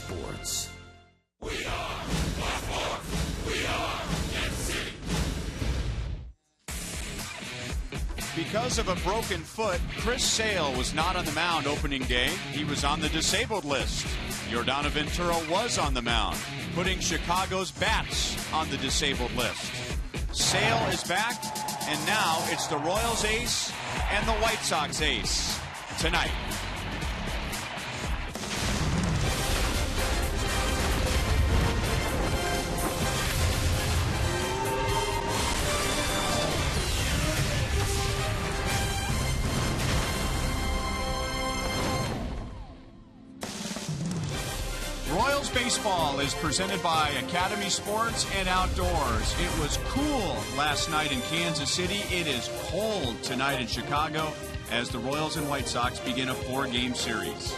Sports. Because of a broken foot, Chris Sale was not on the mound opening day. He was on the disabled list. Yordan Ventura was on the mound, putting Chicago's bats on the disabled list. Sale is back, and now it's the Royals ace and the White Sox ace tonight. Royals baseball is presented by Academy Sports and Outdoors. It was cool last night in Kansas City. It is cold tonight in Chicago as the Royals and White Sox begin a 4-game series.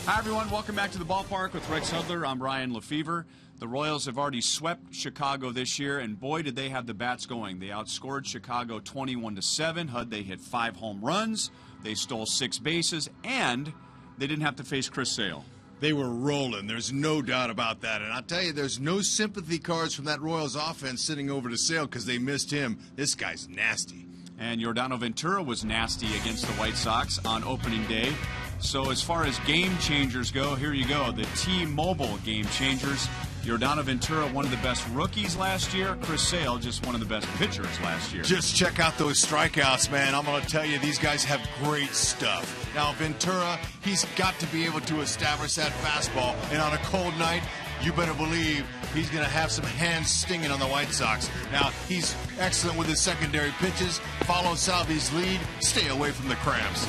Hi, everyone. Welcome back to the ballpark with Rex Hudler. I'm Brian Lefevre. The Royals have already swept Chicago this year, and boy, did they have the bats going. They outscored Chicago 21-7. Hud, they hit 5 home runs. They stole 6 bases, and they didn't have to face Chris Sale. They were rolling. There's no doubt about that. And I'll tell you, there's no sympathy cards from that Royals offense sitting over to Sale because they missed him. This guy's nasty. And Yordan Ventura was nasty against the White Sox on opening day. So as far as game changers go, here you go. The T-Mobile game changers. Yordan Ventura, one of the best rookies last year. Chris Sale, just one of the best pitchers last year. Just check out those strikeouts, man. I'm going to tell you, these guys have great stuff. Now, Ventura, he's got to be able to establish that fastball. And on a cold night, you better believe he's going to have some hands stinging on the White Sox. Now, he's excellent with his secondary pitches. Follow Salvi's lead. Stay away from the cramps.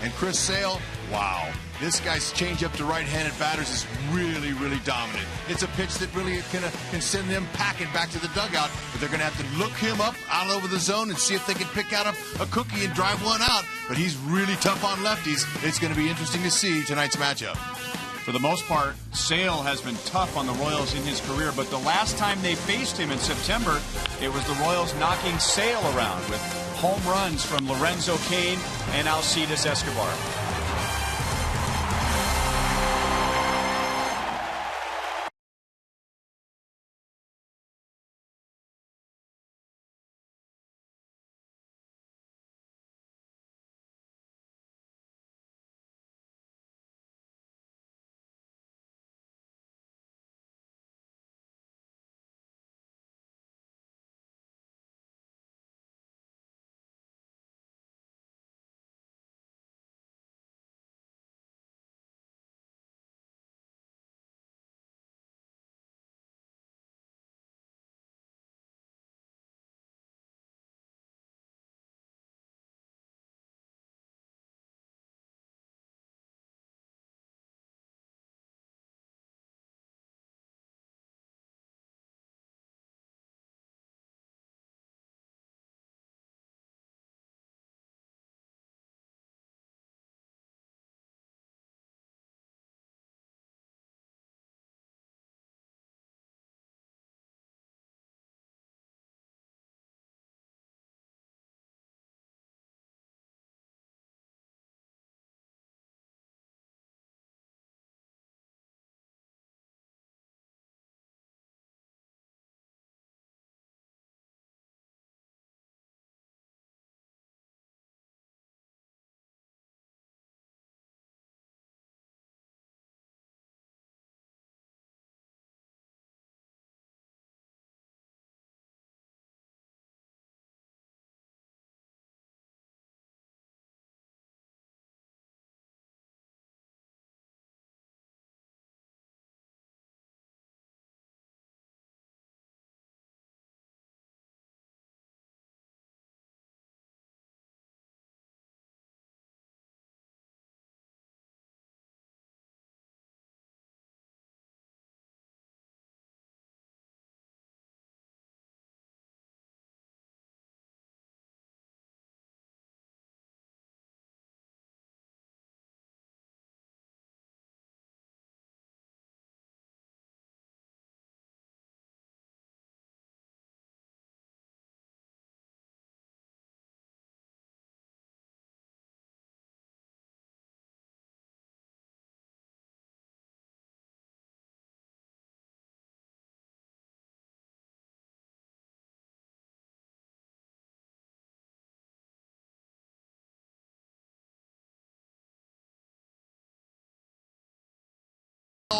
And Chris Sale, wow. This guy's changeup to right-handed batters is really, really dominant. It's a pitch that really can send them packing back to the dugout, but they're going to have to look him up all over the zone and see if they can pick out a cookie and drive one out. But he's really tough on lefties. It's going to be interesting to see tonight's matchup. For the most part, Sale has been tough on the Royals in his career, but the last time they faced him in September, it was the Royals knocking Sale around with home runs from Lorenzo Cain and Alcides Escobar.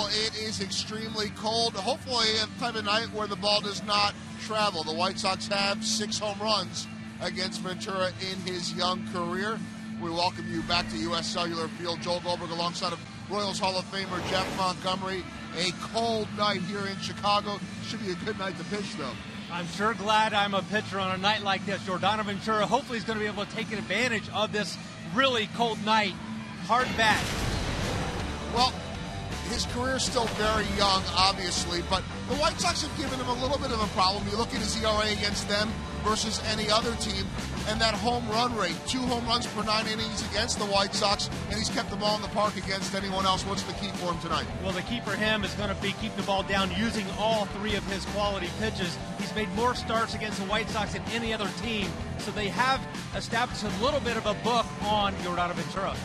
It is extremely cold. Hopefully a type of night where the ball does not travel. The White Sox have 6 home runs against Ventura in his young career. We welcome you back to U.S. Cellular Field. Joel Goldberg alongside of Royals Hall of Famer Jeff Montgomery. A cold night here in Chicago. Should be a good night to pitch, though. I'm sure glad I'm a pitcher on a night like this. Jordano Ventura hopefully is going to be able to take advantage of this really cold night. Hard bat. Well, his career is still very young, obviously, but the White Sox have given him a little bit of a problem. You look at his ERA against them versus any other team, and that home run rate, 2 home runs per 9 innings against the White Sox, and he's kept the ball in the park against anyone else. What's the key for him tonight? Well, the key for him is going to be keeping the ball down using all 3 of his quality pitches. He's made more starts against the White Sox than any other team, so they have established a little bit of a book on Jordano Ventura.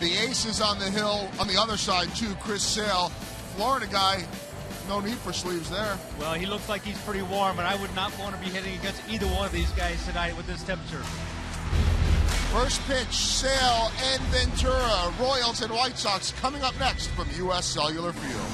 The ace is on the hill on the other side, too, Chris Sale. Florida guy, no need for sleeves there. Well, he looks like he's pretty warm, and I would not want to be hitting against either one of these guys tonight with this temperature. First pitch, Sale and Ventura, Royals and White Sox coming up next from U.S. Cellular Field.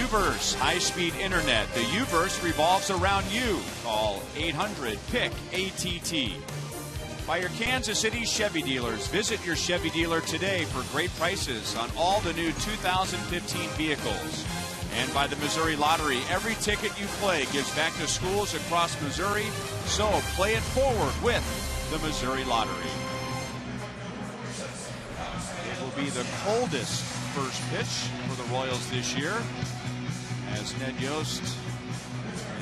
Uverse high-speed internet. The Uverse revolves around you. Call 800-PIC-ATT. By your Kansas City Chevy dealers. Visit your Chevy dealer today for great prices on all the new 2015 vehicles. And by the Missouri Lottery, every ticket you play gives back to schools across Missouri. So play it forward with the Missouri Lottery. It will be the coldest first pitch for the Royals this year, as Ned Yost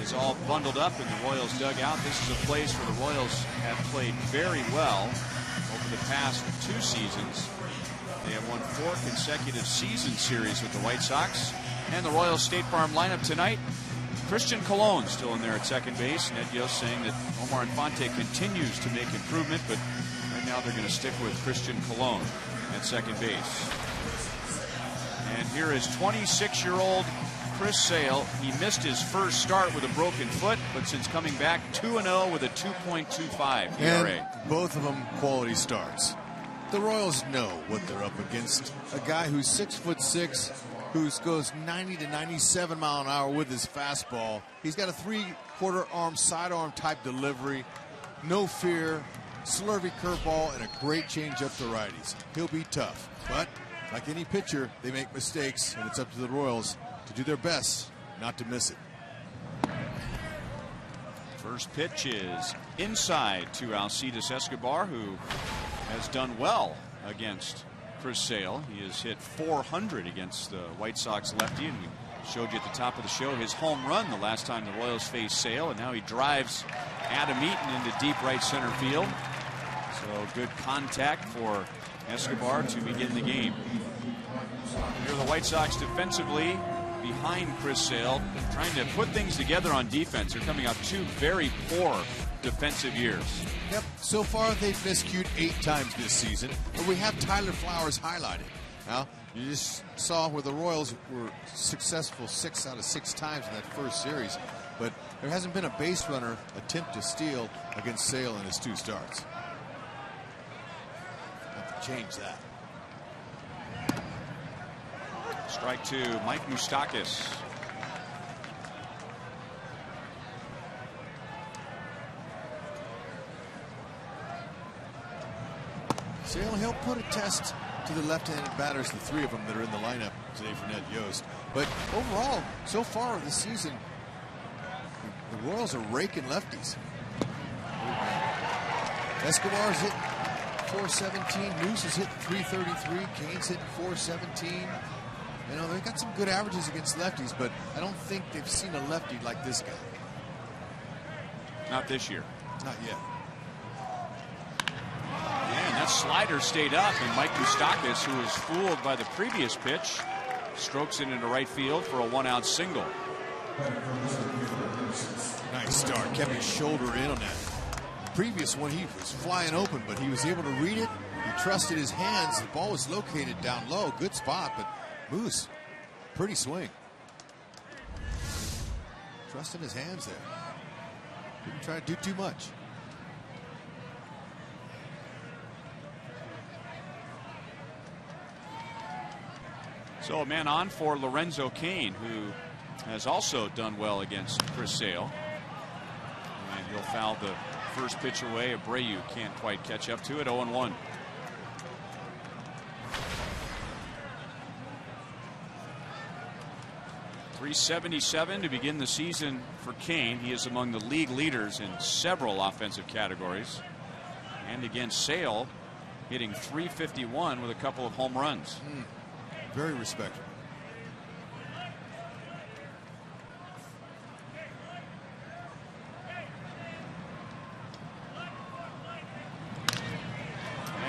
is all bundled up in the Royals dugout. This is a place where the Royals have played very well over the past 2 seasons. They have won 4 consecutive season series with the White Sox. And the Royals State Farm lineup tonight, Christian Colon still in there at second base. Ned Yost saying that Omar Infante continues to make improvement, but right now they're going to stick with Christian Colon at second base. And here is 26-year-old Chris Sale. He missed his first start with a broken foot, but since coming back, 2-0 with a 2.25 ERA. And both of them quality starts. The Royals know what they're up against. A guy who's 6'6", who goes 90 to 97 mile an hour with his fastball. He's got a 3/4 arm, sidearm type delivery. No fear, slurvy curveball, and a great changeup to righties. He'll be tough, but like any pitcher, they make mistakes, and it's up to the Royals to do their best not to miss it. First pitch is inside to Alcides Escobar, who has done well against Chris Sale. He has hit .400 against the White Sox lefty, and we showed you at the top of the show his home run the last time the Royals faced Sale, and now he drives Adam Eaton into deep right center field. So good contact for Escobar to begin the game. Here are the White Sox defensively behind Chris Sale, trying to put things together on defense. They're coming off 2 very poor defensive years. Yep, so far they've miscued 8 times this season, but we have Tyler Flowers highlighted. Now, you just saw where the Royals were successful 6 out of 6 times in that first series, but there hasn't been a base runner attempt to steal against Sale in his 2 starts. Have to change that. Strike 2, Mike Moustakas. Sale, he'll put a test to the left-handed batters, the 3 of them that are in the lineup today for Ned Yost. But overall, so far this season, the Royals are raking lefties. Escobar's hitting .417, Moose is hitting .333, Kane's hitting .417. You know, they've got some good averages against lefties, but I don't think they've seen a lefty like this guy. Not this year. Not yet. And that slider stayed up, and Mike Moustakas, who was fooled by the previous pitch, strokes it into right field for a 1-out single. Nice start. Kept his shoulder in on that. The previous one, he was flying open, but he was able to read it. He trusted his hands. The ball was located down low. Good spot, but Moose, pretty swing. Trusting his hands there. Didn't try to do too much. So a man on for Lorenzo Cain, who has also done well against Chris Sale. And he'll foul the first pitch away. Abreu can't quite catch up to it. 0-1. .377 to begin the season for Cain. He is among the league leaders in several offensive categories. And against Sale, hitting .351 with a couple of home runs. Very respectable.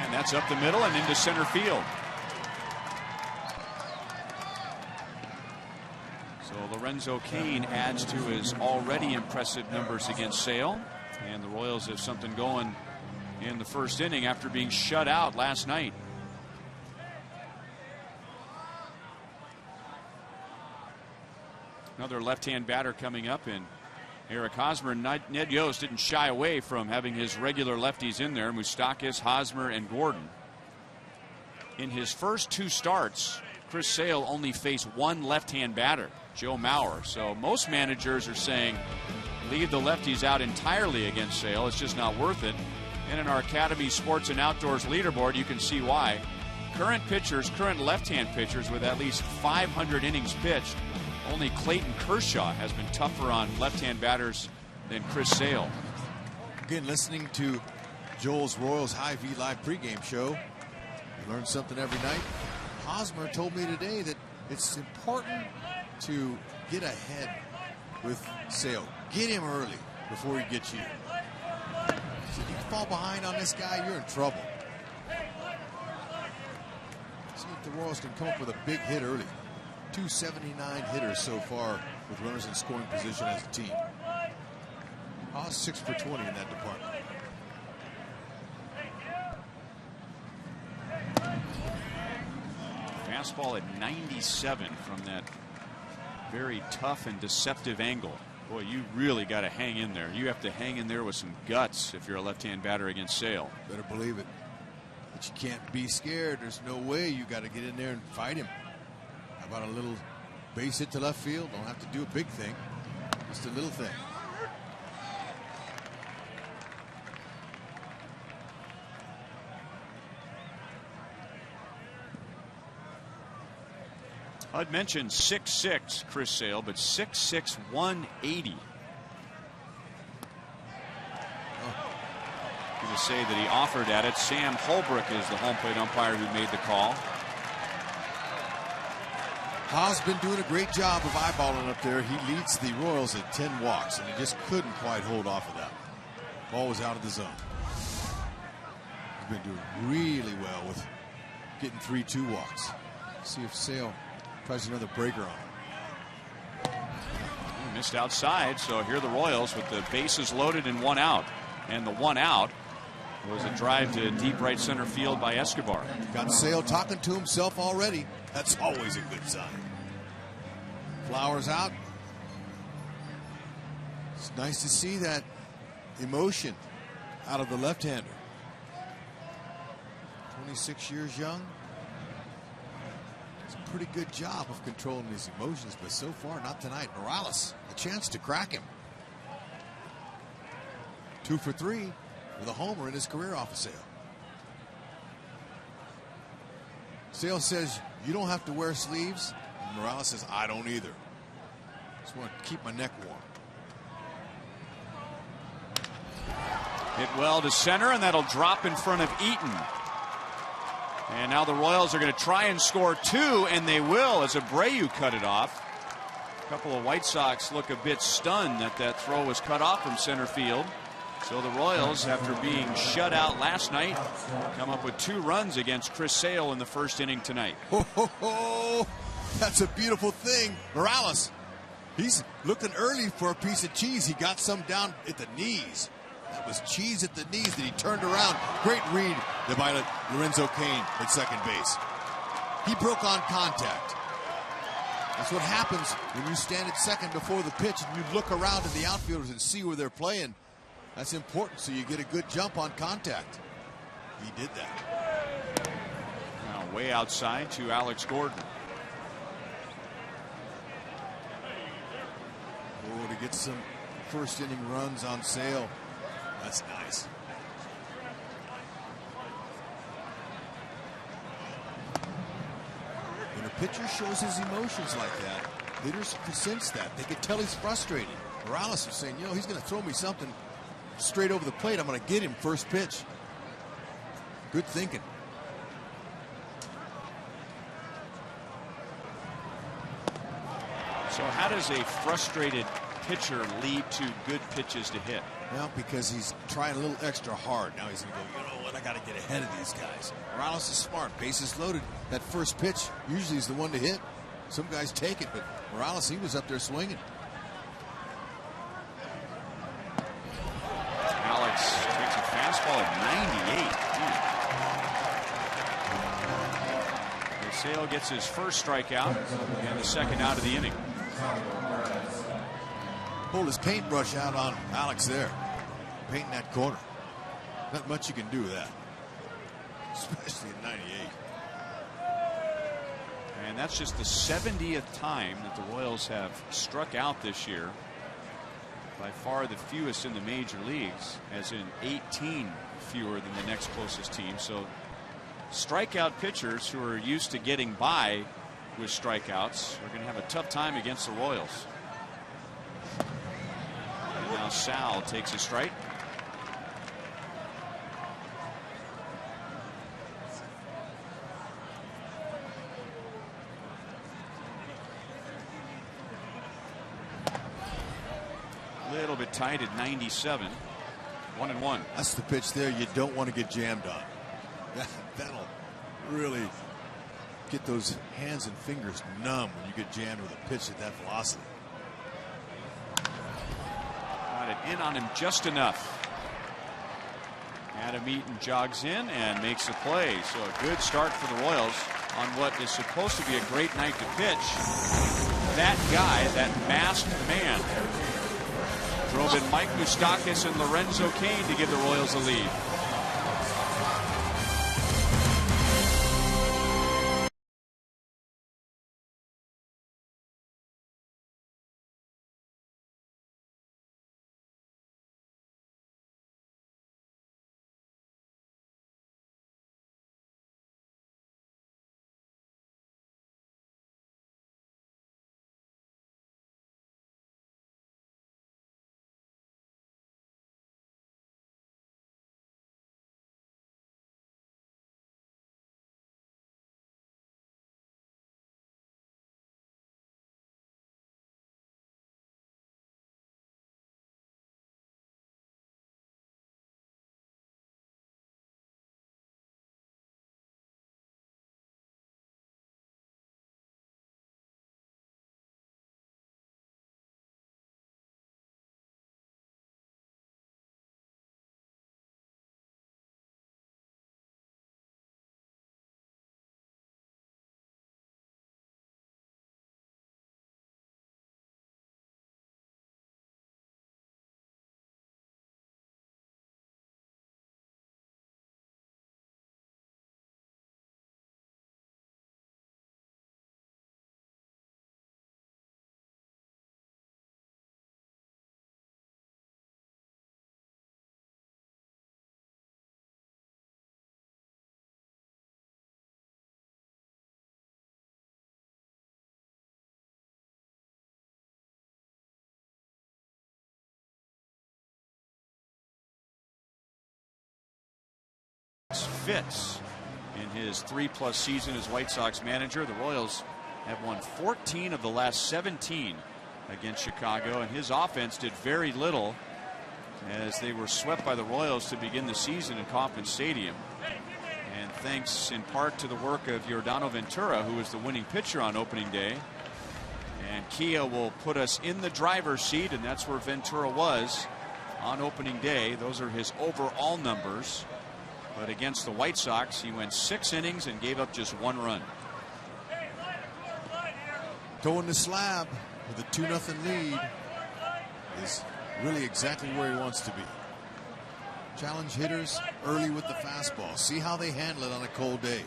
And that's up the middle and into center field. So Lorenzo Cain adds to his already impressive numbers against Sale. And the Royals have something going in the first inning after being shut out last night. Another left-hand batter coming up in Eric Hosmer. Ned Yost didn't shy away from having his regular lefties in there. Moustakas, Hosmer, and Gordon. In his first 2 starts, Chris Sale only faced 1 left-hand batter, Joe Mauer. So most managers are saying leave the lefties out entirely against Sale. It's just not worth it. And in our Academy Sports and Outdoors leaderboard, you can see why. Current pitchers, current left-hand pitchers with at least 500 innings pitched, only Clayton Kershaw has been tougher on left-hand batters than Chris Sale. Again, listening to Joel's Royals High V Live pregame show, you learn something every night. Hosmer told me today that it's important to get ahead with Sale. Get him early before he gets you. So if you fall behind on this guy, you're in trouble. See if the Royals can come up with a big hit early. 279 hitters so far with runners in scoring position as a team. Haas 6 for 20 in that department. Fastball at 97 from that very tough and deceptive angle. Boy, you really got to hang in there. You have to hang in there with some guts if you're a left-hand batter against Sale. Better believe it. But you can't be scared. There's no way. You got to get in there and fight him. How about a little base hit to left field? Don't have to do a big thing. Just a little thing. I'd mentioned 6'6", Chris Sale, but 6'6", 180. Going to say that he offered at it. Sam Holbrook is the home plate umpire who made the call. Ha's been doing a great job of eyeballing up there. He leads the Royals at 10 walks, and he just couldn't quite hold off of that. Ball was out of the zone. He's been doing really well with getting 3-2 walks. See if Sale tries another breaker on him. He missed outside, so here are the Royals with the bases loaded and one out. And the one out was a drive to deep right center field by Escobar. Got Sale talking to himself already. That's always a good sign. Flowers out. It's nice to see that emotion out of the left-hander. 26 years young. It's a pretty good job of controlling his emotions, but so far not tonight. Morales, a chance to crack him. 2 for 3 with a homer in his career off of Sale. Sale says, you don't have to wear sleeves. And Morales says, I don't either. Just want to keep my neck warm. Hit well to center, and that'll drop in front of Eaton. And now the Royals are going to try and score 2, and they will as Abreu cut it off. A couple of White Sox look a bit stunned that that throw was cut off from center field. So the Royals, after being shut out last night, come up with 2 runs against Chris Sale in the first inning tonight. Ho, ho, ho. That's a beautiful thing. Morales, he's looking early for a piece of cheese. He got some down at the knees. That was cheese at the knees that he turned around. Great read by Lorenzo Cain at second base. He broke on contact. That's what happens when you stand at second before the pitch and you look around at the outfielders and see where they're playing. That's important so you get a good jump on contact. He did that. Now way outside to Alex Gordon. Oh, to get some first inning runs on Sale. That's nice. When a pitcher shows his emotions like that, hitters can sense that. They can tell he's frustrated. Morales is saying, you know, he's going to throw me something straight over the plate. I'm going to get him first pitch. Good thinking. So how does a frustrated pitcher lead to good pitches to hit? Well, because he's trying a little extra hard. Now he's going to go, you know what, I got to get ahead of these guys. Morales is smart. Bases loaded. That first pitch usually is the one to hit. Some guys take it, but Morales, he was up there swinging. Alex takes a fastball at 98. Sale gets his first strikeout and the second out of the inning. Pulled his paintbrush out on Alex there. Painting that corner. Not much you can do with that. Especially at 98. And that's just the 70th time that the Royals have struck out this year. By far the fewest in the major leagues, as in 18 fewer than the next closest team. So strikeout pitchers who are used to getting by with strikeouts are going to have a tough time against the Royals. And now Sal takes a strike. A little bit tight at 97. 1-1. That's the pitch there you don't want to get jammed on. That'll really get those hands and fingers numb when you get jammed with a pitch at that velocity. Got it in on him just enough. Adam Eaton jogs in and makes a play. So a good start for the Royals on what is supposed to be a great night to pitch. That guy, that masked man, drove in Mike Moustakas and Lorenzo Cain to give the Royals a lead. fits in his 3+ season as White Sox manager. The Royals have won 14 of the last 17 against Chicago, and his offense did very little as they were swept by the Royals to begin the season in Kauffman Stadium. And thanks in part to the work of Yordano Ventura, who was the winning pitcher on opening day. And Kia will put us in the driver's seat, and that's where Ventura was on opening day. Those are his overall numbers. But against the White Sox, he went 6 innings and gave up just 1 run. Towing the slab with a 2-0 lead is really exactly where he wants to be. Challenge hitters early with the fastball. See how they handle it on a cold day.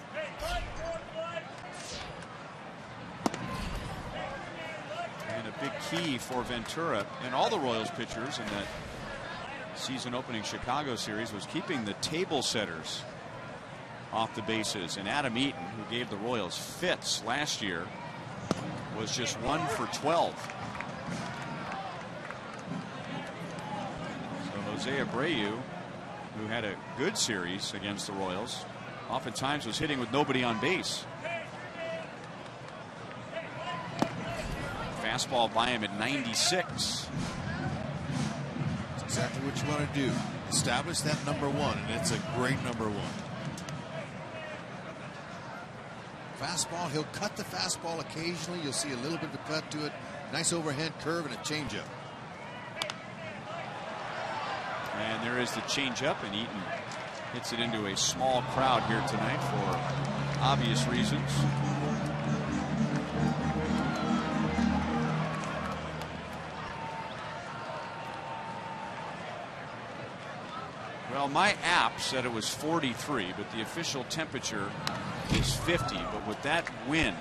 And a big key for Ventura and all the Royals pitchers in that season opening Chicago series was keeping the table setters off the bases. And Adam Eaton, who gave the Royals fits last year, was just 1 for 12. So Jose Abreu, who had a good series against the Royals, oftentimes was hitting with nobody on base. Fastball by him at 96. That's exactly what you want to do. Establish that number 1, and it's a great number 1. Fastball, he'll cut the fastball occasionally. You'll see a little bit of a cut to it. Nice overhand curve and a changeup. And there is the changeup, and Eaton hits it into a small crowd here tonight for obvious reasons. Well, my app said it was 43, but the official temperature is 50. But with that wind,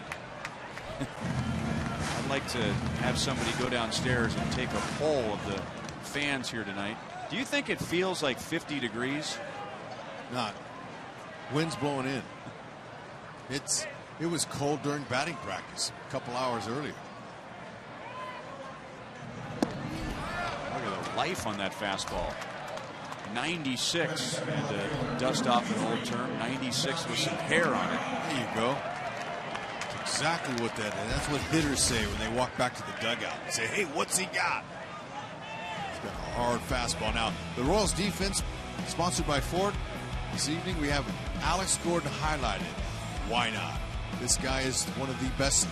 I'd like to have somebody go downstairs and take a poll of the fans here tonight. Do you think it feels like 50 degrees? Not. Wind's blowing in. It was cold during batting practice a couple hours earlier. Look at the life on that fastball. 96, and to dust off an old term, 96 with some hair on it. There you go. That's exactly what that is. That's what hitters say when they walk back to the dugout. They say, hey, what's he got? He's got a hard fastball. Now, the Royals defense, sponsored by Ford. This evening we have Alex Gordon highlighted. Why not? This guy is one of the best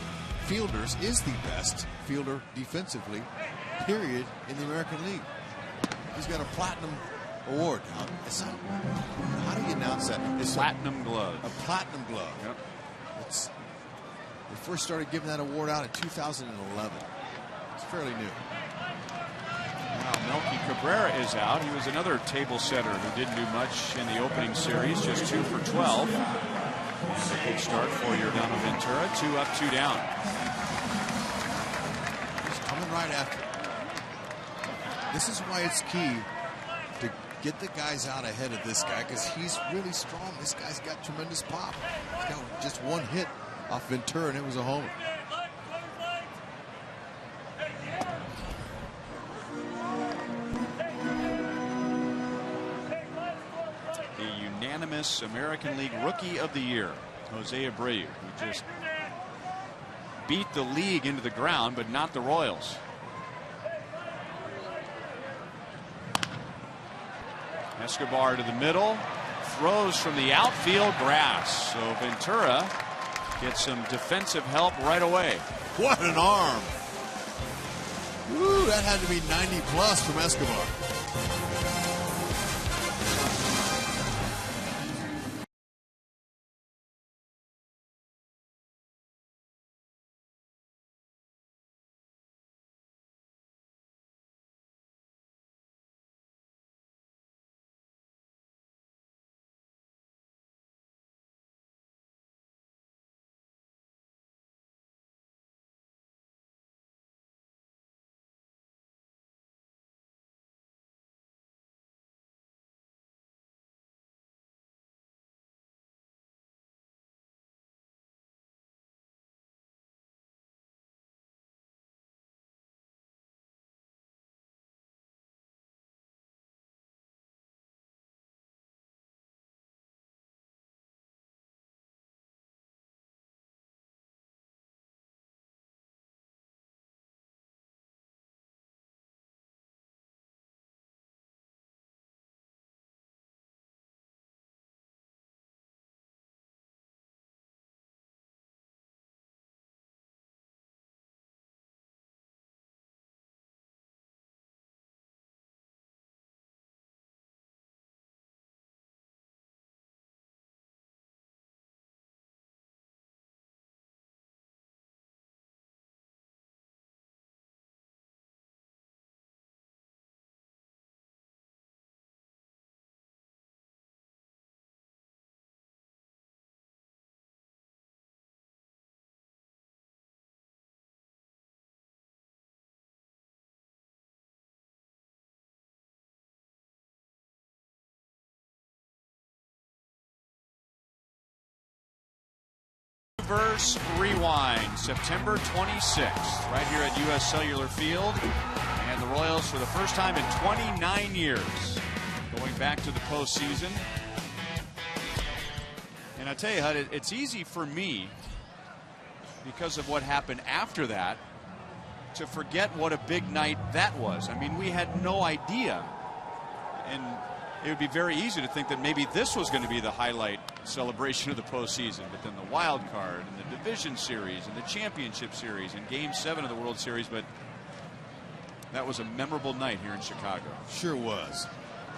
fielders, is the best fielder defensively, period, in the American League. He's got a platinum award. Now, it's not, how do you announce that? It's Platinum glove. A platinum glove. Yep. They first started giving that award out in 2011. It's fairly new. Now Melky Cabrera is out. He was another table setter who didn't do much in the opening series, just 2 for 12. And a good start for Yordano Ventura. 2 up, 2 down. He's coming right after. This is why it's key to get the guys out ahead of this guy, because he's really strong. This guy's got tremendous pop. He's got just 1 hit off Ventura, and it was a homer. The unanimous American League Rookie of the Year, Jose Abreu, who just beat the league into the ground, but not the Royals. Escobar to the middle, throws from the outfield grass. So Ventura gets some defensive help right away. What an arm. Woo, that had to be 90 plus from Escobar. Universe Rewind, September 26th, right here at U.S. Cellular Field. And the Royals, for the first time in 29 years, going back to the postseason. And I tell you, Hud, it's easy for me, because of what happened after that, to forget what a big night that was. I mean, we had no idea. And it would be very easy to think that maybe this was going to be the highlight celebration of the postseason. But then the wild card and the division series and the championship series and Game 7 of the World Series. But that was a memorable night here in Chicago. Sure was.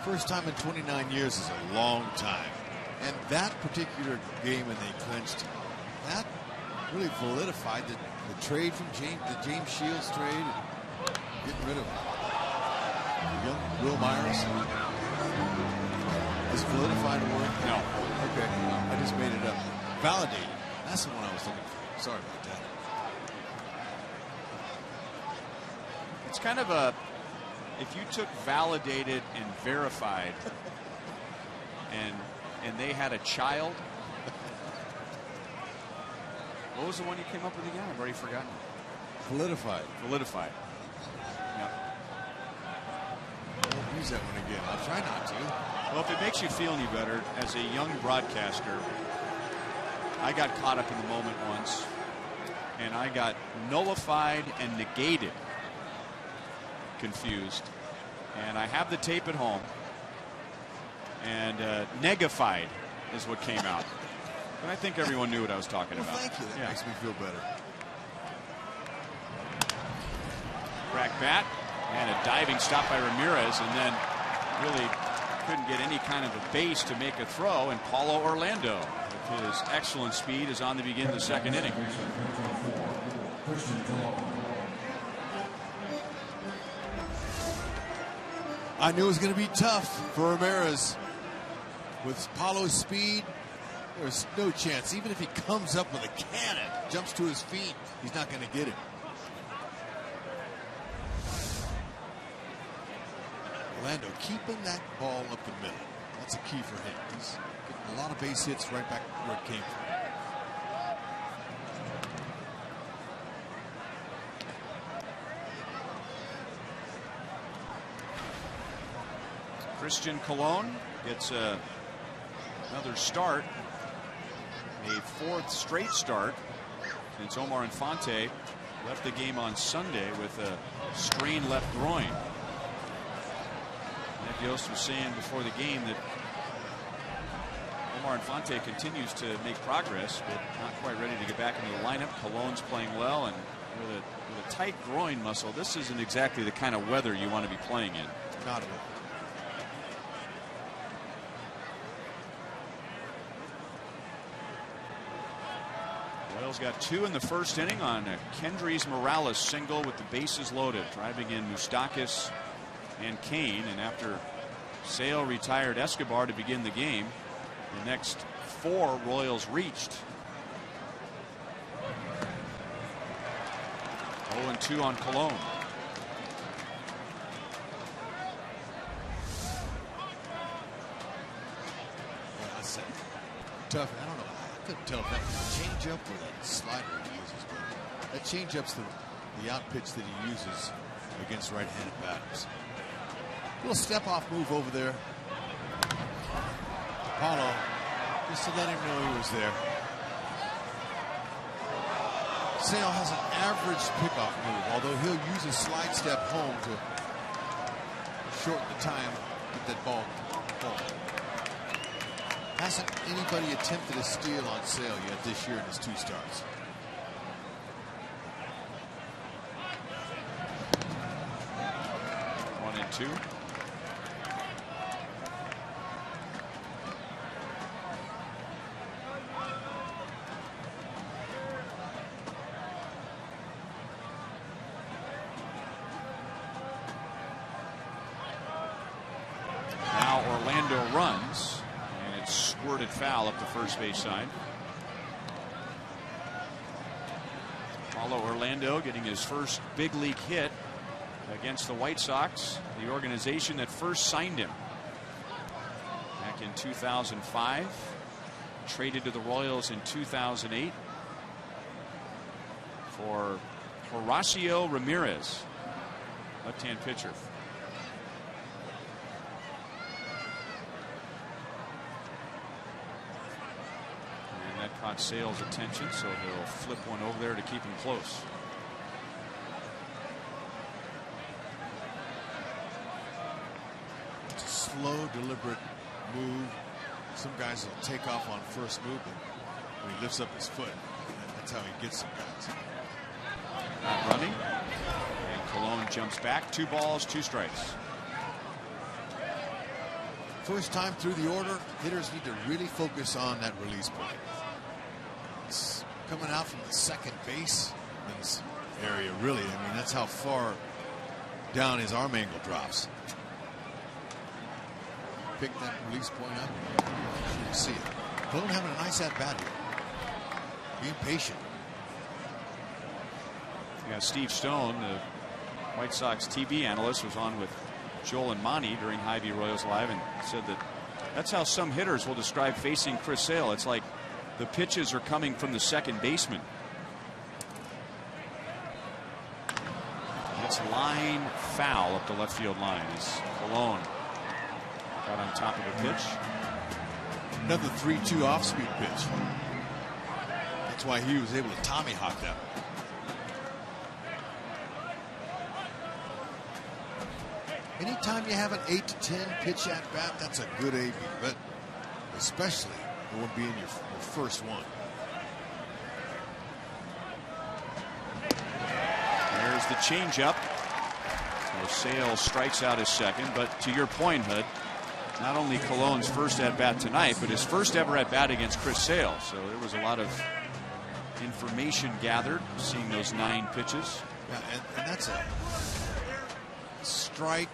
First time in 29 years is a long time. And that particular game when they clinched, that really solidified the trade from the James Shields trade, getting rid of young Will Myers. Is solidified a word? No. Okay. I just made it up. Validated. That's the one I was looking for. Sorry about that. It's kind of a, if you took validated and verified and they had a child. What was the one you came up with again? I've already forgotten. Solidified. Solidified. Yeah. I won't use that one again. I'll try not to. Well, if it makes you feel any better, as a young broadcaster, I got caught up in the moment once, and I got nullified and negated, confused. And I have the tape at home, and negified is what came out. But I think everyone knew what I was talking about. Thank you. That makes me feel better. Crack bat, and a diving stop by Ramirez, and then really couldn't get any kind of a base to make a throw, and Paulo Orlando, with his excellent speed, is on to begin the second inning. I knew it was going to be tough for Ramirez. With Paulo's speed, there's no chance. Even if he comes up with a cannon, jumps to his feet, he's not going to get it. Orlando keeping that ball up the middle. That's a key for him. He's getting a lot of base hits right back where it came from. Christian Colon gets another start, a fourth straight start since Omar Infante left the game on Sunday with a strained left groin. Ned Yost was saying before the game that Omar Infante continues to make progress, but not quite ready to get back into the lineup. Colon's playing well, and with a tight groin muscle, this isn't exactly the kind of weather you want to be playing in. Not at all. Royals got two in the first inning on a Kendrys Morales single with the bases loaded, driving in Moustakas and Kane. And after Sale retired Escobar to begin the game, the next four Royals reached. 0-2 on Colon. Tough. I don't know. I couldn't tell if that was a changeup or that slider he uses, but that changeup's the out pitch that he uses against right-handed batters. Little step-off move over there. Paulo, just to let him know he was there. Sale has an average pickoff move, although he'll use a slide step home to shorten the time with that ball going. Hasn't anybody attempted a steal on Sale yet this year in his two starts. One and two. Now Orlando runs. Squirted foul up the first base side. Paulo Orlando getting his first big league hit against the White Sox, the organization that first signed him back in 2005, traded to the Royals in 2008, for Horacio Ramirez, left-hand pitcher. And that caught Sale's attention, so he'll flip one over there to keep him close. It's a slow, deliberate move. Some guys will take off on first move, but when he lifts up his foot, that's how he gets some guys. Not running. And Colon jumps back. 2 balls, 2 strikes. First time through the order, hitters need to really focus on that release point. It's coming out from the second base area, really. I mean, that's how far down his arm angle drops. Pick that release point up. You can see it. Colon having a nice at bat here. Being patient. Yeah, Steve Stone, the White Sox TV analyst, was on with Joel and Monty during Hy-Vee Royals Live and said that that's how some hitters will describe facing Chris Sale. It's like the pitches are coming from the second baseman. It's line foul up the left field line as Colon got on top of the pitch. Another 3-2 off-speed pitch. That's why he was able to Tommy-hawk that. Anytime you have an 8 to 10 pitch at bat, that's a good AB, but especially it won't be in your first one. There's the changeup. So Sale strikes out his second, but to your point, Hood, not only Colon's first at bat tonight, but his first ever at bat against Chris Sale. So there was a lot of information gathered, seeing those 9 pitches. Yeah, and that's a strike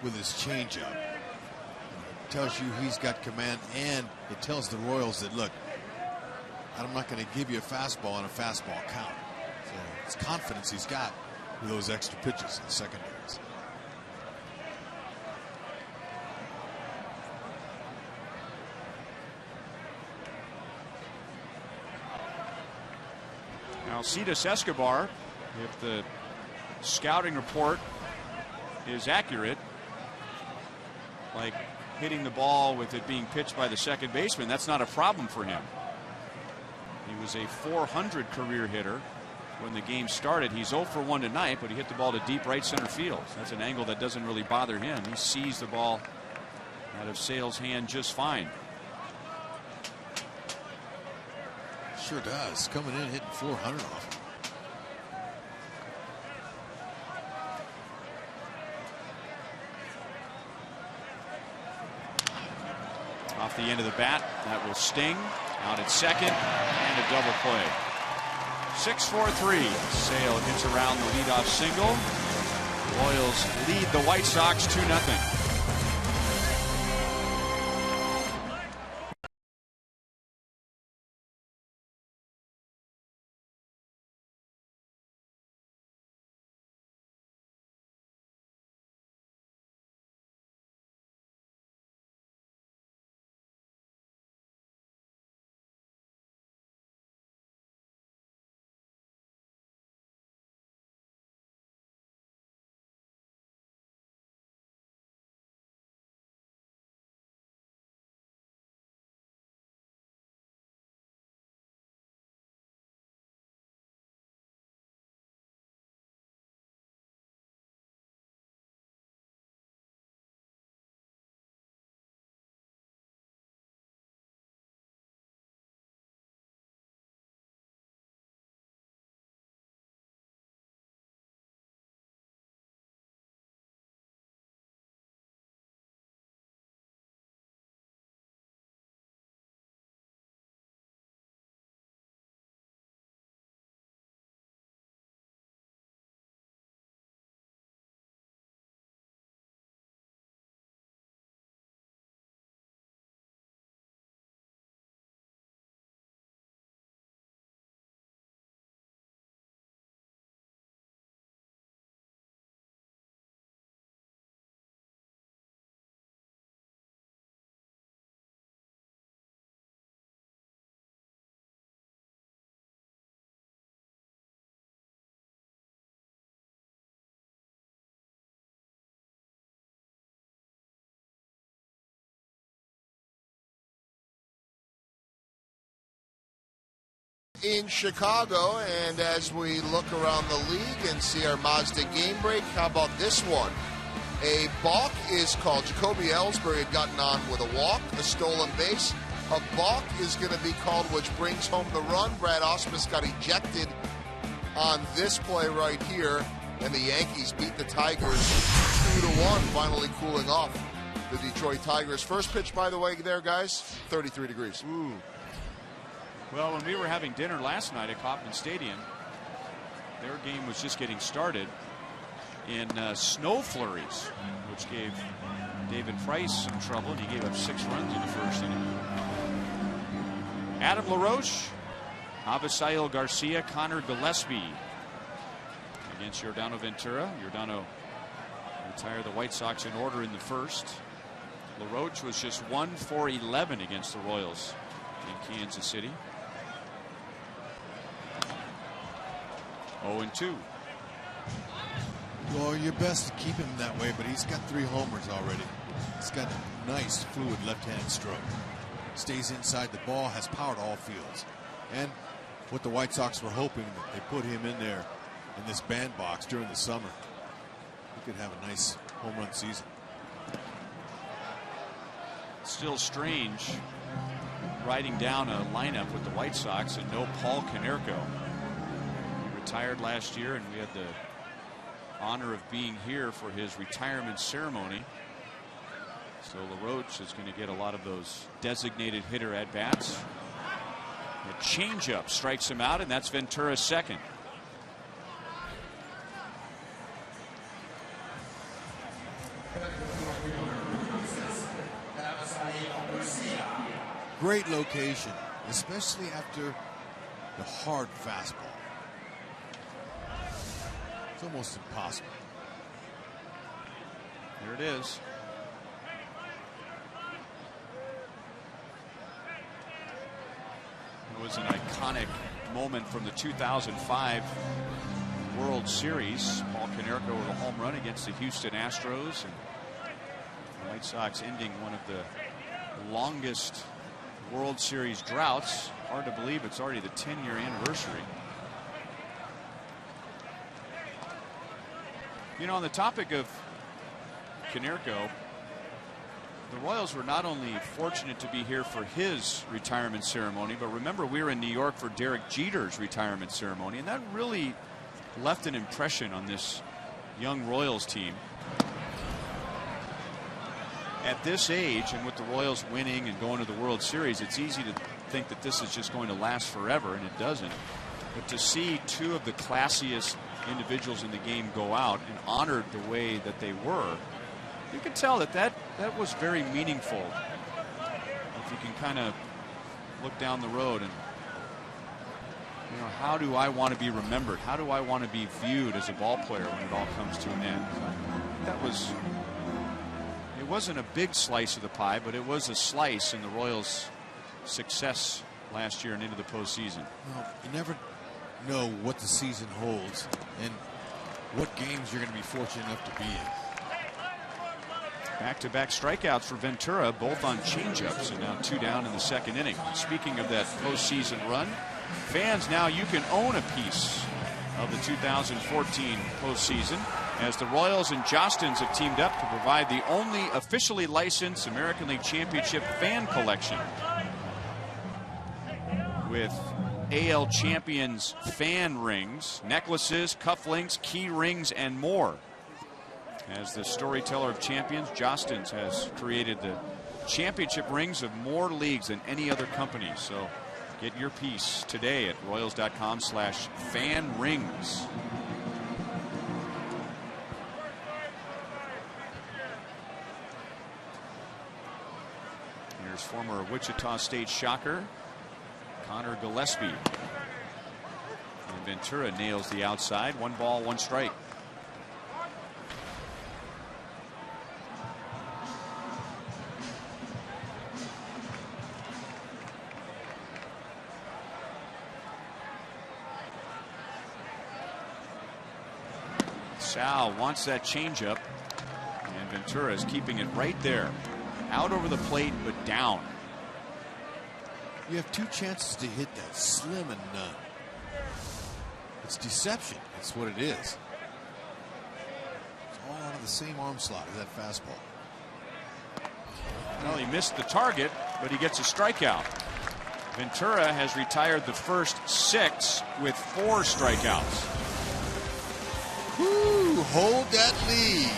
with his changeup. It tells you he's got command, and it tells the Royals that, look, I'm not going to give you a fastball on a fastball count. So it's confidence he's got with those extra pitches in secondaries. Now, Alcides Escobar, if the scouting report is accurate, like hitting the ball with it being pitched by the second baseman, that's not a problem for him. He was a .400 career hitter when the game started. He's 0 for 1 tonight, but he hit the ball to deep right center field. That's an angle that doesn't really bother him. He sees the ball out of Sale's hand just fine. Sure does. Coming in hitting 400 off. Off the end of the bat, that will sting. Out at second, and a double play. 6-4-3. Sale hits around the leadoff single. Royals lead the White Sox 2-0. in Chicago, and as we look around the league and see our Mazda game break, how about this one? A balk is called. Jacoby Ellsbury had gotten on with a walk, a stolen base. A balk is going to be called, which brings home the run. Brad Ausmus got ejected on this play right here, and the Yankees beat the Tigers 2-1, finally cooling off the Detroit Tigers. First pitch, by the way, there, guys, 33 degrees. Ooh. Well, when we were having dinner last night at Kauffman Stadium, their game was just getting started in snow flurries, which gave David Price some trouble, and he gave up 6 runs in the first inning. Adam LaRoche, Avisail Garcia, Connor Gillespie against Yordano Ventura. Yordano retired the White Sox in order in the first. LaRoche was just 1 for 11 against the Royals in Kansas City. 0-2. Well, your best to keep him that way, but he's got 3 homers already. He's got a nice, fluid left-hand stroke. Stays inside the ball, has power to all fields. And what the White Sox were hoping, that they put him in there in this bandbox during the summer. He could have a nice home run season. Still strange riding down a lineup with the White Sox and no Paul Konerko. He retired last year, and we had the honor of being here for his retirement ceremony. So LaRoche is going to get a lot of those designated hitter at bats. A changeup strikes him out, and that's Ventura's second. Great location, especially after the hard fastball. It's almost impossible. There it is. It was an iconic moment from the 2005 World Series. Paul Konerko with a home run against the Houston Astros, and the White Sox ending one of the longest World Series droughts. Hard to believe it's already the 10-year anniversary. You know, on the topic of Konerko, the Royals were not only fortunate to be here for his retirement ceremony, but remember, we were in New York for Derek Jeter's retirement ceremony, and that really left an impression on this young Royals team. At this age, and with the Royals winning and going to the World Series, it's easy to think that this is just going to last forever, and it doesn't. But to see 2 of the classiest individuals in the game go out and honored the way that they were, you can tell that was very meaningful. If you can kind of look down the road and, you know, how do I want to be remembered? How do I want to be viewed as a ball player when it all comes to an end? It wasn't a big slice of the pie, but it was a slice in the Royals' success last year and into the postseason. Well, you never know what the season holds and what games you're going to be fortunate enough to be in. Back-to-back strikeouts for Ventura, both on changeups, and now 2 down in the second inning. Speaking of that postseason run, fans, now you can own a piece of the 2014 postseason, as the Royals and Jostens have teamed up to provide the only officially licensed American League Championship fan collection, with AL Champions fan rings, necklaces, cufflinks, key rings, and more. As the storyteller of champions, Jostens has created the championship rings of more leagues than any other company. So get your piece today at Royals.com/fan rings. Here's former Wichita State Shocker Connor Gillespie. And Ventura nails the outside. 1 ball, 1 strike. Sal wants that changeup, and Ventura is keeping it right there, out over the plate but down. You have 2 chances to hit that, slim and none. It's deception. That's what it is. It's all out of the same arm slot as that fastball. Well, he missed the target, but he gets a strikeout. Ventura has retired the first 6 with 4 strikeouts. Woo, hold that lead.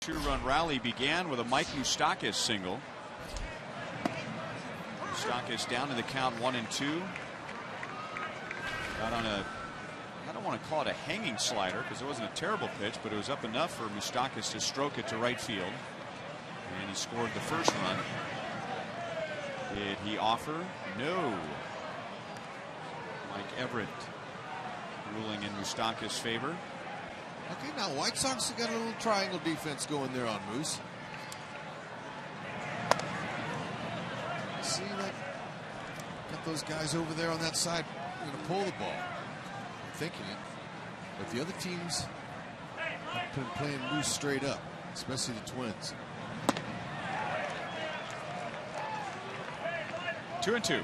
Two-run rally began with a Mike Moustakas single. Moustakas down to the count 1-2. Got on a, I don't want to call it a hanging slider because it wasn't a terrible pitch, but it was up enough for Moustakas to stroke it to right field. And he scored the first run. Did he offer? No. Mike Everett ruling in Moustakas' favor. Okay, now White Sox have got a little triangle defense going there on Moose. See that? Got those guys over there on that side going to pull the ball. I'm thinking it. But the other teams have been playing Moose straight up, especially the Twins. 2-2.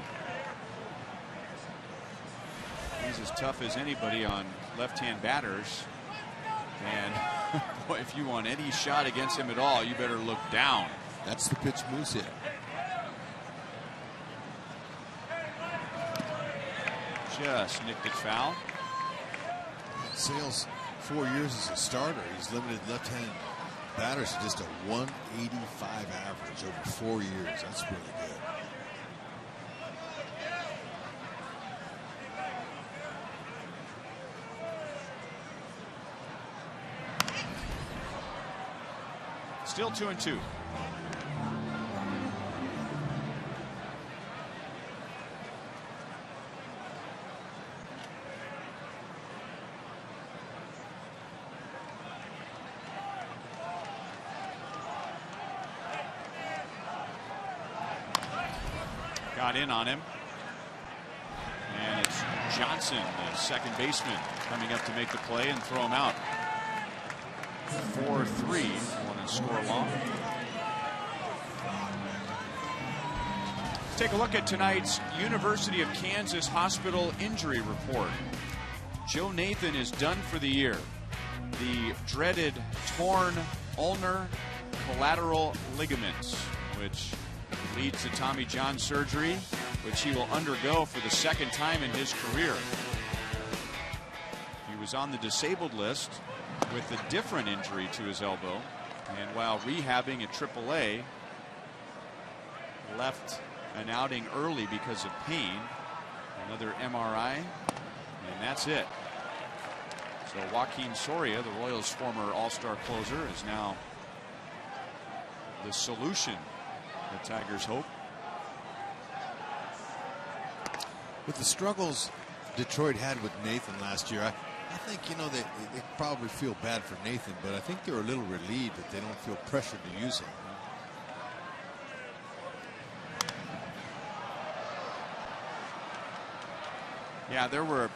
He's as tough as anybody on left-hand batters. And boy, if you want any shot against him at all, you better look down. That's the pitch Moose hit. Just nicked it foul. Sale's 4 years as a starter. He's limited left-hand batters to just a 185 average over 4 years. That's really good. Still 2-2. Got in on him. And it's Johnson, the second baseman, coming up to make the play and throw him out. 4-3. Score long. Take a look at tonight's University of Kansas Hospital injury report. Joe Nathan is done for the year. The dreaded torn ulnar collateral ligaments, which leads to Tommy John surgery, which he will undergo for the second time in his career. He was on the disabled list with a different injury to his elbow. And while rehabbing at AAA, left an outing early because of pain. Another MRI, and that's it. So Joaquin Soria, the Royals' former All-Star closer, is now the solution the Tigers hope. With the struggles Detroit had with Nathan last year, I think, you know, they probably feel bad for Nathan, but I think they're a little relieved that they don't feel pressured to use him. Yeah, there were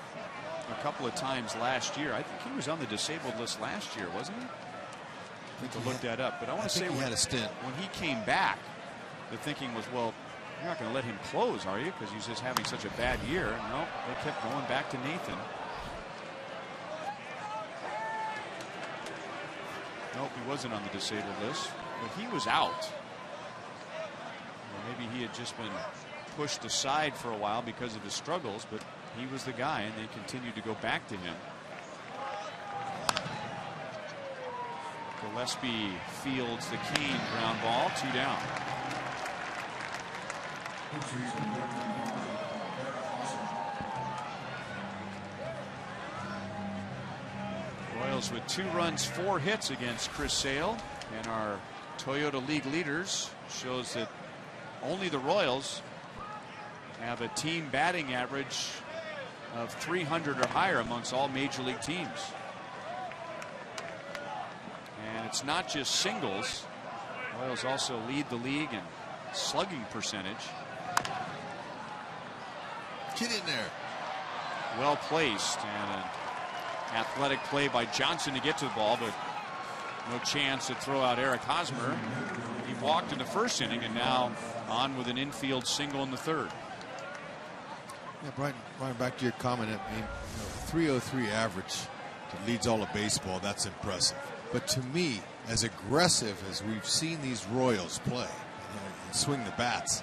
a couple of times last year. I think he was on the disabled list last year, wasn't he? I think to look that up. But I want to say he had a stint. When he came back, the thinking was, well, you're not going to let him close, are you? Because he's just having such a bad year. No, they kept going back to Nathan. Nope, he wasn't on the disabled list, but he was out. Well, maybe he had just been pushed aside for a while because of his struggles, but he was the guy, and they continued to go back to him. Gillespie fields the Kane ground ball, 2 down. Royals with 2 runs, 4 hits against Chris Sale, and our Toyota League leaders shows that only the Royals have a team batting average of 300 or higher amongst all major league teams. And it's not just singles. Royals also lead the league in slugging percentage. Get in there. Well placed, and an athletic play by Johnson to get to the ball, but no chance to throw out Eric Hosmer. He walked in the first inning and now on with an infield single in the third. Yeah, Brian, back to your comment. I mean, 303 average that leads all of baseball. That's impressive. But to me, as aggressive as we've seen these Royals play and swing the bats,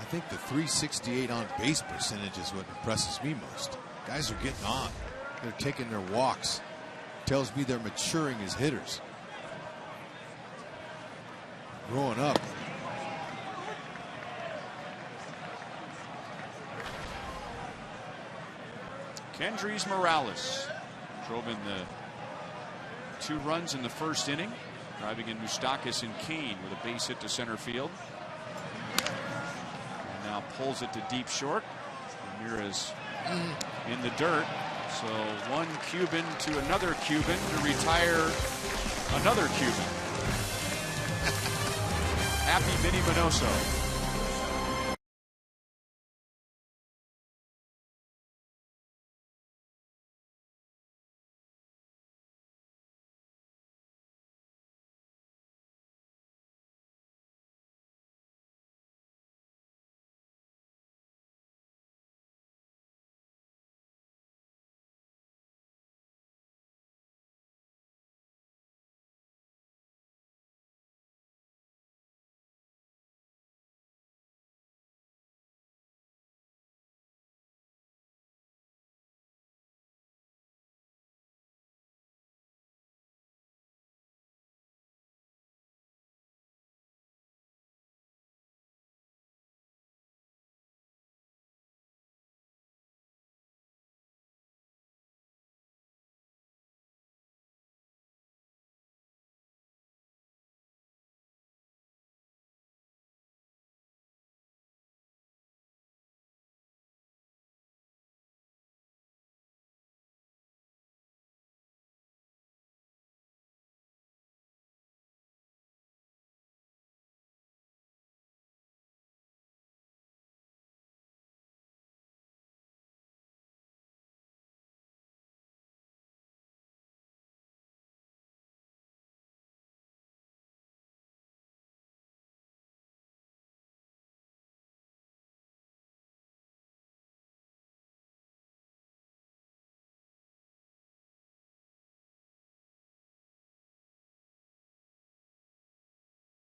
I think the 368 on base percentage is what impresses me most. Guys are getting on. They're taking their walks. Tells me they're maturing as hitters. Growing up. Kendrys Morales drove in the 2 runs in the first inning, driving in Moustakas and Kane with a base hit to center field. And now pulls it to deep short. Ramirez in the dirt. So one Cuban to another Cuban to retire another Cuban. Happy Vinny Minoso.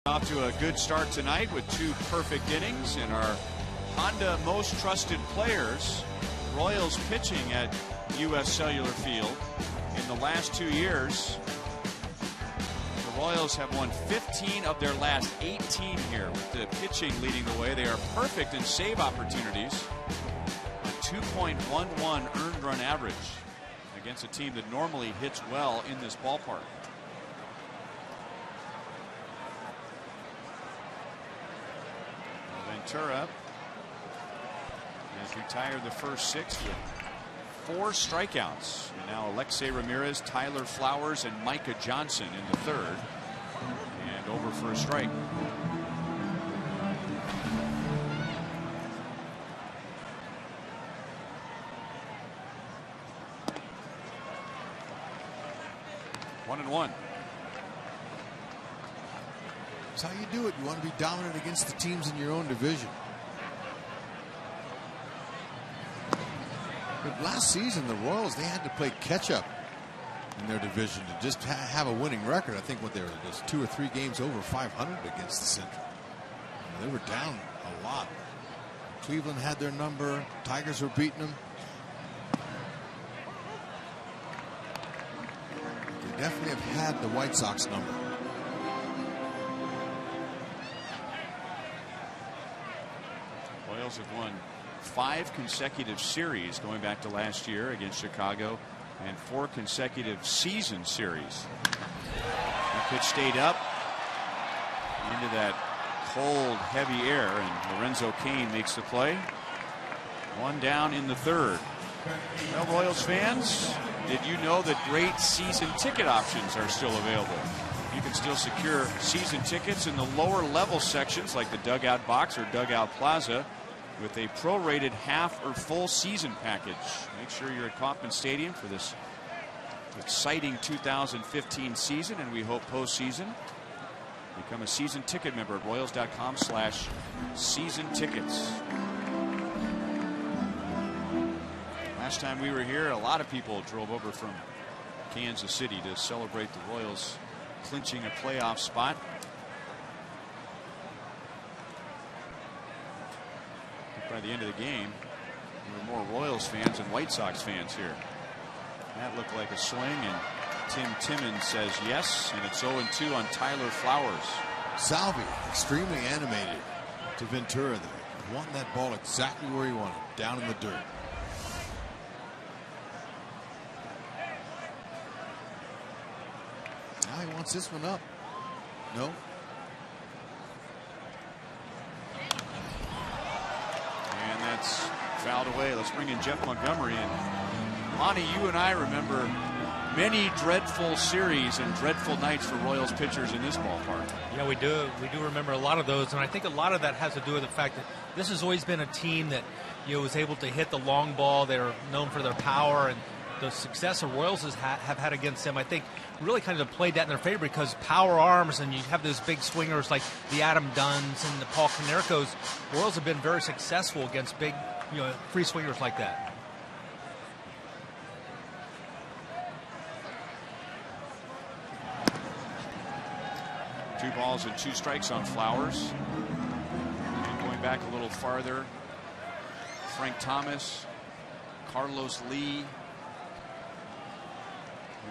Off to a good start tonight with 2 perfect innings in our Honda Most Trusted Players. Royals pitching at U.S. Cellular Field. In the last 2 years, the Royals have won 15 of their last 18 here, with the pitching leading the way. They are perfect in save opportunities. 2.11 earned run average against a team that normally hits well in this ballpark. Ventura has retired the first 6 with 4 strikeouts. And now Alexei Ramirez, Tyler Flowers, and Micah Johnson in the 3rd. And over for a strike. One and one. That's how you do it. You want to be dominant against the teams in your own division. But last season, the Royals, they had to play catch-up in their division to just have a winning record. I think what they were just 2 or 3 games over 500 against the Central. They were down a lot. Cleveland had their number. Tigers were beating them. They definitely have had the White Sox number. Royals have won 5 consecutive series going back to last year against Chicago, and 4 consecutive season series. The pitch stayed up into that cold, heavy air, and Lorenzo Cain makes the play. 1 down in the 3rd. Well, Royals fans, did you know that great season ticket options are still available? You can still secure season tickets in the lower level sections like the dugout box or dugout plaza with a prorated half or full season package. Make sure you're at Kauffman Stadium for this exciting 2015 season, and we hope postseason. Become a season ticket member at Royals.com/season tickets. Last time we were here, a lot of people drove over from Kansas City to celebrate the Royals clinching a playoff spot. By the end of the game, there were more Royals fans and White Sox fans here. That looked like a swing, and Tim Timmons says yes, and it's 0-2 on Tyler Flowers. Salvi extremely animated to Ventura there, wanting that ball exactly where he wanted, down in the dirt. Now he wants this one up. No. And that's fouled away. Let's bring in Jeff Montgomery. And Monty, you and I remember many dreadful series and dreadful nights for Royals pitchers in this ballpark. Yeah, we do. We do remember a lot of those, and I think a lot of that has to do with the fact that this has always been a team that was able to hit the long ball. They're known for their power, and the success the Royals have had against them, I think, really kind of played that in their favor because power arms, and you have those big swingers like the Adam Dunns and the Paul Konerkos. Royals have been very successful against big, free swingers like that. 2 balls and 2 strikes on Flowers. And going back a little farther, Frank Thomas, Carlos Lee.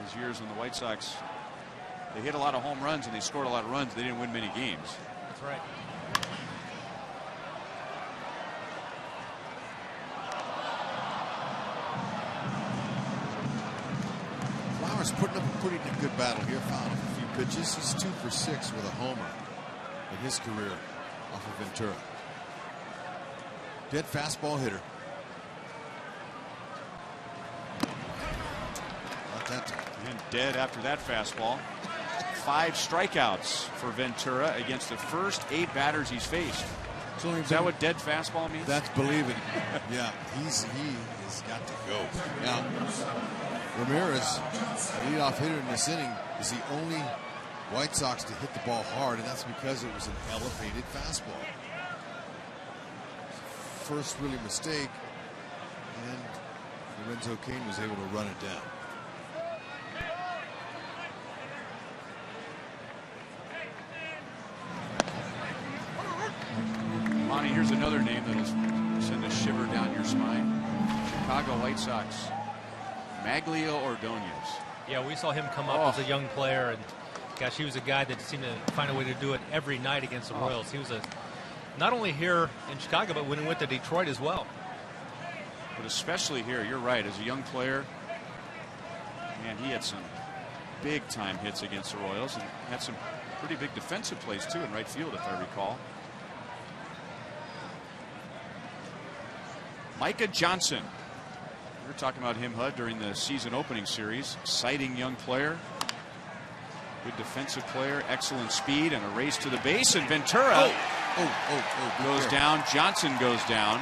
Those years when the White Sox, they hit a lot of home runs and they scored a lot of runs. They didn't win many games. That's right. Flowers putting up a pretty good battle here, fouled a few pitches. He's 2 for 6 with a homer in his career off of Ventura. Dead fastball hitter. Not that time. And dead after that fastball. 5 strikeouts for Ventura against the first 8 batters he's faced. Is that what dead fastball means? That's believing. Yeah, he has got to go. Now, Ramirez, leadoff hitter in this inning, is the only White Sox to hit the ball hard, and that's because it was an elevated fastball. First really mistake, and Lorenzo Cain was able to run it down. Monty, here's another name that'll send a shiver down your spine. Chicago White Sox, Maglio Ordonez. Yeah, we saw him come up as a young player, and gosh, he was a guy that seemed to find a way to do it every night against the Royals. He was not only here in Chicago, but when he went to Detroit as well. but especially here, you're right, as a young player, man, he had some big time hits against the Royals and had some pretty big defensive plays too in right field, if I recall. Micah Johnson. We were talking about him, Hud, during the season opening series. Exciting young player. Good defensive player. Excellent speed and a race to the base. And Ventura goes down. Johnson goes down.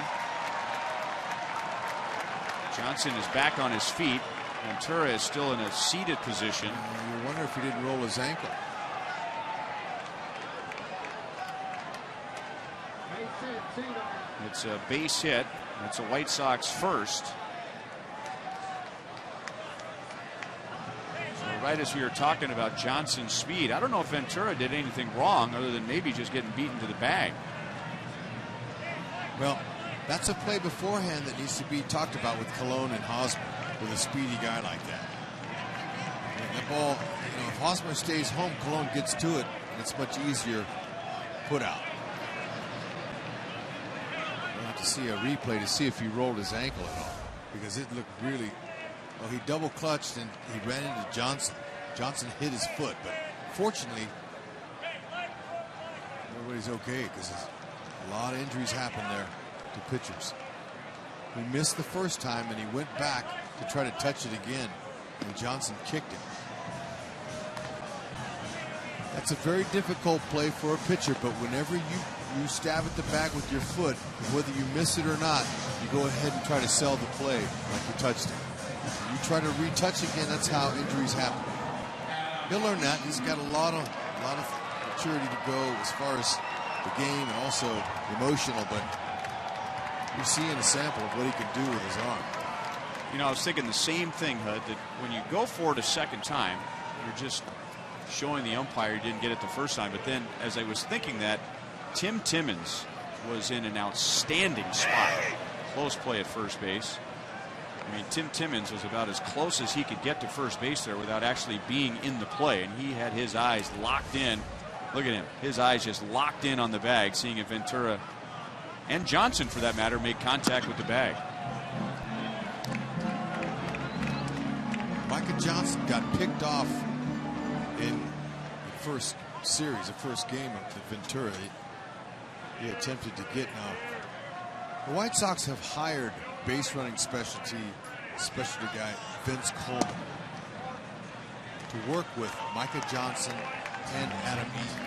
Johnson is back on his feet. Ventura is still in a seated position. You wonder if he didn't roll his ankle. It's a base hit. It's a White Sox first. So right as we were talking about Johnson's speed, I don't know if Ventura did anything wrong other than maybe just getting beaten to the bag. Well, that's a play beforehand that needs to be talked about with Colon and Hosmer, with a speedy guy like that. And the ball, you know, if Hosmer stays home, Colon gets to it, and it's much easier put out. We'll have to see a replay to see if he rolled his ankle at all, because it looked really, well, he double clutched and he ran into Johnson. Johnson hit his foot, but fortunately, everybody's okay, because a lot of injuries happen there to pitchers. He missed the first time and he went back to try to touch it again, and Johnson kicked him. That's a very difficult play for a pitcher, but whenever you stab at the bag with your foot, whether you miss it or not, you go ahead and try to sell the play like you touched it. You try to retouch again, that's how injuries happen. He'll learn that. He's got a lot of maturity to go as far as the game and also emotional, but you're seeing a sample of what he can do with his arm. You know, I was thinking the same thing, Hud, that when you go for it a second time, you're just showing the umpire you didn't get it the first time. But then, as I was thinking that, Tim Timmons was in an outstanding spot. Close play at first base. I mean, Tim Timmons was about as close as he could get to first base there without actually being in the play. And he had his eyes locked in. Look at him. His eyes just locked in on the bag, seeing if Ventura and Johnson, for that matter, make contact with the bag. Micah Johnson got picked off in the first series, the first game of the Ventura. He attempted to get now. The White Sox have hired base running specialty guy Vince Coleman to work with Micah Johnson and Adam Eaton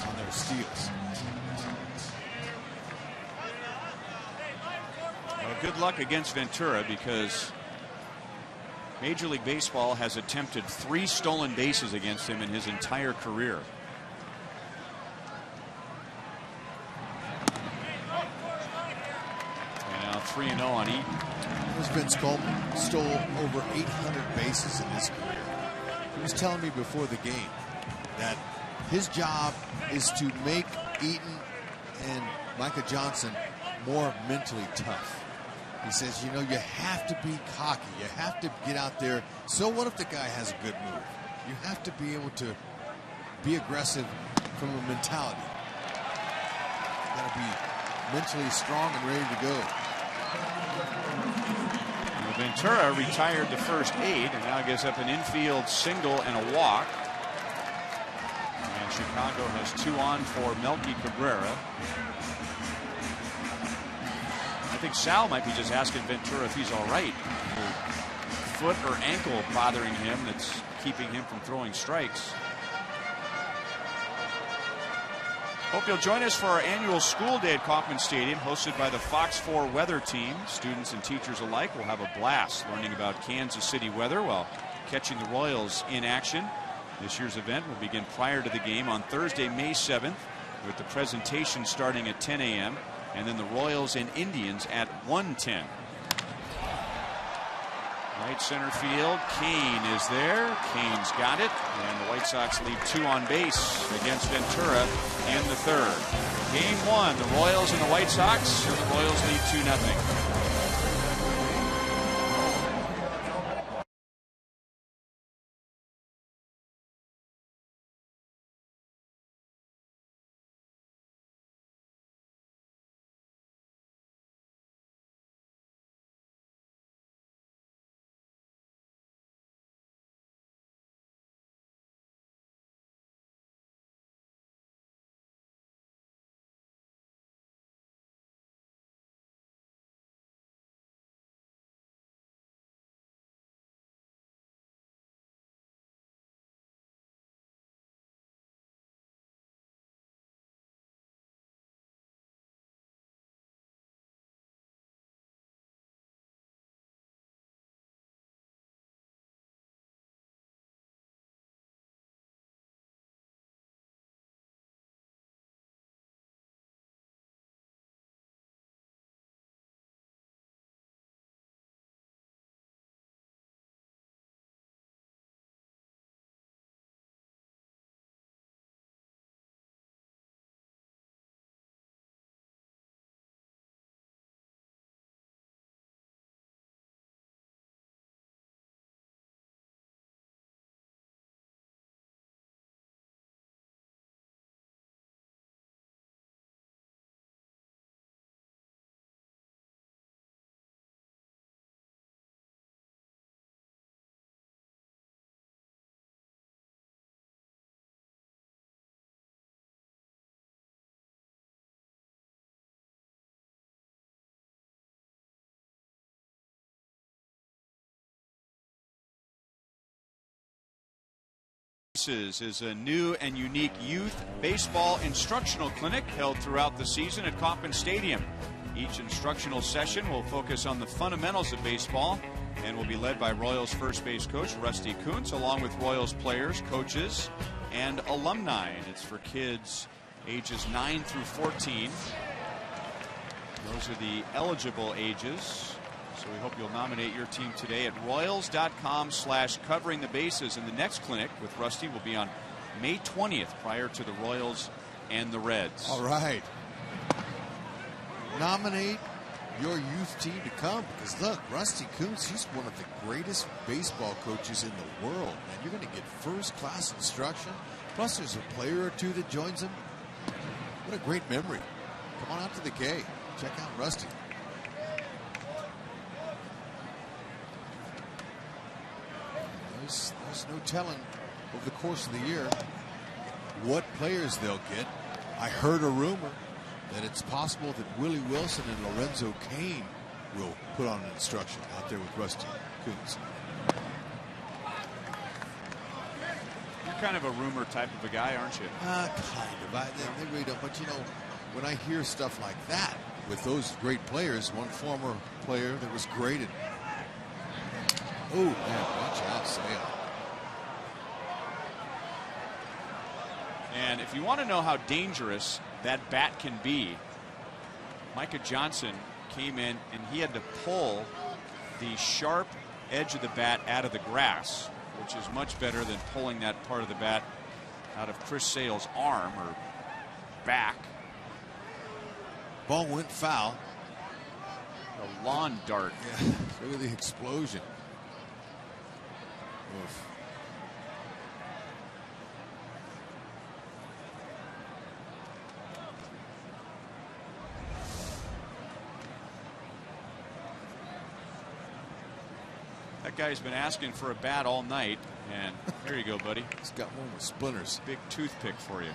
on their steals. Well, good luck against Ventura, because Major League Baseball has attempted 3 stolen bases against him in his entire career. And now 3-0 on Eaton. Here's Vince Coleman, stole over 800 bases in his career. He was telling me before the game that his job is to make Eaton and Micah Johnson more mentally tough. He says, you know, you have to be cocky. You have to get out there. So what if the guy has a good move? You have to be able to be aggressive from a mentality. You got to be mentally strong and ready to go. Well, Ventura retired the first 8 and now gives up an infield single and a walk. And Chicago has 2 on for Melky Cabrera. I think Sal might be just asking Ventura if he's all right. Foot or ankle bothering him that's keeping him from throwing strikes. Hope you'll join us for our annual school day at Kauffman Stadium, hosted by the Fox 4 weather team. Students and teachers alike will have a blast learning about Kansas City weather while catching the Royals in action. This year's event will begin prior to the game on Thursday, May 7th, with the presentation starting at 10 a.m. and then the Royals and Indians at 1:10. Right center field, Kane is there. Kane's got it, and the White Sox lead 2 on base against Ventura in the 3rd. Game 1, the Royals and the White Sox. The Royals lead 2-0. Is a new and unique youth baseball instructional clinic held throughout the season at Kauffman Stadium. Each instructional session will focus on the fundamentals of baseball and will be led by Royals first base coach Rusty Kuntz, along with Royals players, coaches, and alumni. And it's for kids ages 9 through 14. Those are the eligible ages. So we hope you'll nominate your team today at Royals.com/covering the bases. And the next clinic with Rusty will be on May 20th, prior to the Royals and the Reds. All right. Nominate your youth team to come, because look, Rusty Kuntz, he's one of the greatest baseball coaches in the world, and you're going to get first-class instruction. Plus, there's a player or two that joins him. What a great memory. Come on out to the K. Check out Rusty. There's no telling over the course of the year what players they'll get. I heard a rumor that it's possible that Willie Wilson and Lorenzo Cain will put on an instruction out there with Rusty Kuntz. You're kind of a rumor type of a guy, aren't you? Kind of. They really don't. But, you know, when I hear stuff like that with those great players, one former player that was great at... Oh, man, watch out, Sale. And if you want to know how dangerous that bat can be, Micah Johnson came in and he had to pull the sharp edge of the bat out of the grass, which is much better than pulling that part of the bat out of Chris Sale's arm or back. Ball went foul. A lawn dart. Yeah, look at the explosion. Oof. That guy's been asking for a bat all night, and here you go, buddy. He's got one with splinters. Big toothpick for you.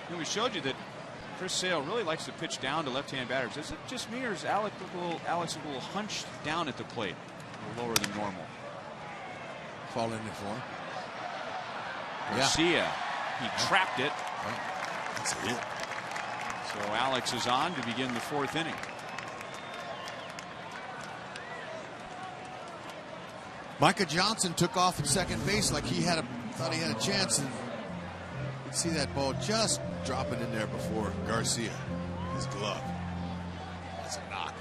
And we showed you that Chris Sale really likes to pitch down to left-hand batters. Is it just me, or is Alex a little hunched down at the plate, a little lower than normal? Fall in it for him. Garcia, he trapped it. That's it. So Alex is on to begin the fourth inning. Micah Johnson took off at second base like he thought he had a chance, and you see that ball just dropping in there before Garcia, his glove. That's a knock.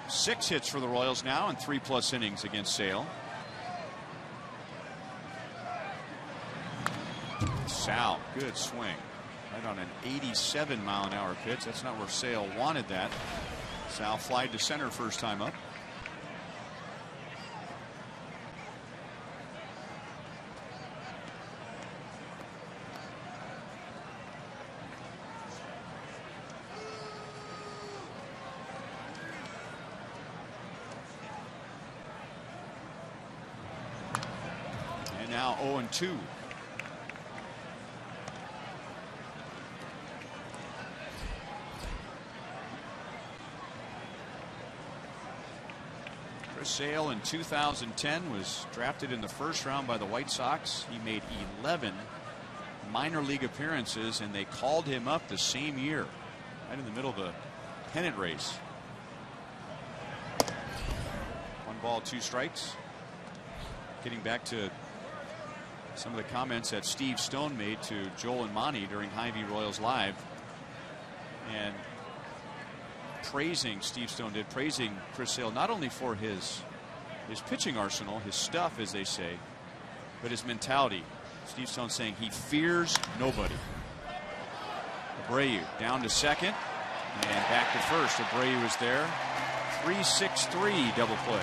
Six hits for the Royals now in 3+ innings against Sale. Sal, good swing. Right on an 87-mile-an-hour pitch. That's not where Sale wanted that. Sal flied to center first time up. And now 0-2. Sale in 2010 was drafted in the first round by the White Sox. He made 11 minor league appearances, and they called him up the same year, right in the middle of a pennant race. 1 ball, 2 strikes. Getting back to some of the comments that Steve Stone made to Joel and Monty during Hy-Vee Royals Live, and praising, Steve Stone did, praising Chris Sale not only for his pitching arsenal, his stuff, as they say, but his mentality. Steve Stone saying he fears nobody. Abreu down to second and back to first. Abreu was there. 3-6-3 double play.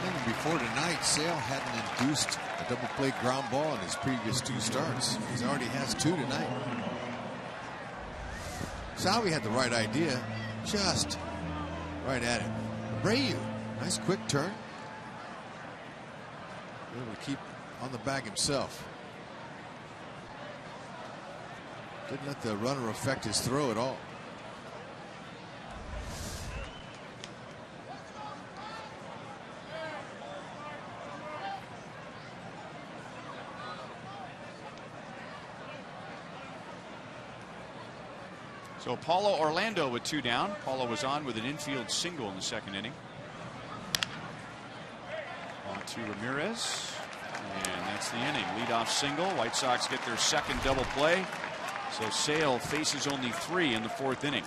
And before tonight, Sale hadn't induced a double play ground ball in his previous 2 starts. He already has 2 tonight. Salvi had the right idea. just right at him. Abreu, nice quick turn. Able to keep on the bag himself. Didn't let the runner affect his throw at all. So Paulo Orlando with 2 down. Paulo was on with an infield single in the second inning. On to Ramirez. And that's the inning. Leadoff single. White Sox get their second double play. So Sale faces only 3 in the 4th inning.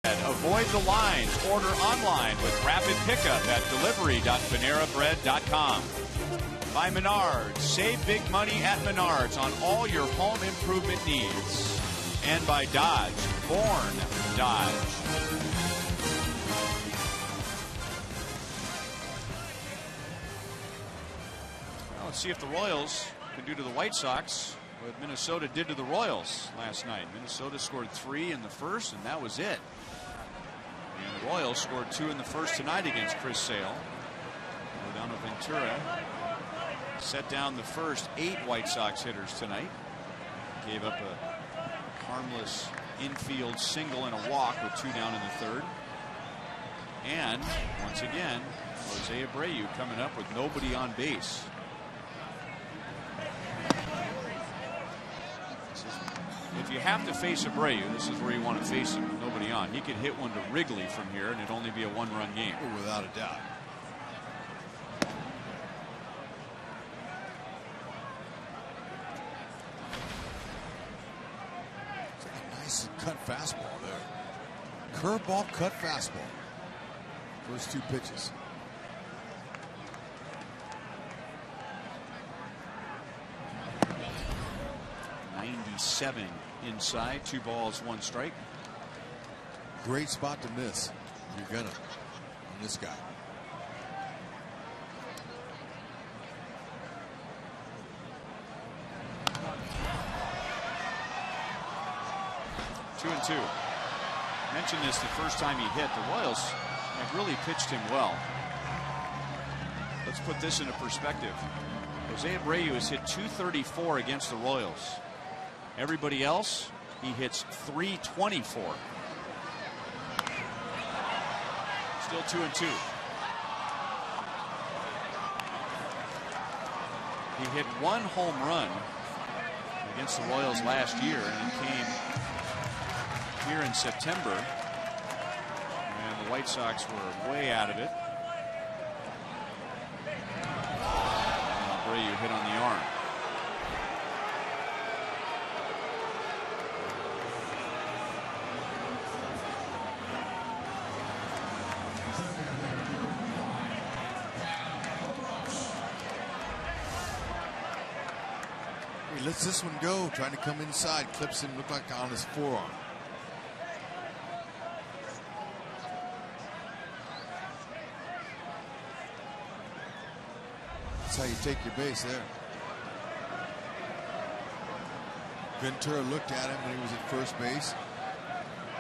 Avoid the lines. Order online with rapid pickup at delivery.panerabread.com. By Menards. Save big money at Menards on all your home improvement needs. And by Dodge. Born Dodge. Well, let's see if the Royals can do to the White Sox what Minnesota did to the Royals last night. Minnesota scored 3 in the first, and that was it. And the Royals scored 2 in the first tonight against Chris Sale. Rodano Ventura set down the first 8 White Sox hitters tonight. Gave up a harmless infield single and a walk with 2 down in the 3rd. And once again, Jose Abreu coming up with nobody on base. If you have to face Abreu, this is where you want to face him with nobody on. He could hit one to Wrigley from here and it'd only be a 1-run game. Without a doubt. It's like a nice cut fastball there. Curveball, cut fastball. First 2 pitches. .97 inside, 2 balls, 1 strike. Great spot to miss. You're gonna on this guy. Two and 2. Mentioned this the first time he hit. The Royals have really pitched him well. Let's put this into perspective. Jose Abreu has hit .234 against the Royals. Everybody else, he hits .324. Still 2 and 2. He hit 1 home run against the Royals last year, and it came here in September. And the White Sox were way out of it. hit on the arm. He lets this one go, trying to come inside, clips him, look like on his forearm. That's how you take your base there. Ventura looked at him when he was at first base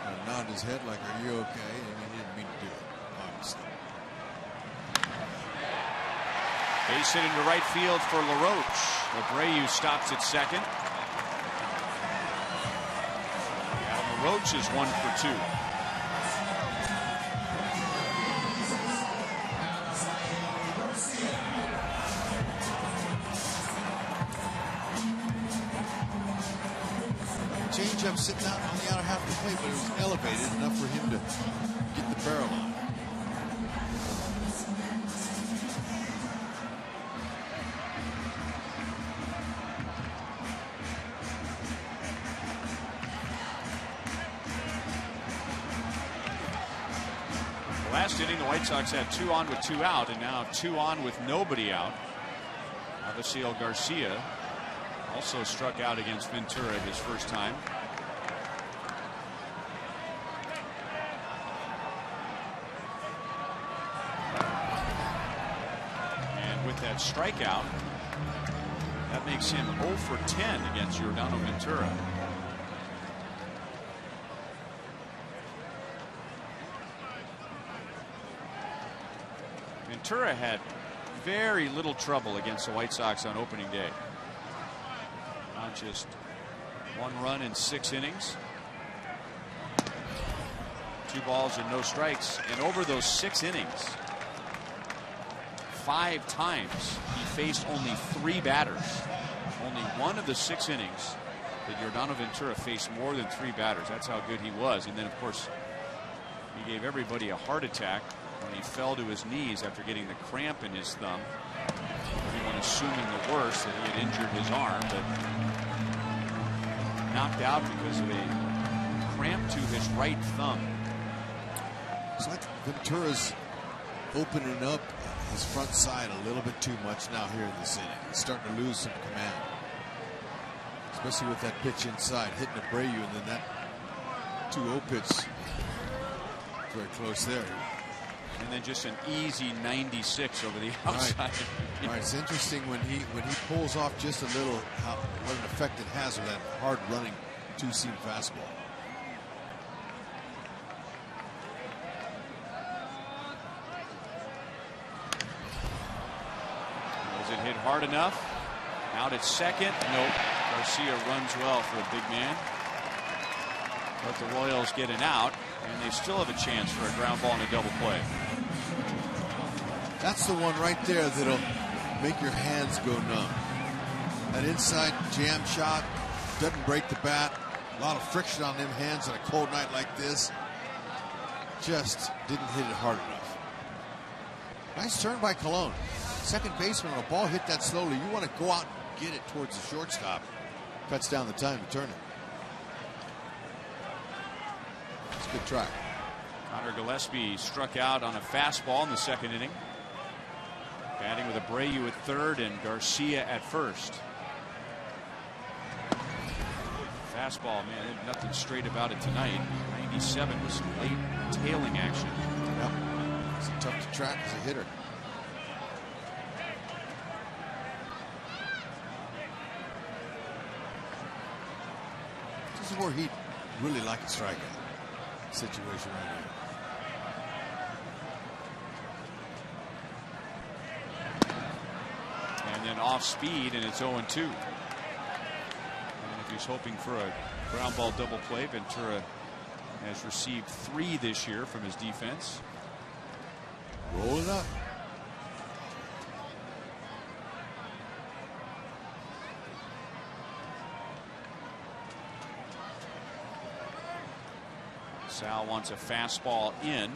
and nodded his head like, "Are you okay?" And he didn't mean to do it, obviously. Base hit into right field for LaRoche. Abreu stops at second. Now LaRoche is 1 for 2. Changeup sitting out on the outer half of the plate, but it was elevated enough for him to get the barrel on. Last inning, the White Sox had 2 on with 2 out, and now 2 on with nobody out. Avisail Garcia also struck out against Ventura his first time. And with that strikeout, that makes him 0 for 10 against Yordano Ventura. Ventura had very little trouble against the White Sox on opening day. Now just 1 run in 6 innings. 2 balls and no strikes. And over those 6 innings, 5 times he faced only 3 batters. Only 1 of the 6 innings that Yordano Ventura faced more than 3 batters. That's how good he was. And then, of course, he gave everybody a heart attack when he fell to his knees after getting the cramp in his thumb. Everyone assuming the worst, that he had injured his arm, but knocked out because of a cramp to his right thumb. It's like Ventura's opening up his front side a little bit too much now here in this inning. He's starting to lose some command, especially with that pitch inside, hitting Abreu, and then that 2-0 pitch very close there. And then just an easy 96 over the outside. Right. It's interesting when he pulls off just a little, what an effect it has with that hard running 2-seam fastball. Was it hit hard enough? Out at second. Nope. Garcia runs well for a big man. Let the Royals get an out, and they still have a chance for a ground ball and a double play. That's the one right there that'll make your hands go numb. That inside jam shot doesn't break the bat. A lot of friction on them hands on a cold night like this. Just didn't hit it hard enough. Nice turn by Colon. Second baseman, on a ball hit that slowly, you want to go out and get it towards the shortstop. Cuts down the time to turn it. It's a good try. Connor Gillespie struck out on a fastball in the second inning. Batting with Abreu at third and Garcia at first. Fastball, man, nothing straight about it tonight. 97 was some late tailing action. Yep. It's tough to track as a hitter. This is where he'd really like a strikeout situation right now. And then off speed, and it's 0-2. And if he's hoping for a ground ball double play, Ventura has received 3 this year from his defense. Roll it up. Sal wants a fastball in.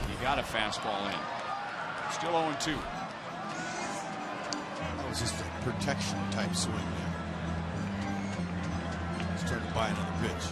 He got a fastball in. Still 0-2. was just a protection type swing there. He's trying to buy another pitch.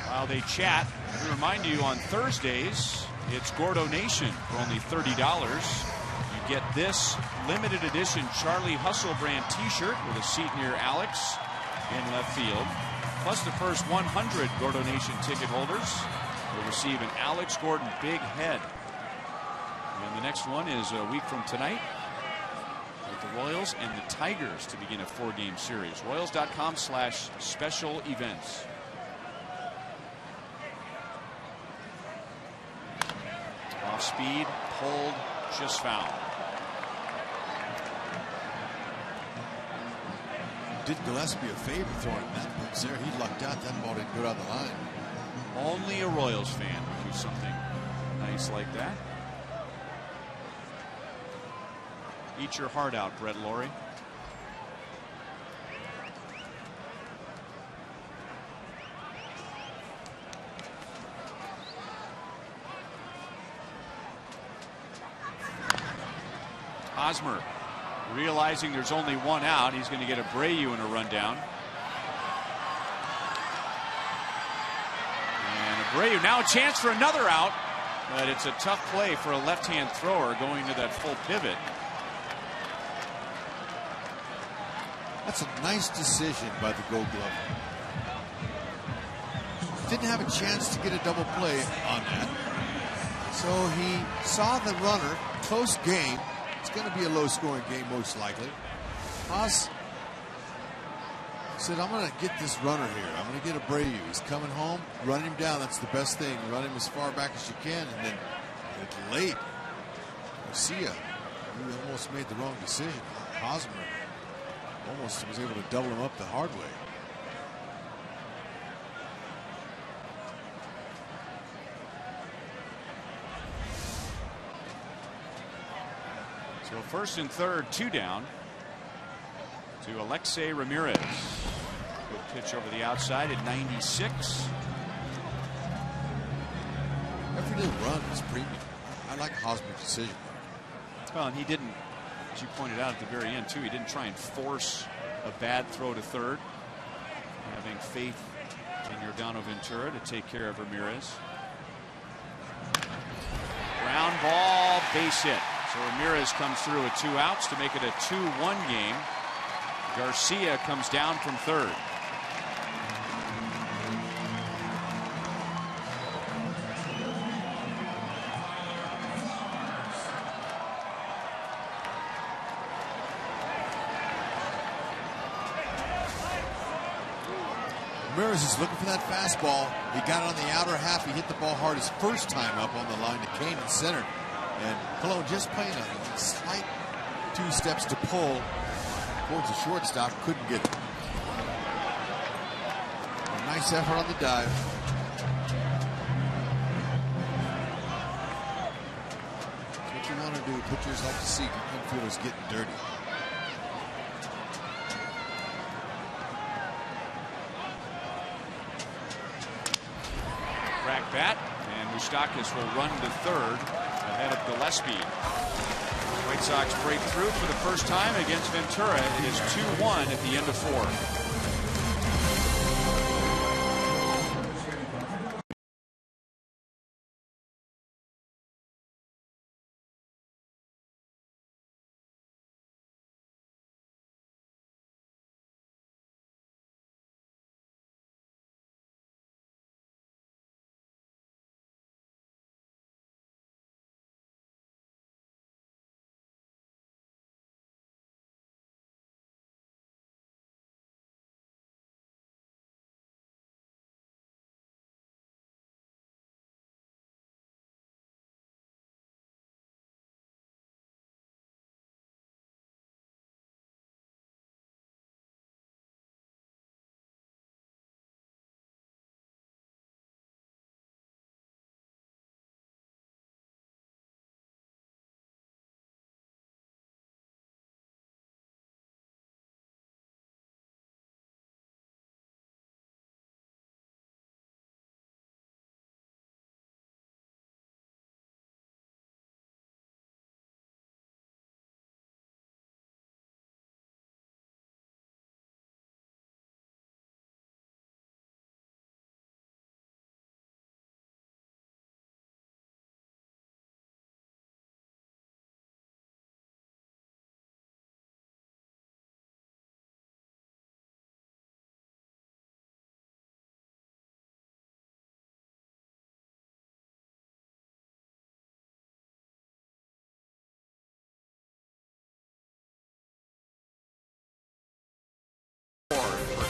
While they chat, we remind you on Thursdays, it's Gordo Nation for only $30. You get this limited edition Charlie Hustle brand t-shirt with a seat near Alex in left field. Plus the first 100 Gordo Nation ticket holders will receive an Alex Gordon big head. And the next one is a week from tonight with the Royals and the Tigers to begin a 4-game series. Royals.com/special events. Off speed, pulled, just foul. Did Gillespie a favor throwing that pitch there. He lucked out. That ball didn't go down the line. Only a Royals fan would do something nice like that. Eat your heart out, Brett Laurie. Hosmer, realizing there's only one out, he's going to get Abreu in a rundown. And Abreu now a chance for another out, but it's a tough play for a left-hand thrower going to that full pivot. That's a nice decision by the Gold Glove. Didn't have a chance to get a double play on that. So he saw the runner, close game. It's going to be a low-scoring game, most likely. Haas said, I'm going to get this runner here. I'm going to get Abreu. He's coming home. Run him down. That's the best thing. Run him as far back as you can. And then it's late. Garcia, he almost made the wrong decision. Hosmer almost was able to double him up the hard way. So first and third, 2 down to Alexei Ramirez. Good pitch over the outside at 96. Every little run is premium. I like Hosmer's decision. Well, and he didn't, as you pointed out at the very end too, he didn't try and force a bad throw to third. Having faith in Yordano Ventura to take care of Ramirez. Ground ball, base hit. So Ramirez comes through with 2 outs to make it a 2-1 game. Garcia comes down from third. Ramirez is looking for that fastball. He got it on the outer half. He hit the ball hard his first time up on the line to Kane in center. And Cologne just playing a slight 2 steps to pull towards the shortstop. Couldn't get it. A nice effort on the dive. That's what you want to do. Pitchers like to see infielders getting dirty. Crack bat, and Moustakas will run to third ahead of Gillespie. White Sox break through for the first time against Ventura. It is 2-1 at the end of 4.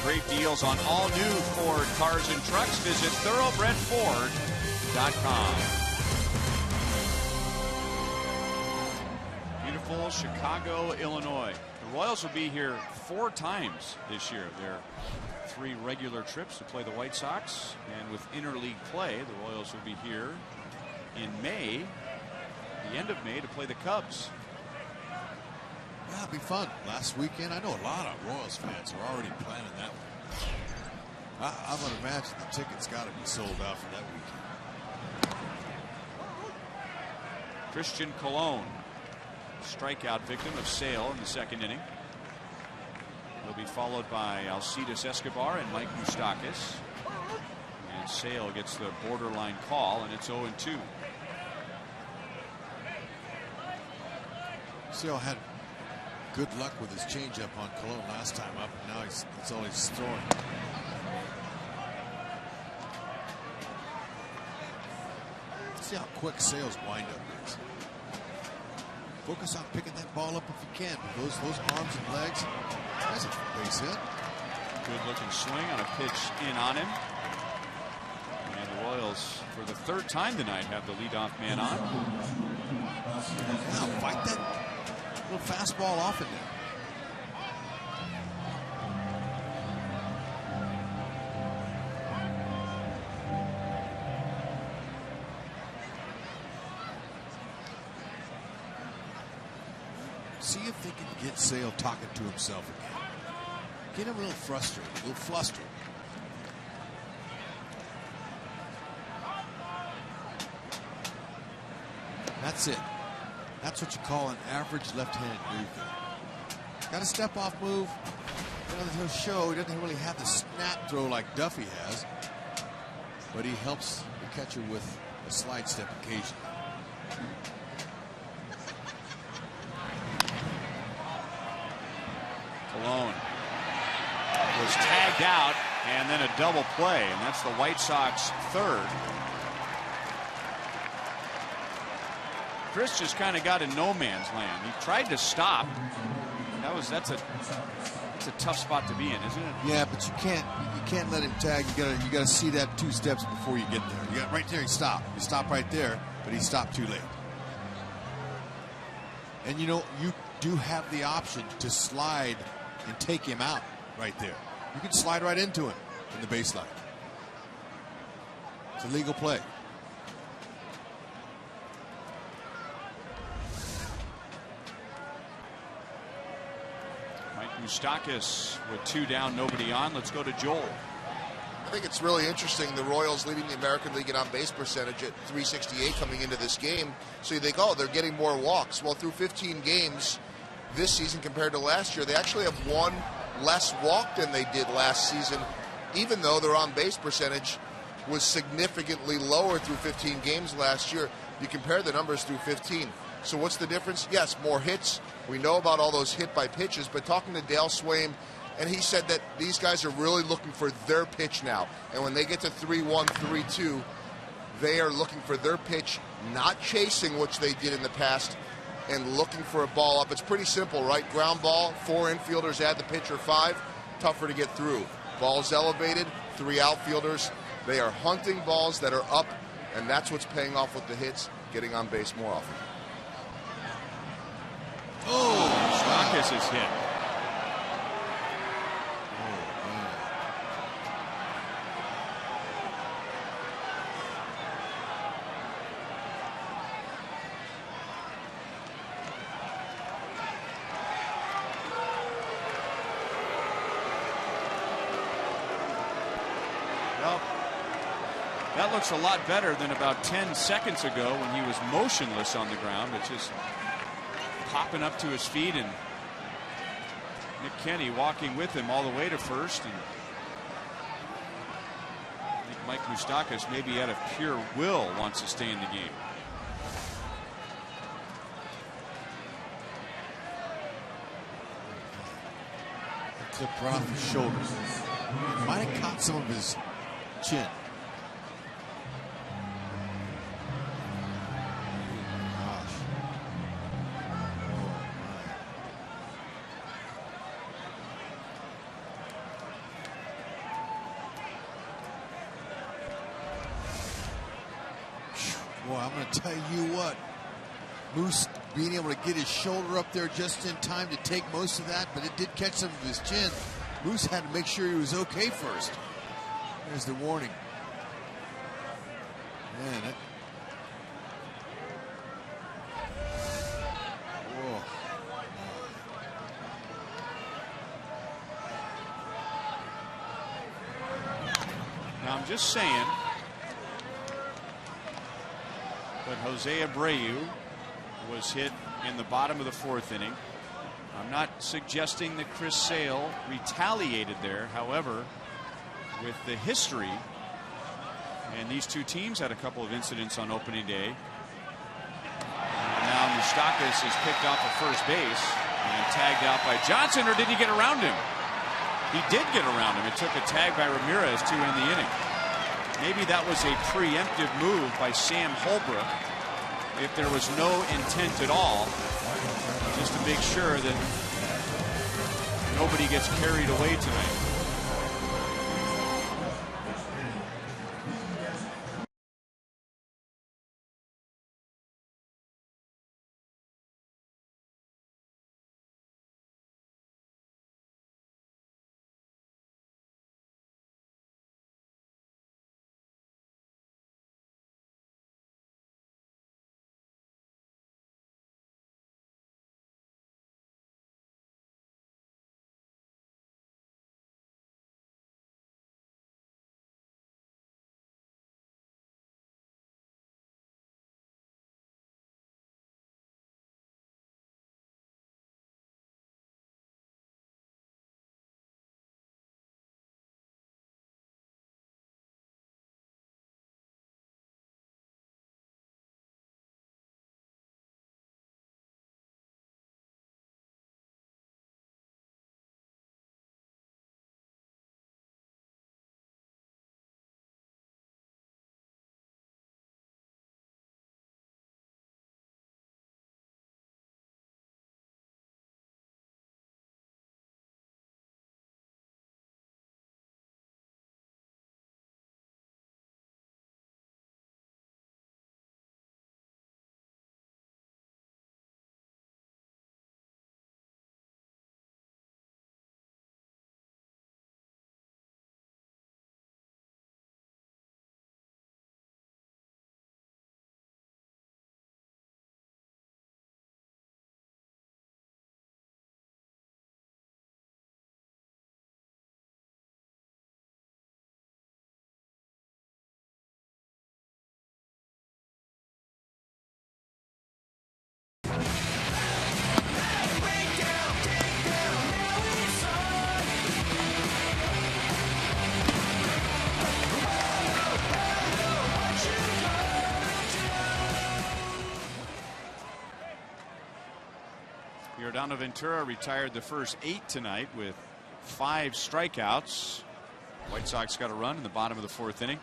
great deals on all new Ford cars and trucks. Visit thoroughbredford.com. Beautiful Chicago, Illinois. The Royals will be here 4 times this year. Their 3 regular trips to play the White Sox, and with interleague play, the Royals will be here in May, the end of May, to play the Cubs. Yeah, it'll be fun. Last weekend, I know a lot of Royals fans are already planning that one. I would imagine the tickets got to be sold out for that weekend. Christian Colon, strikeout victim of Sale in the 2nd inning. He'll be followed by Alcides Escobar and Mike Moustakas. And Sale gets the borderline call, and it's 0-2. Sale had good luck with his changeup on Colon last time up, and now that's all he's throwing. See how quick Sale's windup is. Focus on picking that ball up if you can. Those arms and legs. That's a base hit. Good looking swing on a pitch in on him. And the Royals, for the 3rd time tonight, have the leadoff man on. Now fight that little fastball off in there. See if they can get Sale talking to himself again. Get him a little frustrated, a little flustered. That's it. That's what you call an average left-handed move there. Got a step-off move. You know, he'll show he doesn't really have the snap throw like Duffy has, but he helps the catcher with a slide step occasionally. Colon was tagged out, and then a double play, and that's the White Sox 3rd. Chris just kind of got in no man's land. He tried to stop. That's a tough spot to be in, isn't it? Yeah, but you can't let him tag. You gotta see that 2 steps before you get there. You got right there. He stopped. He stopped right there, but he stopped too late. And you know, you do have the option to slide and take him out right there. You can slide right into him in the baseline. It's a legal play. Mike Moustakas with 2 down, nobody on. Let's go to Joel. I think it's really interesting. The Royals leading the American League in on-base percentage at .368 coming into this game. So you think, oh, they're getting more walks. Well, through 15 games this season compared to last year, they actually have 1 less walk than they did last season, even though their on-base percentage was significantly lower through 15 games last year. You compare the numbers through 15. So what's the difference? Yes, more hits. We know about all those hit by pitches, but talking to Dale Swaim, and he said that these guys are really looking for their pitch now. And when they get to 3-1, 3-2, they are looking for their pitch, not chasing, which they did in the past, and looking for a ball up. It's pretty simple, right? Ground ball, 4 infielders add the pitcher 5, tougher to get through. Balls elevated, 3 outfielders. They are hunting balls that are up, and that's what's paying off with the hits, getting on base more often. Oh, Moustakas is hit. That looks a lot better than about 10 seconds ago when he was motionless on the ground, but just popping up to his feet, and Nick Kenny walking with him all the way to first. And I think Mike Moustakas, maybe out of pure will, wants to stay in the game. Clipped right off his shoulders. Might have caught some of his chin. Boy, I'm going to tell you what. Moose being able to get his shoulder up there just in time to take most of that, but it did catch some of his chin. Moose had to make sure he was okay first. There's the warning. Man, that... Whoa. Now, I'm just saying, but Jose Abreu was hit in the bottom of the 4th inning. I'm not suggesting that Chris Sale retaliated there. However, with the history, and these two teams had a couple of incidents on opening day. And now Moustakas is picked off at first base and tagged out by Johnson, or did he get around him? He did get around him. It took a tag by Ramirez to end the inning. Maybe that was a preemptive move by Sam Holbrook, if there was no intent at all, just to make sure that nobody gets carried away tonight. Yordano Ventura retired the first 8 tonight with 5 strikeouts. White Sox got a run in the bottom of the 4th inning.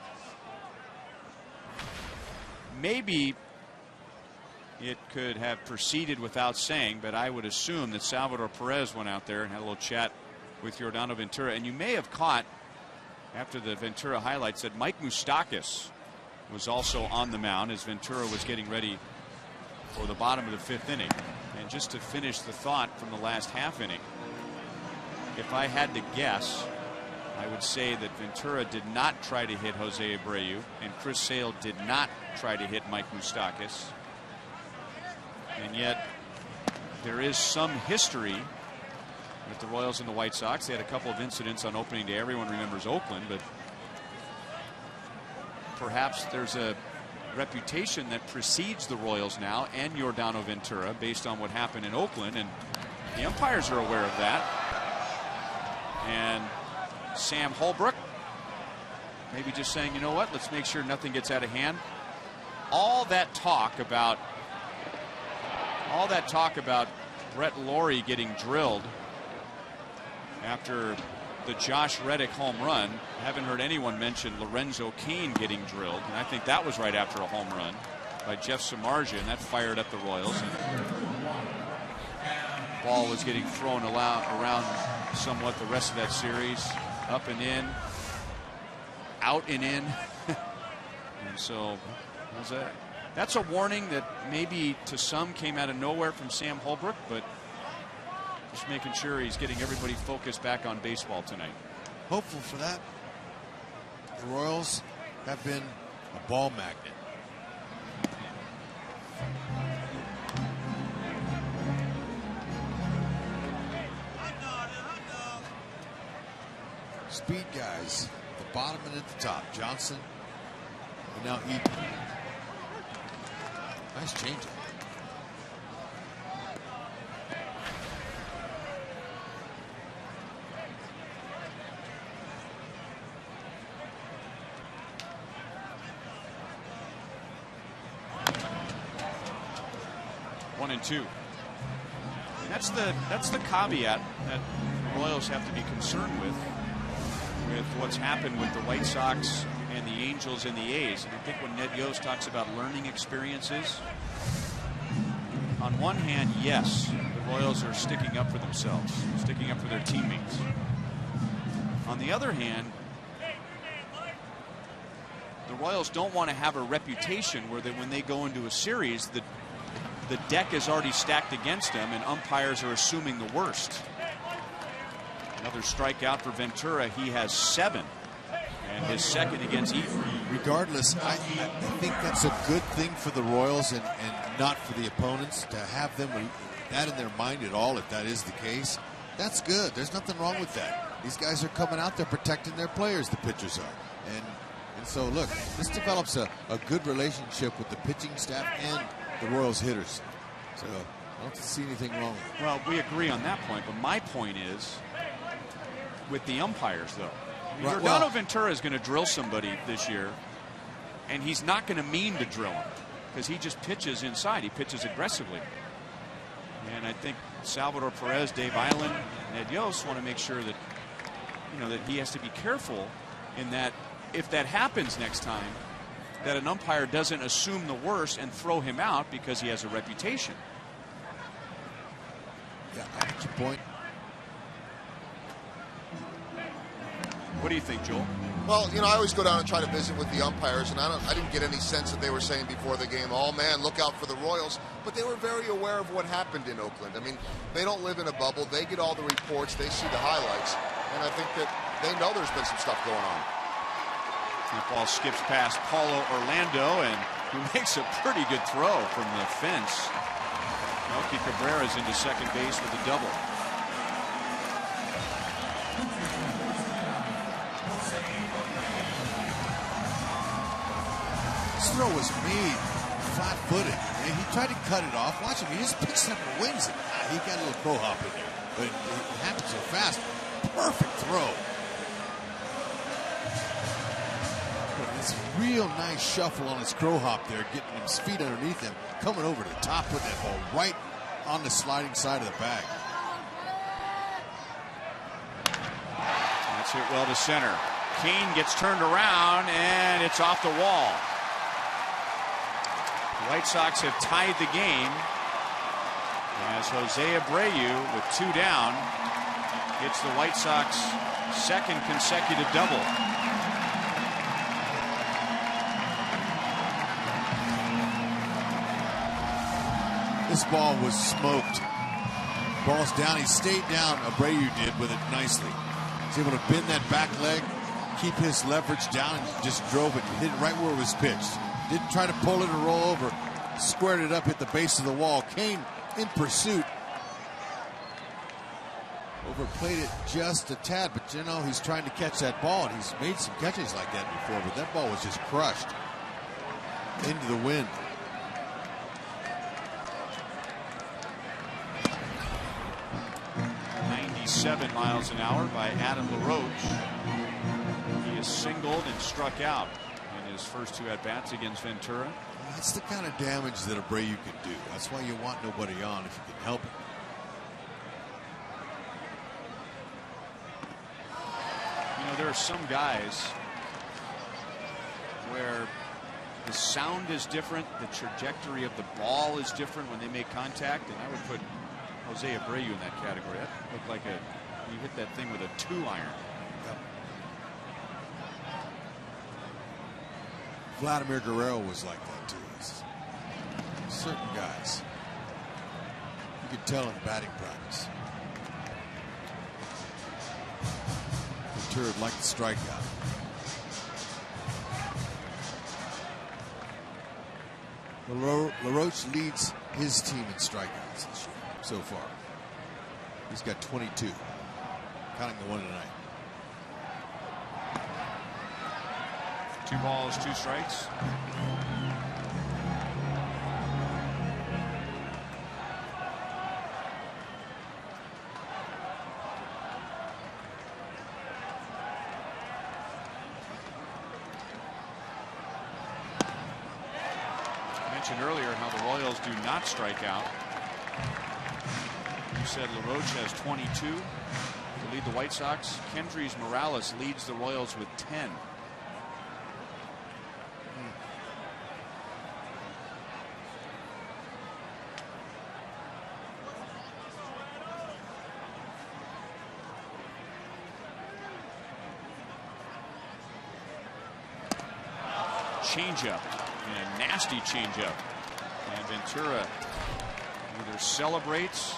Maybe it could have proceeded without saying, but I would assume that Salvador Perez went out there and had a little chat with Yordano Ventura. And you may have caught, after the Ventura highlights, that Mike Moustakas was also on the mound as Ventura was getting ready for the bottom of the 5th inning. And just to finish the thought from the last half inning, if I had to guess, I would say that Ventura did not try to hit Jose Abreu, and Chris Sale did not try to hit Mike Moustakas. And yet, there is some history with the Royals and the White Sox. They had a couple of incidents on opening day. Everyone remembers Oakland, but perhaps there's a reputation that precedes the Royals now and Yordano Ventura based on what happened in Oakland, and the umpires are aware of that. And Sam Holbrook maybe just saying, you know what, let's make sure nothing gets out of hand. All that talk about Brett Lawrie getting drilled after the Josh Reddick home run. I haven't heard anyone mention Lorenzo Cain getting drilled, and I think that was right after a home run by Jeff Samardzija, and that fired up the Royals. And the ball was getting thrown around somewhat the rest of that series, up and in, out and in. And so That's a warning that maybe to some came out of nowhere from Sam Holbrook, but just making sure he's getting everybody focused back on baseball tonight. Hopeful for that. The Royals have been a ball magnet. Speed guys, the bottom and at the top. Johnson, and now Eaton. Nice changeup. One and two. That's the caveat that the Royals have to be concerned with what's happened with the White Sox and the Angels and the A's. And I think when Ned Yost talks about learning experiences, on one hand, yes, the Royals are sticking up for themselves, sticking up for their teammates. On the other hand, the Royals don't want to have a reputation where when they go into a series, the deck is already stacked against them and umpires are assuming the worst. Another strikeout for Ventura. He has 7, and his second against Eaton. Regardless, I think that's a good thing for the Royals and not for the opponents to have them with that in their mind at all. If that is the case, that's good. There's nothing wrong with that. These guys are coming out there protecting their players, the pitchers are. And so, look, this develops a good relationship with the pitching staff and the Royals hitters. So I don't see anything wrong. Well, we agree on that point, but my point is with the umpires, though. Right, Yordano Ventura is going to drill somebody this year, and he's not going to mean to drill him because he just pitches inside. He pitches aggressively. And I think Salvador Perez, Dave Island, Ned Yost want to make sure that, that he has to be careful in that if that happens next time, that an umpire doesn't assume the worst and throw him out because he has a reputation. Yeah, I get your point. What do you think, Joel? Well, I always go down and try to visit with the umpires, and I didn't get any sense that they were saying before the game, oh man, look out for the Royals. But they were very aware of what happened in Oakland. I mean, they don't live in a bubble. They get all the reports. They see the highlights. And I think that they know there's been some stuff going on. That ball skips past Paulo Orlando, and he makes a pretty good throw from the fence. Melky Cabrera's into second base with a double. This throw was made flat-footed. And he tried to cut it off. Watch him. He just picks it up and wings it. He got a little crow hop in there. But it happened so fast. Perfect throw. But this real nice shuffle on his crow hop there, getting his feet underneath him, coming over the top with that ball right on the sliding side of the bag. That's hit well to center. Kane gets turned around, and it's off the wall. The White Sox have tied the game as Jose Abreu, with 2 down, gets the White Sox second consecutive double. This ball was smoked. Ball's down. He stayed down. Abreu did with it nicely. He's able to bend that back leg, keep his leverage down, and just drove it and hit it right where it was pitched. Didn't try to pull it or roll over. Squared it up at the base of the wall. Kane in pursuit. Overplayed it just a tad, but he's trying to catch that ball, and he's made some catches like that before, but that ball was just crushed into the wind. Miles an hour by Adam LaRoche. He is singled and struck out in his first 2 at-bats against Ventura. That's the kind of damage that Abreu can do. That's why you want nobody on if you can help it. There are some guys where the sound is different, the trajectory of the ball is different when they make contact, and I would put Jose Abreu in that category. That looked like you hit that thing with a 2-iron. Yep. Vladimir Guerrero was like that too. certain guys. You can tell in batting practice. Ventura would like to strike out. LaRoche leads his team in strikeouts this year so far. He's got 22, counting the one tonight. 2 balls, 2 strikes. Earlier how the Royals do not strike out. You said LaRoche has 22 to lead the White Sox. Kendrys Morales leads the Royals with 10. Changeup. And a nasty changeup. And Ventura either celebrates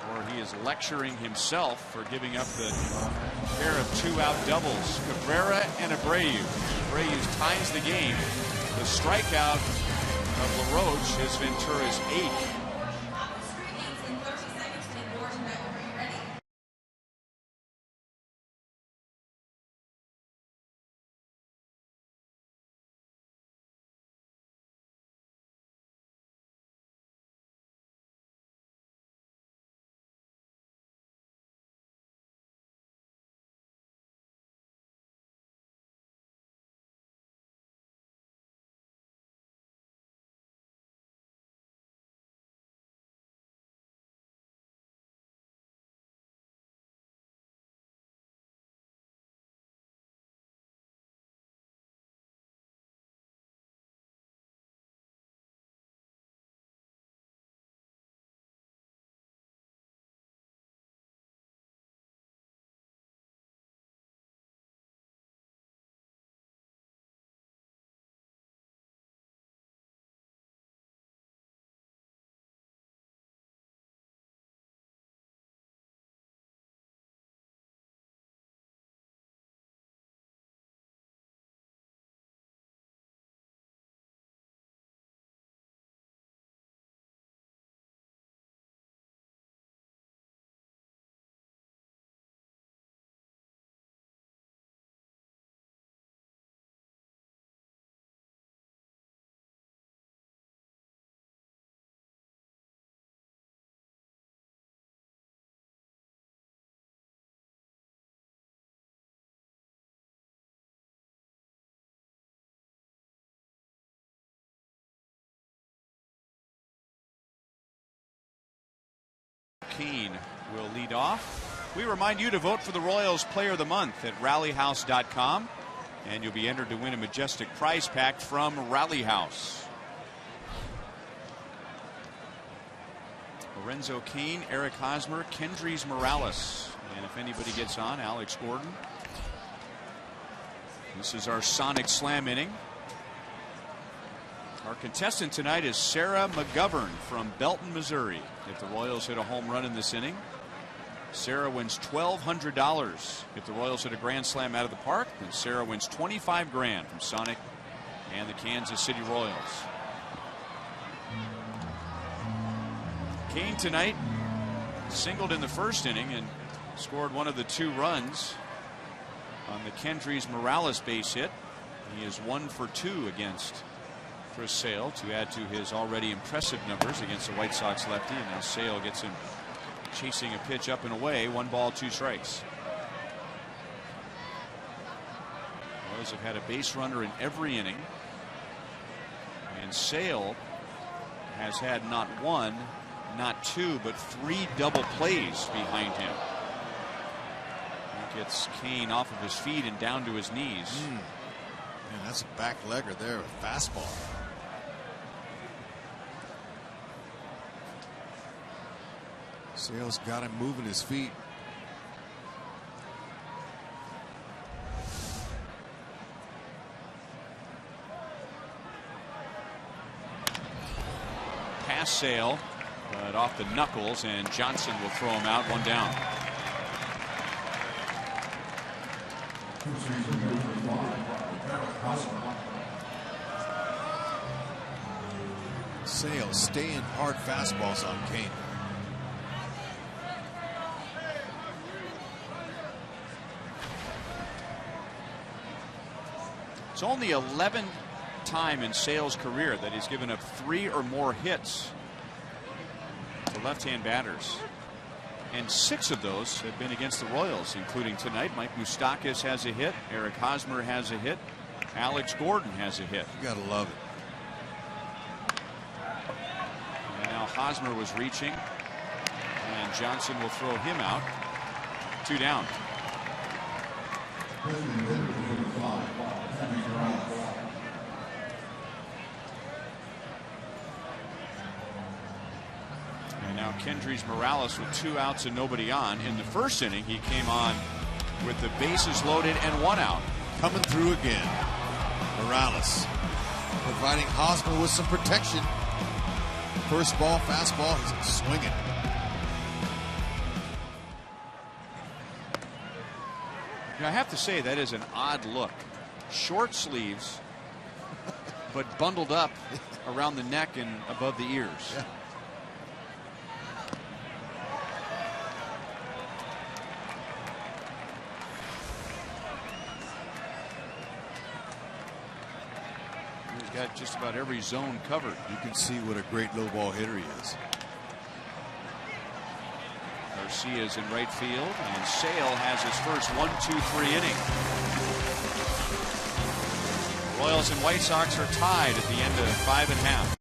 or he is lecturing himself for giving up the pair of 2-out doubles. Cabrera and Abreu. Abreu ties the game. The strikeout of LaRoche is Ventura's 8th. Keane will lead off. We remind you to vote for the Royals Player of the Month at rallyhouse.com, and you'll be entered to win a majestic prize pack from Rally House. Lorenzo Cain, Eric Hosmer, Kendrys Morales, and if anybody gets on, Alex Gordon. This is our Sonic Slam inning. Our contestant tonight is Sarah McGovern from Belton, Missouri. If the Royals hit a home run in this inning, Sarah wins $1,200. If the Royals hit a grand slam out of the park, then Sarah wins $25,000 from Sonic and the Kansas City Royals. Cain tonight singled in the first inning and scored one of the 2 runs on the Kendrys Morales base hit. He is 1 for 2 against Chris Sale to add to his already impressive numbers against the White Sox lefty, and now Sale gets him chasing a pitch up and away. 1 ball, 2 strikes. Royals have had a base runner in every inning, and Sale has had not 1, not 2, but 3 double plays behind him. He gets Cain off of his feet and down to his knees. Man, that's a back legger there, a fastball. Sale's got him moving his feet. past Sale, but off the knuckles, and Johnson will throw him out. 1 down. Sale staying hard fastballs on Kane. It's only 11th time in Sale's career that he's given up 3 or more hits to left-hand batters, and 6 of those have been against the Royals, including tonight. Mike Moustakas has a hit, Eric Hosmer has a hit, Alex Gordon has a hit. You gotta love it. And now Hosmer was reaching, and Johnson will throw him out. 2 down. And now Kendrys Morales with 2 outs and nobody on. In the first inning, he came on with the bases loaded and 1 out. Coming through again. Morales providing Hosmer with some protection. First ball, fastball, he's swinging. I have to say, that is an odd look. Short sleeves, but bundled up around the neck and above the ears. Yeah. He's got just about every zone covered. You can see what a great low ball hitter he is. Garcia's in right field, and Sale has his first 1-2-3 inning. Royals and White Sox are tied at the end of 5 1/2.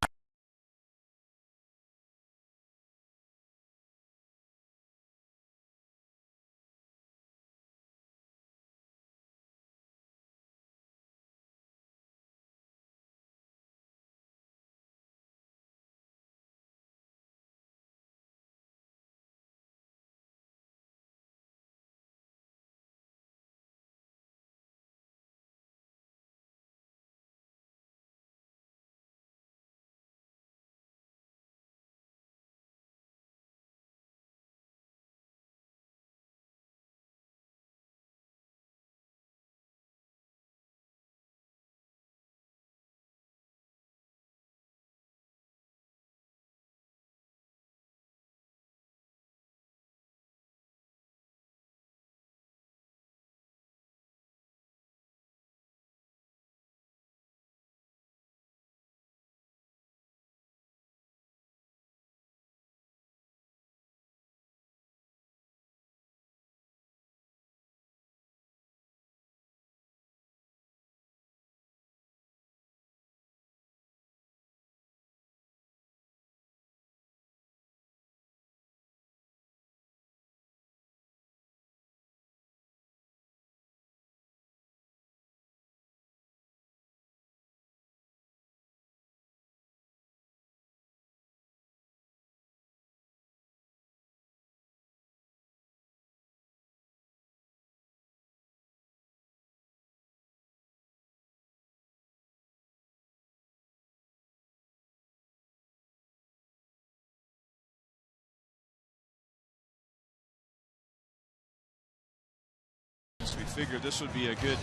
We figured this would be a good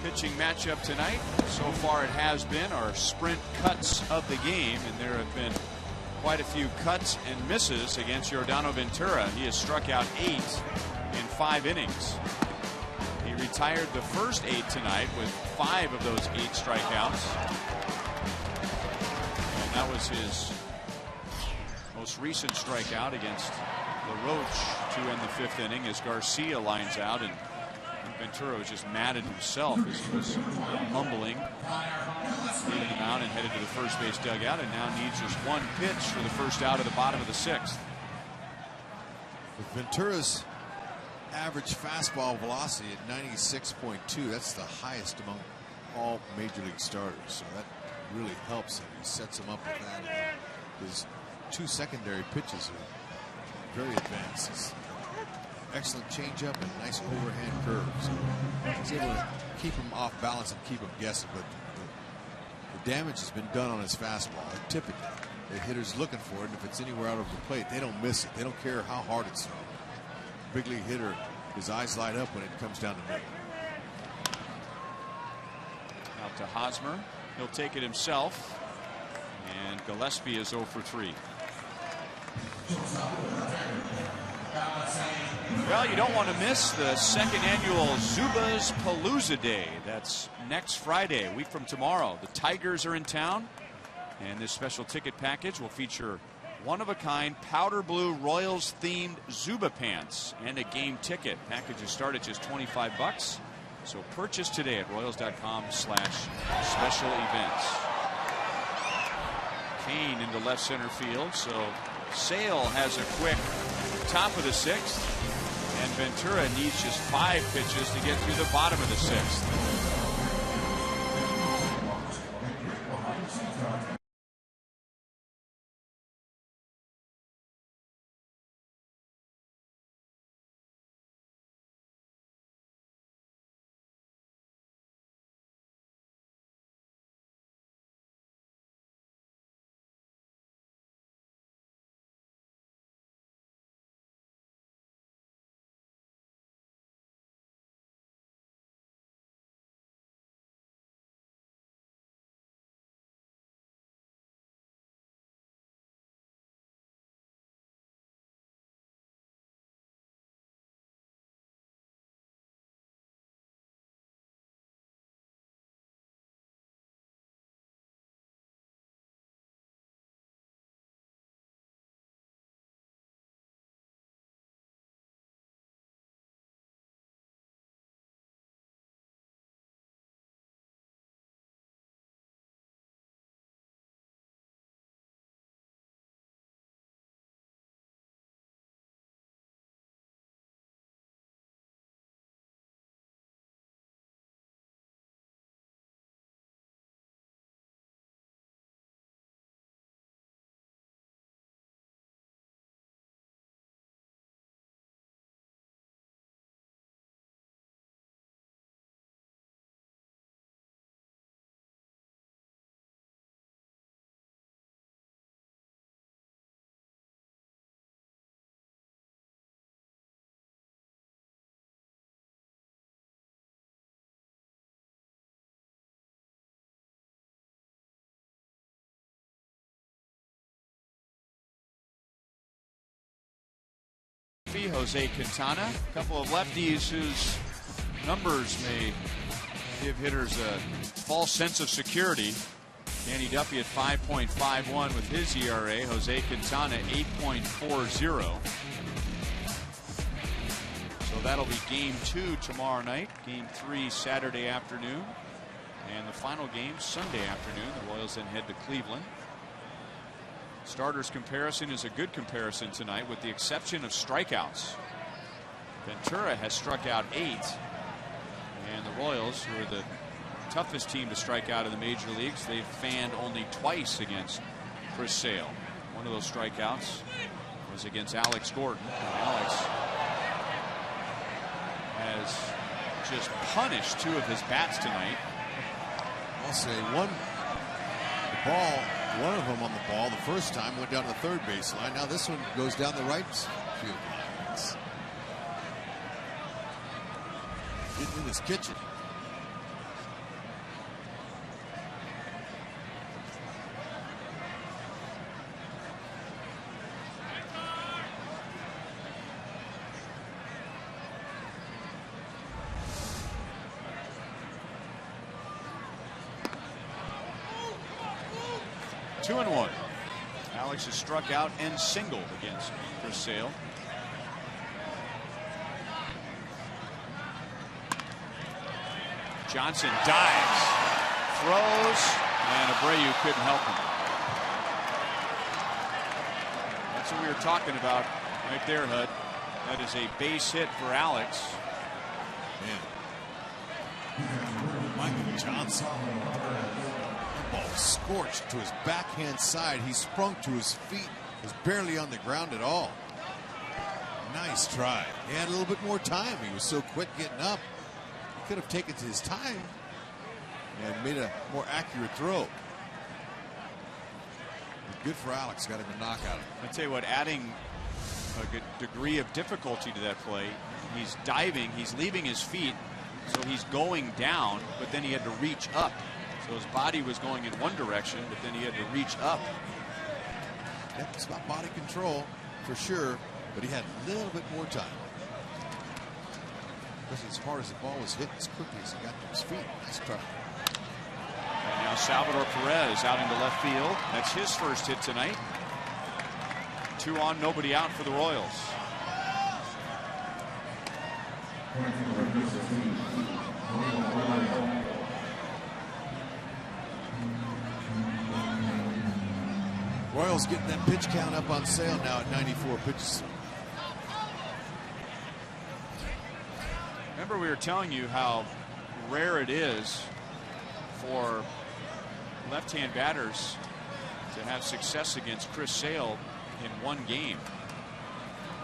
pitching matchup tonight. So far it has been our sprint cuts of the game, and there have been quite a few cuts and misses against Yordano Ventura. He has struck out 8 in 5 innings. He retired the first 8 tonight with 5 of those 8 strikeouts, and that was his most recent strikeout against LaRoche to end the 5th inning as Garcia lines out, and Ventura was just mad at himself as he was mumbling, leaving him out and headed to the first base dugout, and now needs just 1 pitch for the first out of the bottom of the 6th. With Ventura's average fastball velocity at 96.2, that's the highest among all major league starters, so that really helps him. He sets him up with that. His 2 secondary pitches are very advanced. Excellent changeup and nice overhand curve. So he's able to keep him off balance and keep him guessing, but the damage has been done on his fastball, typically. the hitter's looking for it. And if it's anywhere out of the plate, they don't miss it. They don't care how hard it's thrown. Big league hitter, his eyes light up when it comes down the middle. Out to Hosmer. He'll take it himself. And Gillespie is 0 for 3. Well, you don't want to miss the second annual Zubaz Palooza Day. That's next Friday, a week from tomorrow. The Tigers are in town, and this special ticket package will feature one-of-a-kind powder blue Royals-themed Zuba pants and a game ticket. Packages start at just $25, so purchase today at Royals.com/special events. Kane into left center field, so Sale has a quick top of the 6th, and Ventura needs just 5 pitches to get through the bottom of the 6th. Jose Quintana, a couple of lefties whose numbers may give hitters a false sense of security. Danny Duffy at 5.51 with his ERA. Jose Quintana 8.40. So that'll be game 2 tomorrow night. Game 3 Saturday afternoon. And the final game Sunday afternoon. The Royals then head to Cleveland. Starters comparison is a good comparison tonight with the exception of strikeouts. Ventura has struck out 8, and the Royals, who are the toughest team to strike out in the major leagues, they've fanned only twice against Chris Sale. One of those strikeouts was against Alex Gordon, and Alex has just punished 2 of his bats tonight. I'll say one of them on the ball the first time went down to the third baseline. Now this one goes down the right field line. It's getting in his kitchen. Two and one. Alex has struck out and singled against Chris Sale. Johnson dives, throws, and Abreu couldn't help him. That's what we were talking about right there, Hud. That is a base hit for Alex. Man. Michael Johnson. Ball scorched to his backhand side. He sprung to his feet, was barely on the ground at all. Nice try. He had a little bit more time. He was so quick getting up. He could have taken his time and made a more accurate throw. Good for Alex. Got him a knockout. I tell you what, adding a good degree of difficulty to that play. He's diving. He's leaving his feet, so he's going down. But then he had to reach up. So his body was going in one direction, but then he had to reach up. Yep, it's about body control for sure, but he had a little bit more time. Especially as hard as the ball was hit, as quickly as he got to his feet. Nice try. And now Salvador Perez out into left field. That's his first hit tonight. 2 on, nobody out for the Royals. Royals getting that pitch count up on Sale now at 94 pitches. Remember, we were telling you how rare it is for left-hand batters to have success against Chris Sale in one game.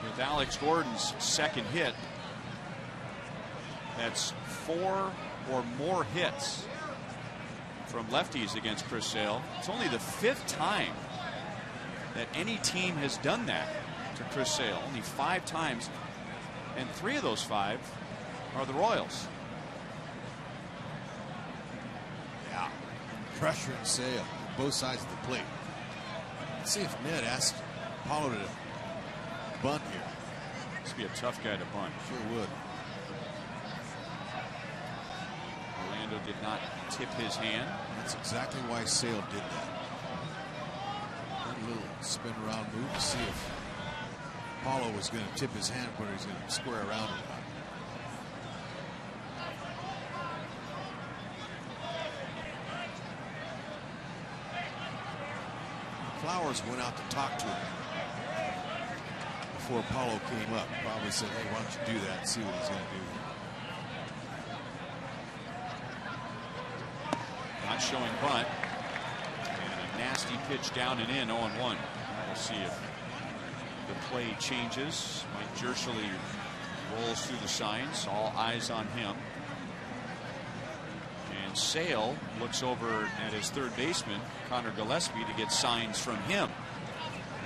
With Alex Gordon's second hit, that's 4 or more hits from lefties against Chris Sale. It's only the 5th time that any team has done that to Chris Sale. Only 5 times, and 3 of those 5 are the Royals. Yeah, pressure and Sale, both sides of the plate. Let's see if Ned asks Paulo to bunt here. Must be a tough guy to bunt. Sure would. Orlando did not tip his hand. That's exactly why Sale did that. A little spin around move to see if Paulo was going to tip his hand, but he's going to square around him. Flowers went out to talk to him before Paulo came up. Probably said, hey, why don't you do that and see what he's going to do. Not showing bunt. And a nasty pitch down and in, 0-1. We'll see if the play changes. Mike Jershely rolls through the signs. All eyes on him. And Sale looks over at his third baseman, Connor Gillespie, to get signs from him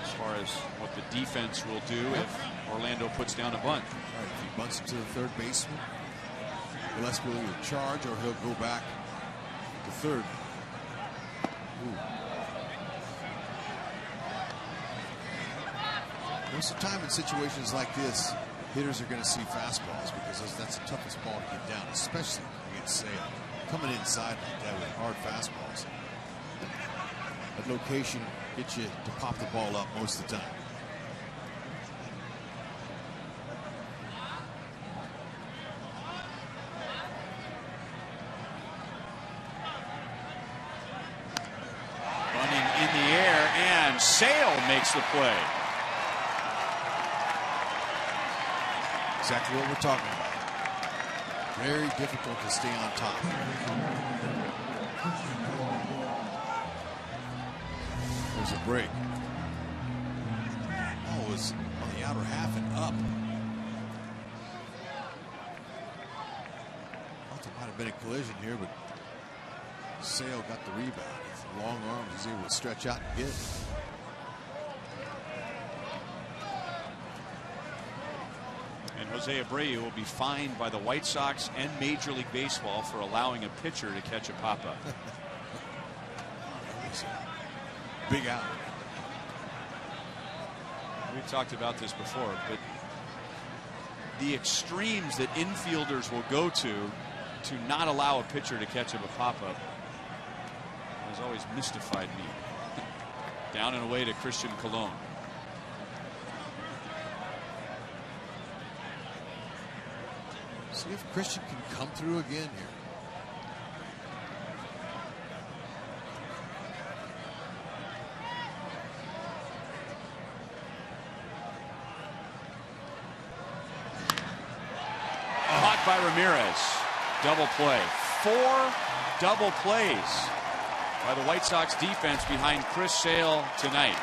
as far as what the defense will do if Orlando puts down a bunt. Right, if he bunts it to the third baseman, Gillespie will either charge or he'll go back to third. Ooh. Most of the time in situations like this, hitters are going to see fastballs because that's the toughest ball to get down, especially against Sale. Coming inside like that with hard fastballs. That location gets you to pop the ball up most of the time. Running in the air, and Sale makes the play. Exactly what we're talking about. Very difficult to stay on top. There's a break. Oh, it was on the outer half and up. Thought there might have been a collision here, but Sale got the rebound. With long arms, he's able to stretch out and get it. Jose Abreu will be fined by the White Sox and Major League Baseball for allowing a pitcher to catch a pop-up. Big out. We've talked about this before, but the extremes that infielders will go to not allow a pitcher to catch a pop-up has always mystified me. Down and away to Christian Colon. See if Christian can come through again here. Caught by Ramirez. Double play. 4 double plays by the White Sox defense behind Chris Sale tonight.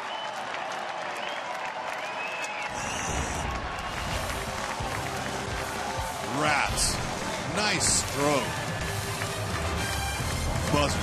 Rats. Nice stroke. Buzzer.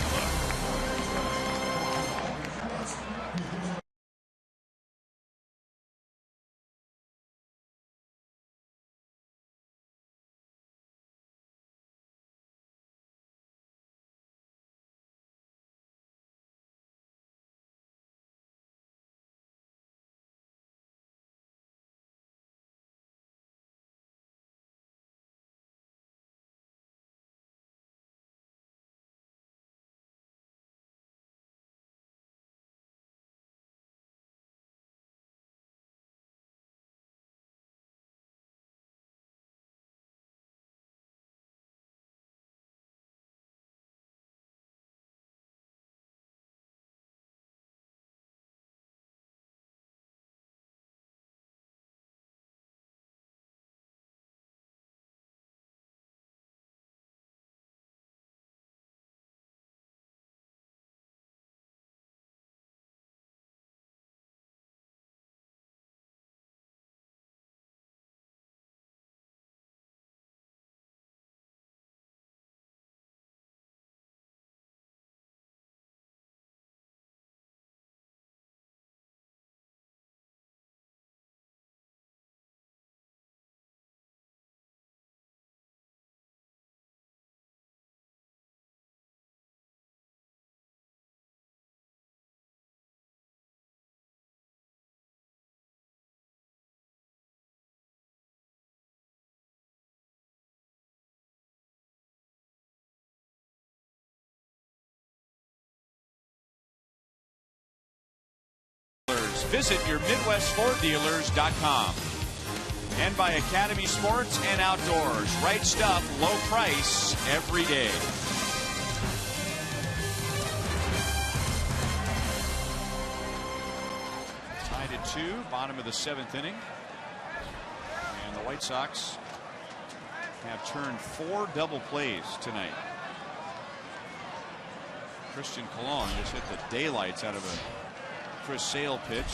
Orioles. Visit your MidwestFordDealers.com. And by Academy Sports and Outdoors. Right stuff, low price, every day. Tied at 2, bottom of the 7th inning. And the White Sox have turned 4 double plays tonight. Christian Colon just hit the daylights out of a Chris Sale pitch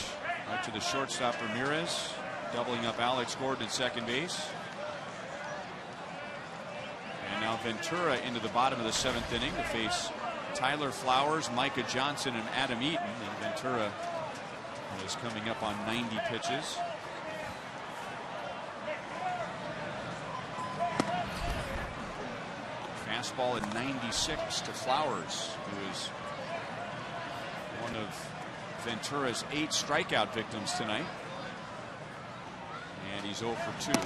right to the shortstop Ramirez, doubling up Alex Gordon at second base. And now Ventura into the bottom of the 7th inning to face Tyler Flowers, Micah Johnson, and Adam Eaton. And Ventura is coming up on 90 pitches. Fastball at 96 to Flowers, who is one of Ventura's 8 strikeout victims tonight. And he's 0 for 2.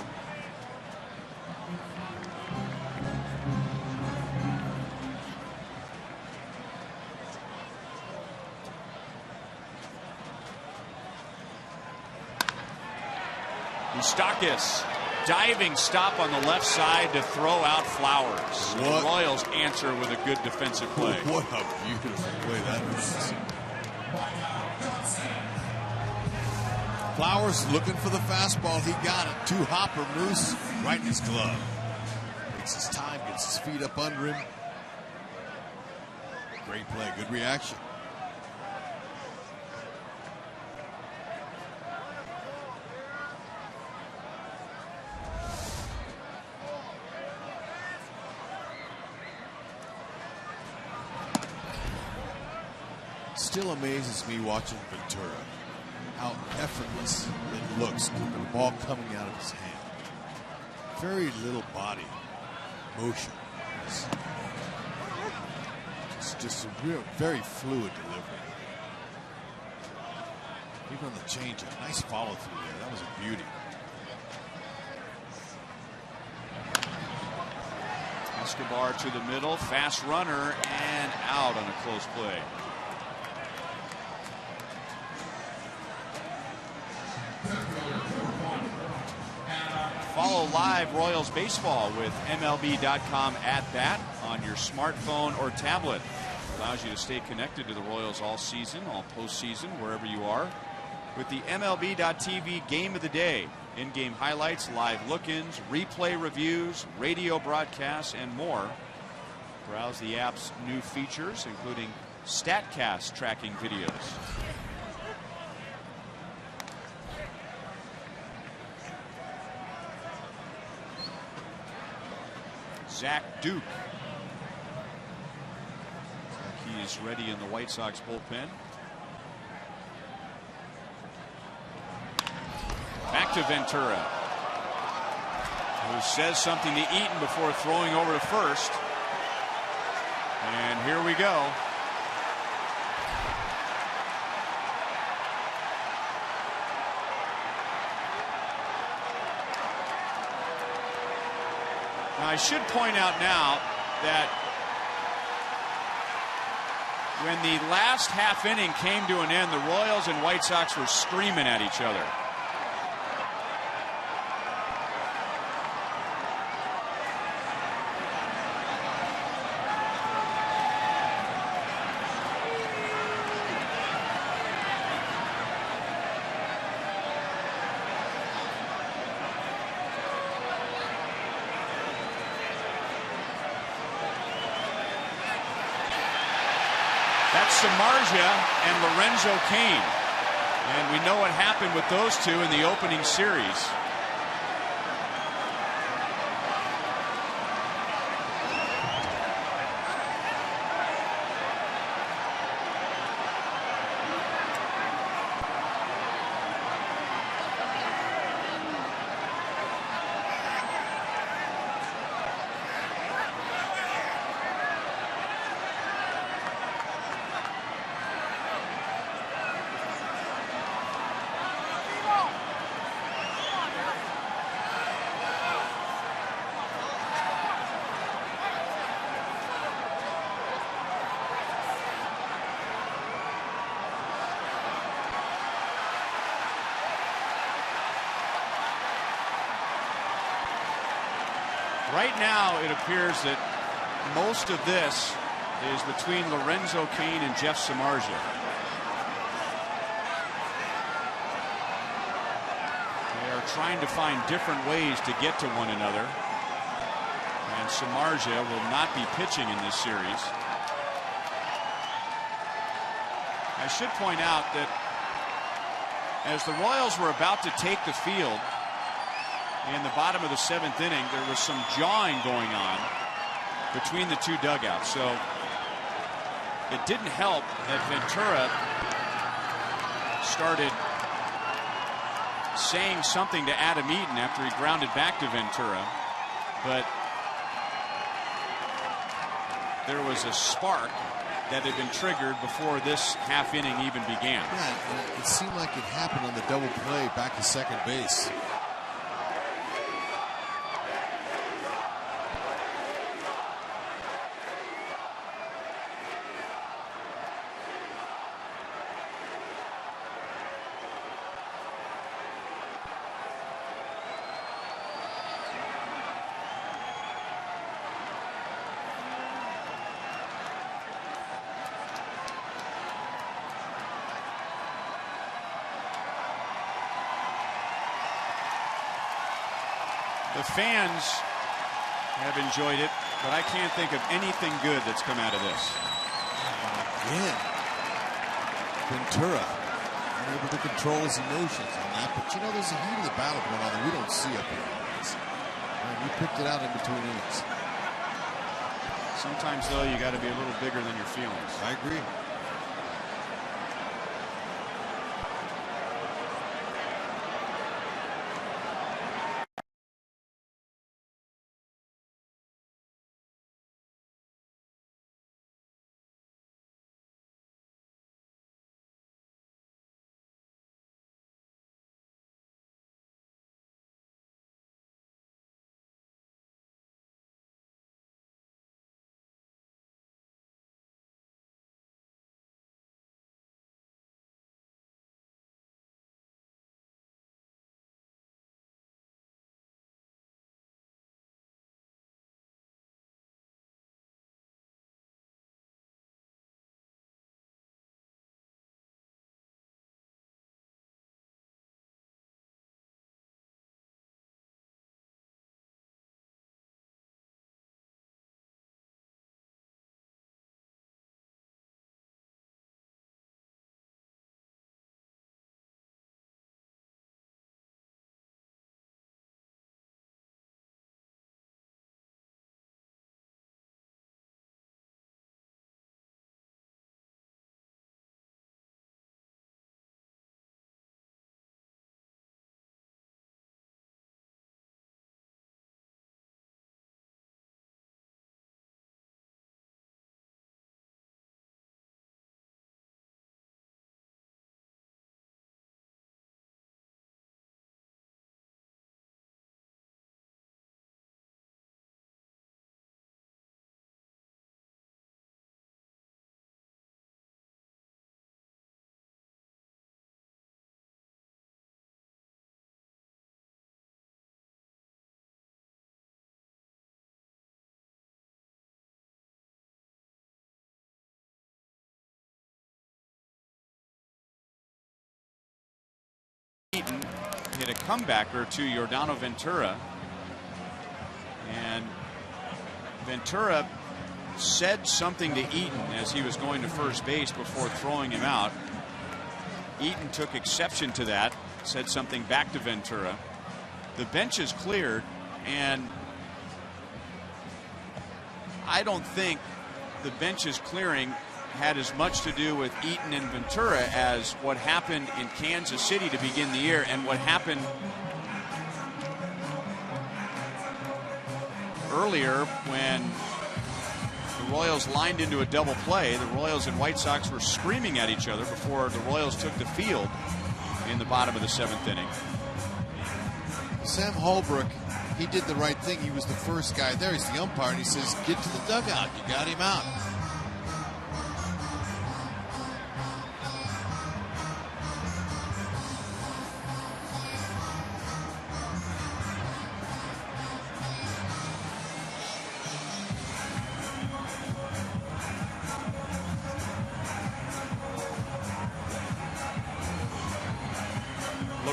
Moustakas, diving stop on the left side to throw out Flowers. The Royals answer with a good defensive play. What a beautiful play that is. Flowers looking for the fastball. He got it. 2-hopper Moose right in his glove. Takes his time, gets his feet up under him. Great play, good reaction. Still amazes me watching Ventura, how effortless it looks with the ball coming out of his hand. Very little body motion. It's just a real, very fluid delivery. Even on the changeup, nice follow through there. That was a beauty. Escobar to the middle, fast runner, and out on a close play. Follow live Royals baseball with MLB.com at bat on your smartphone or tablet. Allows you to stay connected to the Royals all season, all postseason, wherever you are. With the MLB.TV Game of the Day, in-game highlights, live look-ins, replay reviews, radio broadcasts, and more. Browse the app's new features, including StatCast tracking videos. Zach Duke. He is ready in the White Sox bullpen. Back to Ventura, who says something to Eaton before throwing over to first. And here we go. Now, I should point out now that when the last half inning came to an end, the Royals and White Sox were screaming at each other. Samardzija and Lorenzo Cain. And we know what happened with those two in the opening series. Right now, it appears that most of this is between Lorenzo Cain and Jeff Samardzija. They are trying to find different ways to get to one another. And Samardzija will not be pitching in this series. I should point out that as the Royals were about to take the field in the bottom of the 7th inning, there was some jawing going on between the two dugouts. So it didn't help that Ventura started saying something to Adam Eaton after he grounded back to Ventura. But there was a spark that had been triggered before this half inning even began. Yeah, it seemed like it happened on the double play back to second base. The fans have enjoyed it, but I can't think of anything good that's come out of this. Again, Ventura unable to control his emotions on that, but you know, there's a heat of the battle going on that we don't see up here. We picked it out in between innings. Sometimes, though, you got to be a little bigger than your feelings. I agree. Eaton hit a comebacker to Yordano Ventura, and Ventura said something to Eaton as he was going to first base before throwing him out. Eaton took exception to that, said something back to Ventura. The bench is cleared, and I don't think the bench's clearing had as much to do with Eaton and Ventura as what happened in Kansas City to begin the year and what happened earlier when the Royals lined into a double play. The Royals and White Sox were screaming at each other before the Royals took the field in the bottom of the 7th inning. Sam Holbrook, he did the right thing. He was the first guy there. He's the umpire, and he says, get to the dugout. You got him out.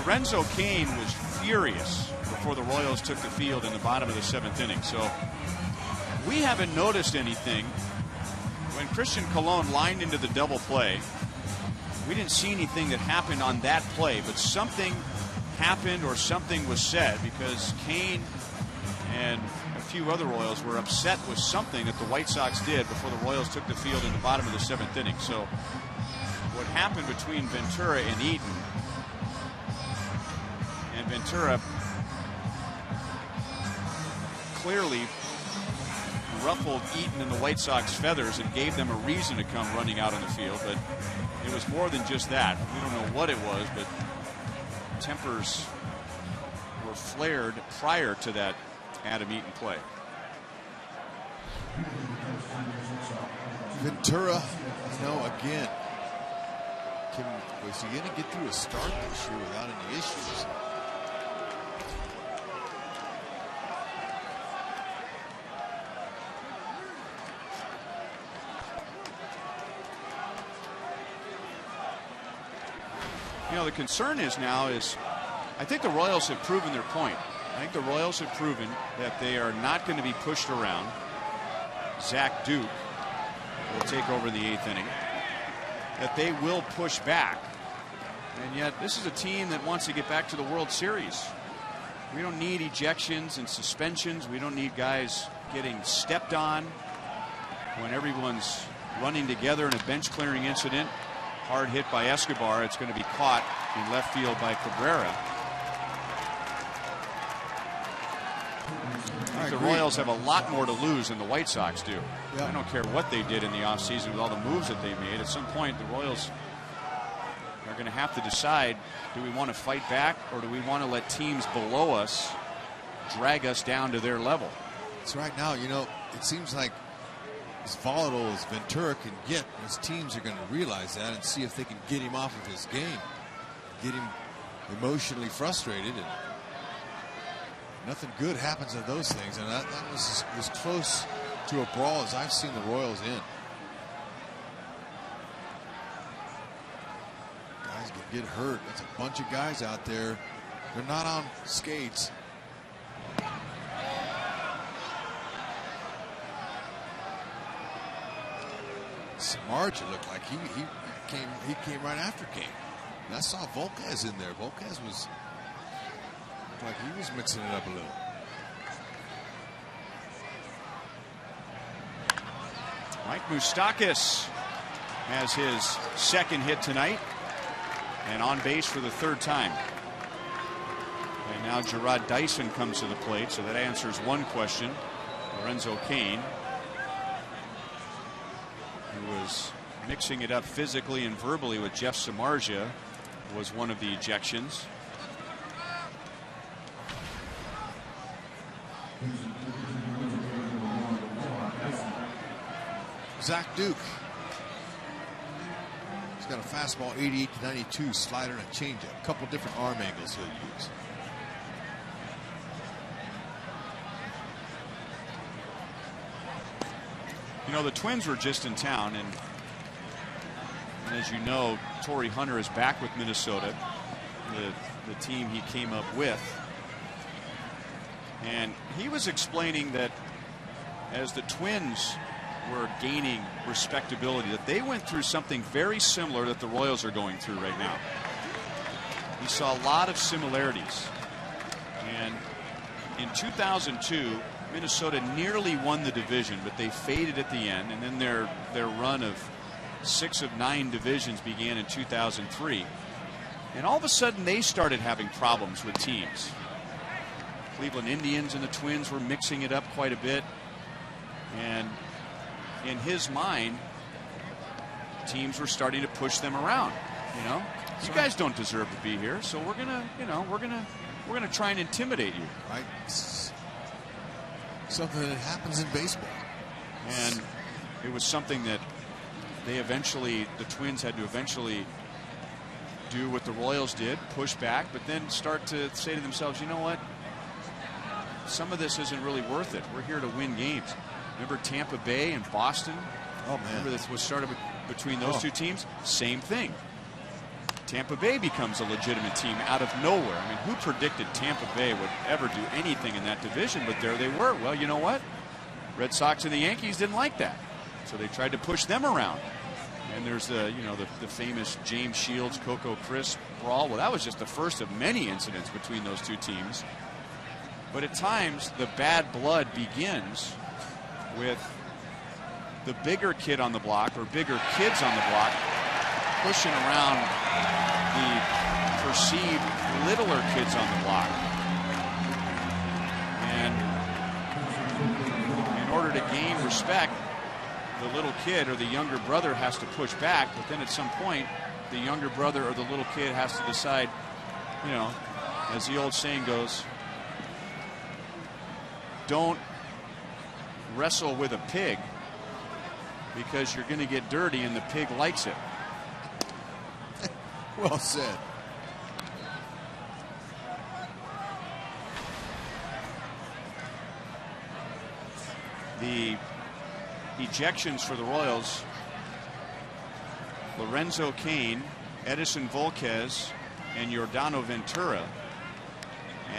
Lorenzo Cain was furious before the Royals took the field in the bottom of the 7th inning. So we haven't noticed anything. When Christian Colon lined into the double play, we didn't see anything that happened on that play, but something happened or something was said, because Cain and a few other Royals were upset with something that the White Sox did before the Royals took the field in the bottom of the 7th inning. So what happened between Ventura and Eaton, and Ventura clearly ruffled Eaton and the White Sox feathers and gave them a reason to come running out on the field, but it was more than just that. We don't know what it was, but tempers were flared prior to that Adam Eaton play. Ventura, again, was he going to get through a start this year without any issues? The concern is now I think the Royals have proven their point. I think the Royals have proven that they are not going to be pushed around. Zach Duke will take over the 8th inning. That they will push back. And yet this is a team that wants to get back to the World Series. We don't need ejections and suspensions. We don't need guys getting stepped on when everyone's running together in a bench clearing incident. Hard hit by Escobar. It's going to be caught in left field by Cabrera. The Royals have a lot more to lose than the White Sox do. I don't care what they did in the offseason with all the moves that they made. At some point, the Royals are going to have to decide, do we want to fight back, or do we want to let teams below us drag us down to their level? It's right now, it seems like as volatile as Ventura can get, his teams are going to realize that and see if they can get him off of his game, get him emotionally frustrated, and nothing good happens of those things. And that was as close to a brawl as I've seen the Royals in. Guys can get hurt. That's a bunch of guys out there. They're not on skates. Samardzija looked like he came right after Cain. And I saw Volquez in there. Volquez looked like he was mixing it up a little. Mike Moustakas has his 2nd hit tonight and on base for the 3rd time. And now Gerard Dyson comes to the plate, so that answers one question. Lorenzo Cain, who was mixing it up physically and verbally with Jeff Samardzija, was one of the ejections. Zach Duke. He's got a fastball 88 to 92, slider and a changeup. A couple different arm angles he'll use. The Twins were just in town, and as you know, Torrey Hunter is back with Minnesota, the team he came up with. And he was explaining that as the Twins were gaining respectability, that they went through something very similar that the Royals are going through right now. He saw a lot of similarities. And in 2002, Minnesota nearly won the division, but they faded at the end, and then their run of 6 of 9 divisions began in 2003. And all of a sudden they started having problems with teams. Cleveland Indians and the Twins were mixing it up quite a bit, and in his mind, teams were starting to push them around. You guys don't deserve to be here, so we're gonna try and intimidate you. Right. Something that happens in baseball. And it was something that the Twins had to eventually do what the Royals did, push back, but then start to say to themselves, you know what? Some of this isn't really worth it. We're here to win games. Remember Tampa Bay and Boston? Oh, man. Remember this was started between those two teams? Same thing. Tampa Bay becomes a legitimate team out of nowhere. I mean, who predicted Tampa Bay would ever do anything in that division? But there they were. Well, you know what? Red Sox and the Yankees didn't like that, so they tried to push them around. And there's the famous James Shields, Coco Crisp brawl. Well, that was just the first of many incidents between those two teams. But at times, the bad blood begins with the bigger kid on the block or bigger kids on the block pushing around the perceived littler kids on the block. And in order to gain respect, the little kid or the younger brother has to push back, but then at some point the younger brother or the little kid has to decide, you know, as the old saying goes, don't wrestle with a pig because you're going to get dirty and the pig likes it. Well said. The ejections for the Royals: Lorenzo Cain, Edison Volquez, and Yordano Ventura.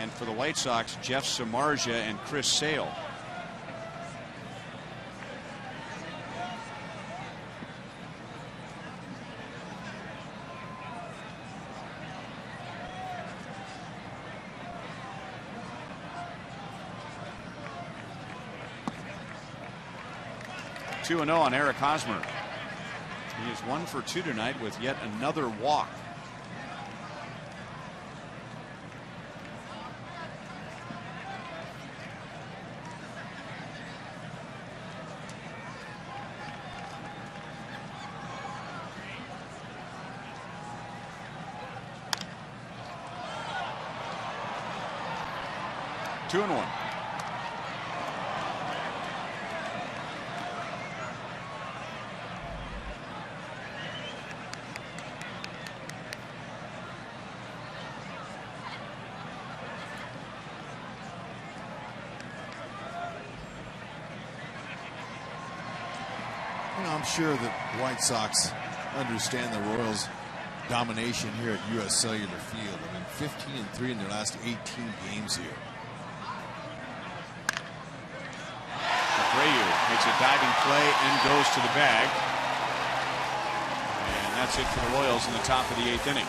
And for the White Sox, Jeff Samardzija and Chris Sale. Two 2-0 on Eric Hosmer. He is 1 for 2 tonight with yet another walk. Two and 1. I'm sure that the White Sox understand the Royals' domination here at U.S. Cellular Field. I mean, 15-3 in their last 18 games here. Abreu makes a diving play and goes to the bag. And that's it for the Royals in the top of the 8th inning.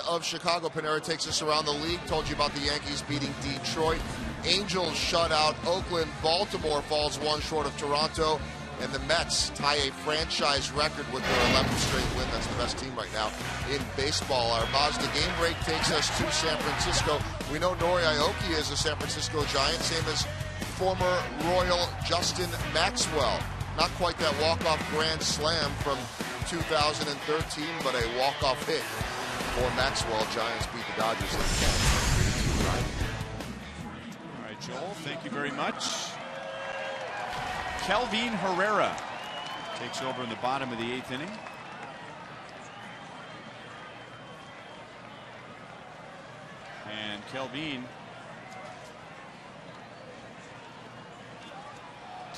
Of Chicago, Panera takes us around the league. Told you about the Yankees beating Detroit. Angels shut out Oakland. Baltimore falls 1 short of Toronto. And the Mets tie a franchise record with their 11th straight win. That's the best team right now in baseball. Our Mazda game break takes us to San Francisco. We know Nori Aoki is a San Francisco Giant, same as former Royal Justin Maxwell. Not quite that walk-off grand slam from 2013, but a walk-off hit for Maxwell. Giants beat the Dodgers in 10. All right, Joel, thank you very much. Kelvin Herrera takes over in the bottom of the 8th inning. And Kelvin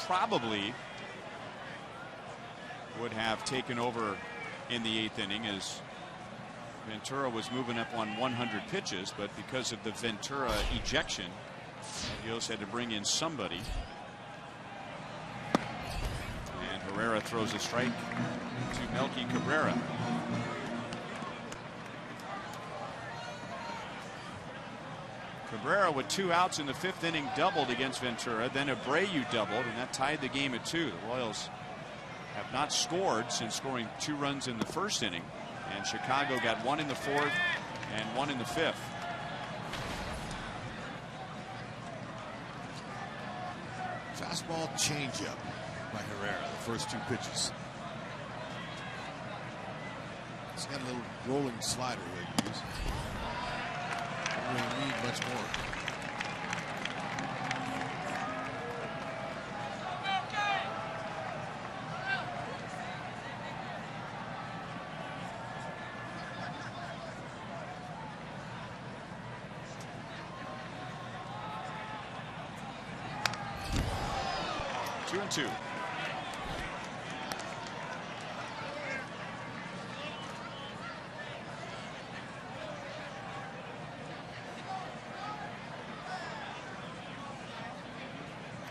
probably would have taken over in the 8th inning as Ventura was moving up on 100 pitches, but because of the Ventura ejection, Rios had to bring in somebody. And Herrera throws a strike to Melky Cabrera. Cabrera with 2 outs in the 5th inning doubled against Ventura. Then Abreu doubled, and that tied the game at 2. The Royals have not scored since scoring 2 runs in the 1st inning. And Chicago got 1 in the 4th and 1 in the 5th. Fastball changeup by Herrera, the first 2 pitches. He's got a little rolling slider here to use. Don't really need much more. Two and 2.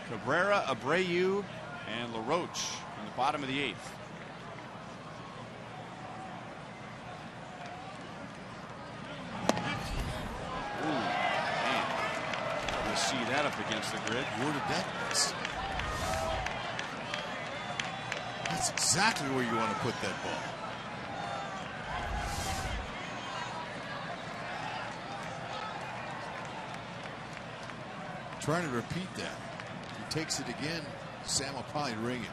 Cabrera, Abreu, and LaRoche in the bottom of the 8th. Ooh, man. You see that up against the grid. Where did that miss? That's exactly where you want to put that ball. Trying to repeat that. He takes it again. Sam will probably ring it.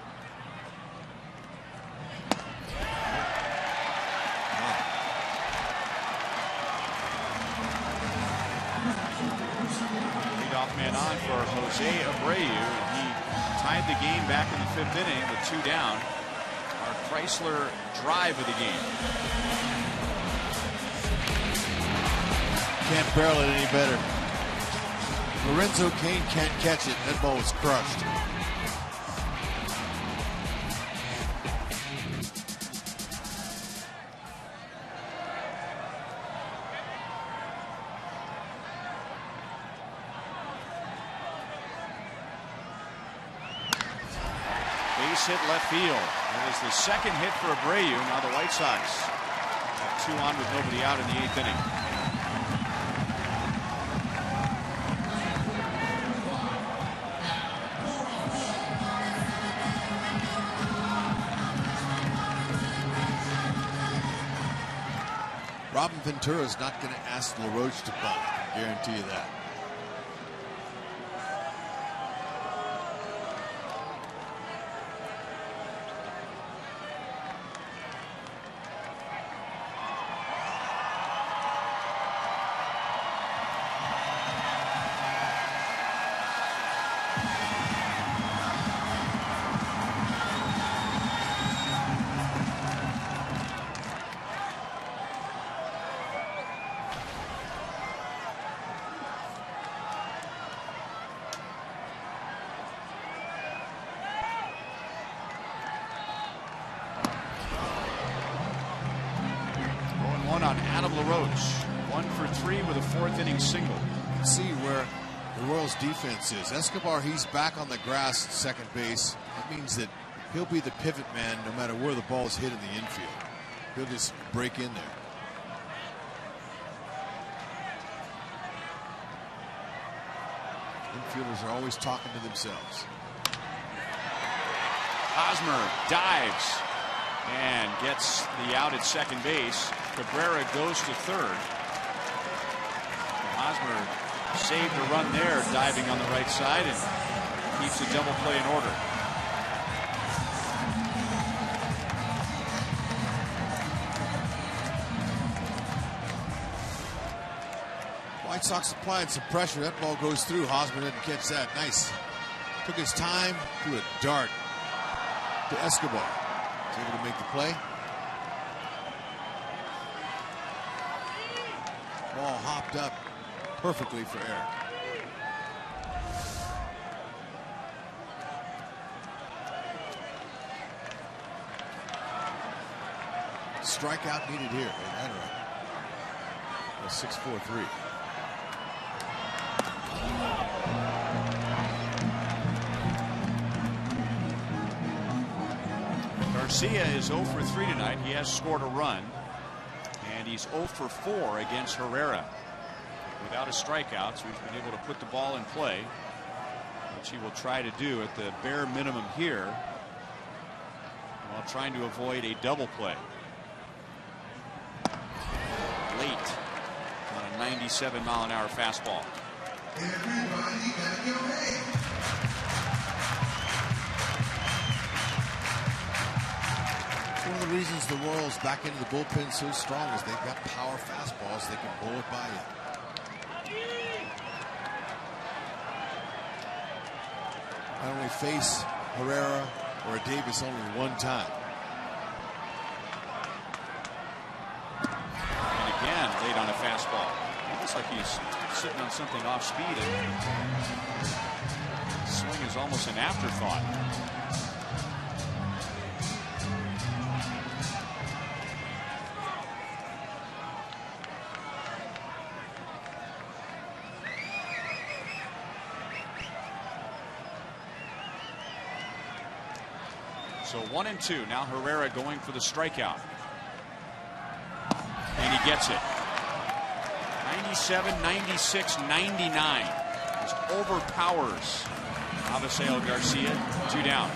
Leadoff man on for Jose Abreu. He tied the game back in the 5th inning with 2 down. Our Chrysler drive of the game. Can't barrel it any better. Lorenzo Cain can't catch it. That ball was crushed. Base hit left field. That is the 2nd hit for Abreu. Now the White Sox have 2 on with nobody out in the 8th inning. Robin Ventura is not going to ask LaRoche to bunt. I can guarantee you that. On Adam LaRoche, 1 for 3 with a 4th inning single. See where the Royals defense is. Escobar, he's back on the grass at second base. That means that he'll be the pivot man no matter where the ball is hit in the infield. He'll just break in there. Infielders are always talking to themselves. Hosmer dives and gets the out at second base. Cabrera goes to third. Hosmer saved a run there, diving on the right side, and keeps a double play in order. White Sox applying some pressure. That ball goes through. Hosmer didn't catch that. Nice. Took his time, threw a dart to Escobar. Was able to make the play. Ball hopped up perfectly for Eric. Strikeout needed here. A 6-4-3. Garcia is 0 for 3 tonight. He has scored a run, and he's 0 for 4 against Herrera without a strikeout, so he's been able to put the ball in play, which he will try to do at the bare minimum here while trying to avoid a double play. Late on a 97-mile-an-hour fastball. Everybody got your way. One of the reasons the Royals back into the bullpen so strong is they've got power fastballs. They can blow it by you. I only face Herrera or Davis only one time. And again, late on a fastball. It looks like he's sitting on something off speed, and swing is almost an afterthought. So 1-2. Now Herrera going for the strikeout. And he gets it. 97, 96, 99. Just overpowers Avisail Garcia. 2 down.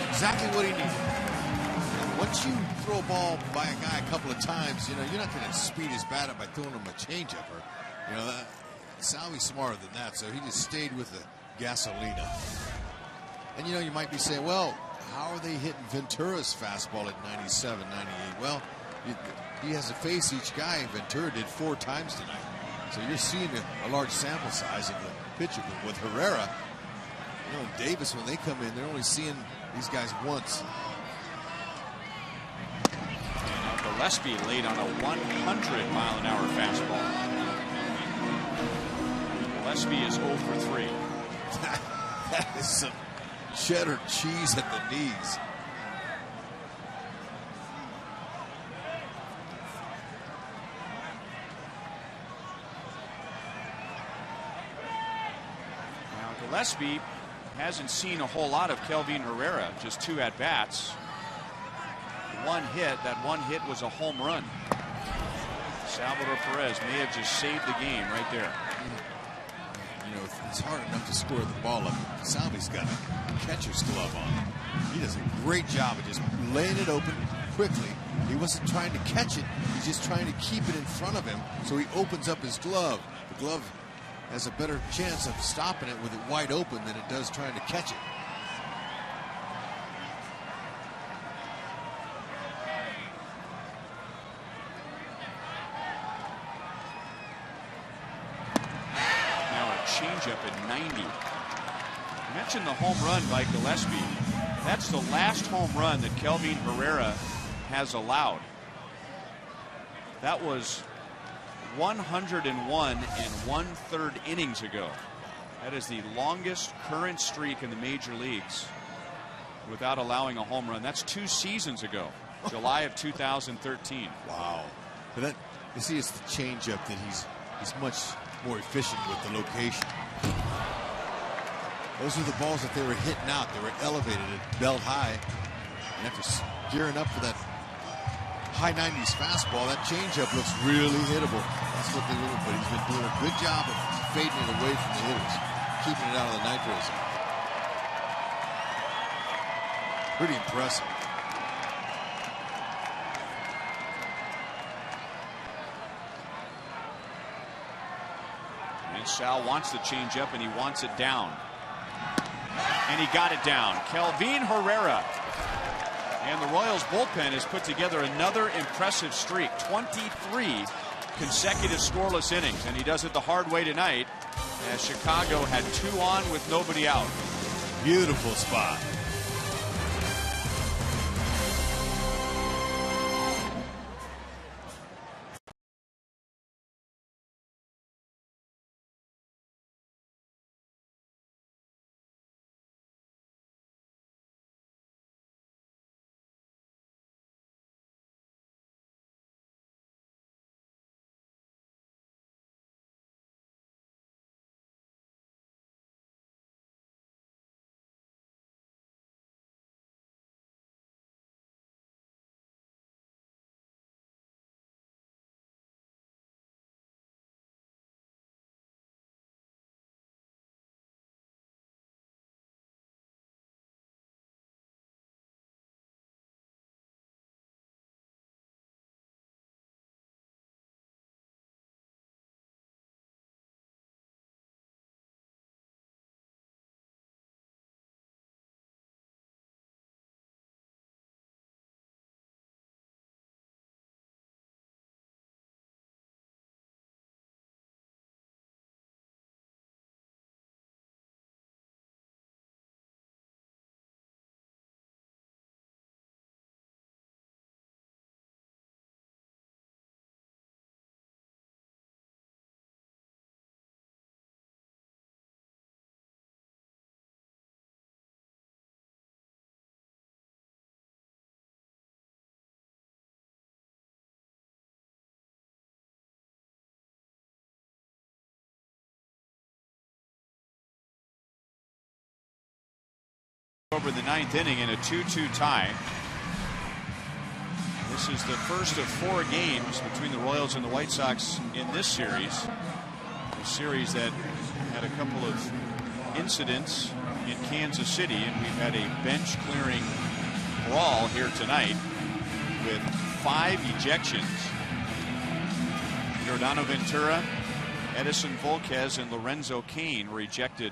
Exactly what he needed. Once you throw a ball by a guy a couple of times, you know, you're not going to speed his bat up by throwing him a changeup. Or, you know, Salvi's smarter than that, so he just stayed with the gasolina. And, you know, you might be saying, well, how are they hitting Ventura's fastball at 97, 98? Well, he has to face each guy. Ventura did 4 times tonight. So you're seeing a large sample size of the pitcher. But with Herrera, you know, Davis, when they come in, they're only seeing these guys once. Gillespie laid on a 100-mile-an-hour fastball. Gillespie is 0 for 3. That is some cheddar cheese at the knees. Now Gillespie hasn't seen a whole lot of Kelvin Herrera, just 2 at-bats. 1 hit. That 1 hit was a home run. Salvador Perez may have just saved the game right there. You know, it's hard enough to square the ball up. Salvi's got a catcher's glove on. He does a great job of just laying it open quickly. He wasn't trying to catch it. He's just trying to keep it in front of him, so he opens up his glove. The glove has a better chance of stopping it with it wide open than it does trying to catch it. Changeup at 90. You mentioned the home run by Gillespie. That's the last home run that Kelvin Herrera has allowed. That was 101 1/3 innings ago. That is the longest current streak in the major leagues without allowing a home run. That's 2 seasons ago, July of 2013. Wow. But that, you see, it's the changeup that he's much more efficient with the location. Those were the balls that they were hitting out. They were elevated at belt high. And after gearing up for that high 90s fastball, that changeup looks really hittable. That's what they do. But he's been doing a good job of fading it away from the hitters, keeping it out of the nitro zone. Pretty impressive. And Sal wants the changeup, and he wants it down. And he got it down. Kelvin Herrera. And the Royals bullpen has put together another impressive streak. 23 consecutive scoreless innings. And he does it the hard way tonight, as Chicago had 2 on with nobody out. Beautiful spot. Over the 9th inning in a 2-2 tie. This is the first of 4 games between the Royals and the White Sox in this series. A series that had a couple of incidents in Kansas City, and we've had a bench clearing brawl here tonight with 5 ejections. Giordano Ventura, Edison Volquez, and Lorenzo Cain were ejected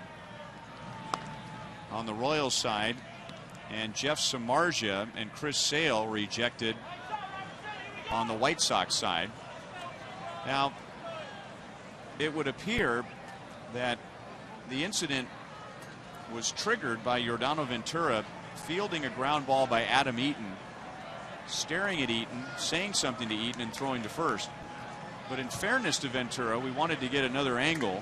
on the Royals side, and Jeff Samardzija and Chris Sale were ejected on the White Sox side. Now, it would appear that the incident was triggered by Giordano Ventura fielding a ground ball by Adam Eaton, staring at Eaton, saying something to Eaton, and throwing to first. But in fairness to Ventura, we wanted to get another angle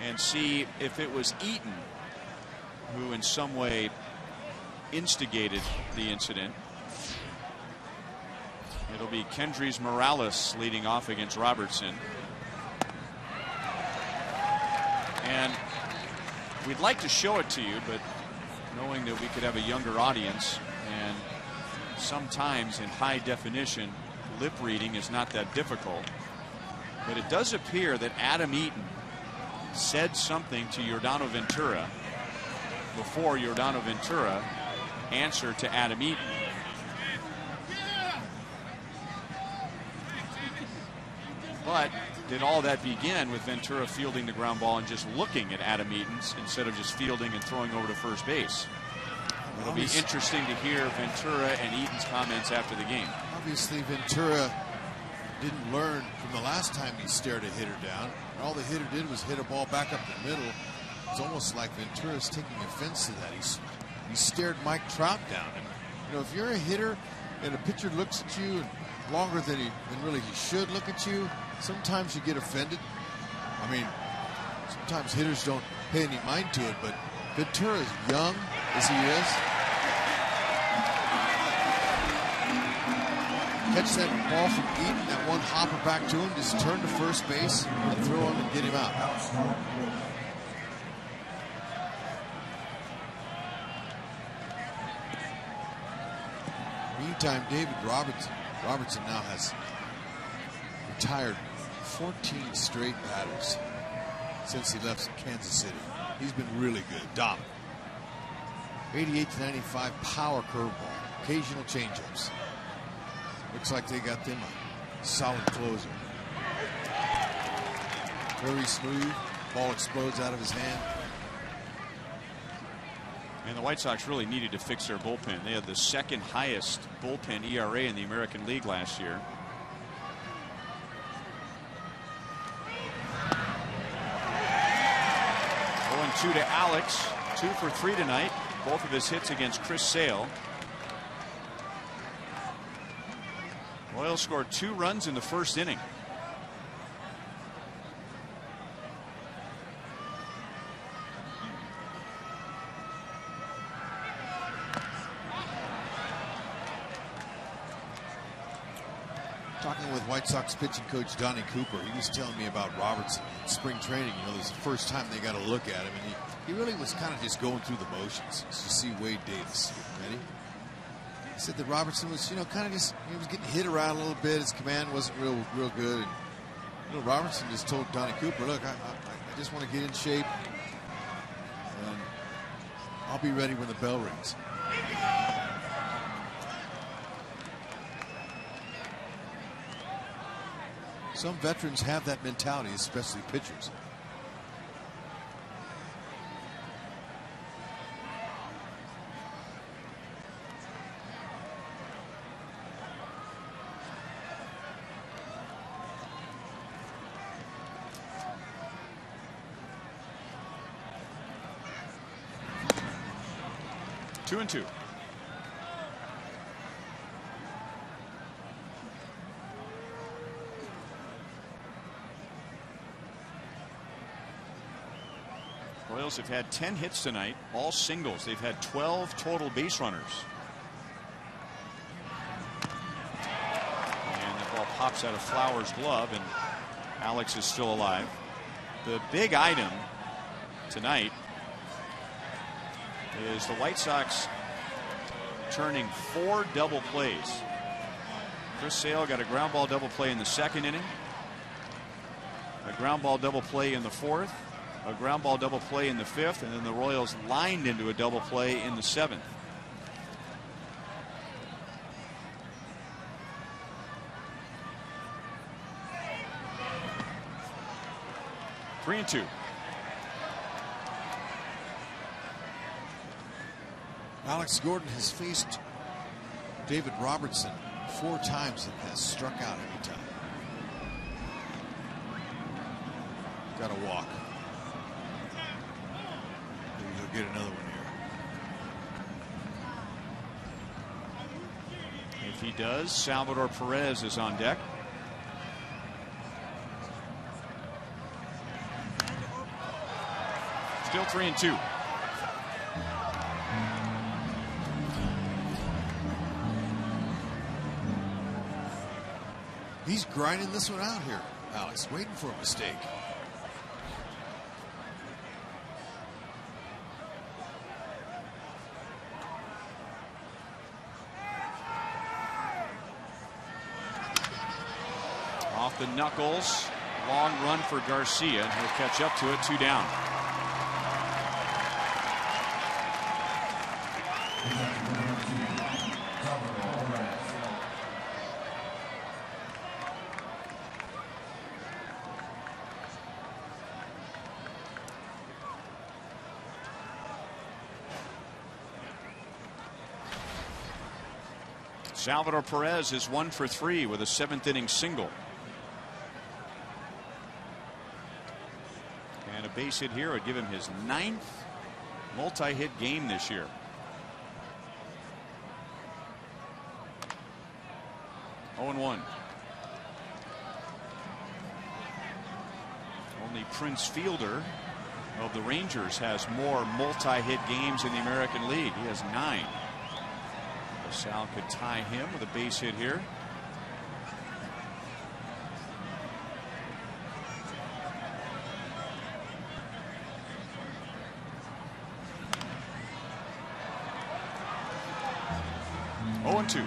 and see if it was Eaton who in some way instigated the incident. It'll be Kendrys Morales leading off against Robertson. And we'd like to show it to you, but knowing that we could have a younger audience, and sometimes in high definition lip reading is not that difficult, but it does appear that Adam Eaton said something to Giordano Ventura before Giordano Ventura answered to Adam Eaton. But did all that begin with Ventura fielding the ground ball and just looking at Adam Eaton instead of just fielding and throwing over to first base? It'll be interesting to hear Ventura and Eaton's comments after the game. Obviously, Ventura didn't learn from the last time he stared a hitter down. All the hitter did was hit a ball back up the middle. It's almost like Ventura's taking offense to that. He stared Mike Trout down. And, you know, if you're a hitter and a pitcher looks at you longer than really he should look at you, sometimes you get offended. I mean, sometimes hitters don't pay any mind to it, but Ventura, is young as he is, catch that ball from Eaton, that one hopper back to him, just turn to first base and throw him and get him out. Meantime, David Robertson now has retired 14 straight batters since he left Kansas City. He's been really good, dominant. 88 to 95 power curveball. Occasional changeups. Looks like they got them a solid closer. Very smooth. Ball explodes out of his hand. And the White Sox really needed to fix their bullpen. They had the second highest bullpen ERA in the American League last year. Two to Alex, 2 for 3 tonight. Both of his hits against Chris Sale. Royals scored 2 runs in the first inning. Talking with White Sox pitching coach Donnie Cooper, he was telling me about Robertson in spring training. You know, this is the first time they got to look at him, and he really was kind of just going through the motions to see Wade Davis. Ready? He said that Robertson was, you know, kind of just, he was getting hit around a little bit. His command wasn't real good. And, you know, Robertson just told Donnie Cooper, look, I just want to get in shape, and I'll be ready when the bell rings. Some veterans have that mentality, especially pitchers. Two and two. Royals have had 10 hits tonight, all singles. They've had 12 total base runners. And that ball pops out of Flowers' glove, and Alex is still alive. The big item tonight is the White Sox turning 4 double plays. Chris Sale got a ground ball double play in the second inning, a ground ball double play in the fourth, a ground ball double play in the fifth, and then the Royals lined into a double play in the seventh. Three and two. Alex Gordon has faced David Robertson 4 times and has struck out every time. Got to walk. Maybe he'll get another one here. If he does, Salvador Perez is on deck. Still 3 and 2. He's grinding this one out here, Alex, waiting for a mistake. Off the knuckles, long run for Garcia. He'll catch up to it, 2 down. Salvador Perez is 1 for 3 with a 7th inning single. And a base hit here would give him his 9th multi-hit game this year. Oh and 1. Only Prince Fielder of the Rangers has more multi-hit games in the American League. He has 9. Sal could tie him with a base hit here. Oh and 2.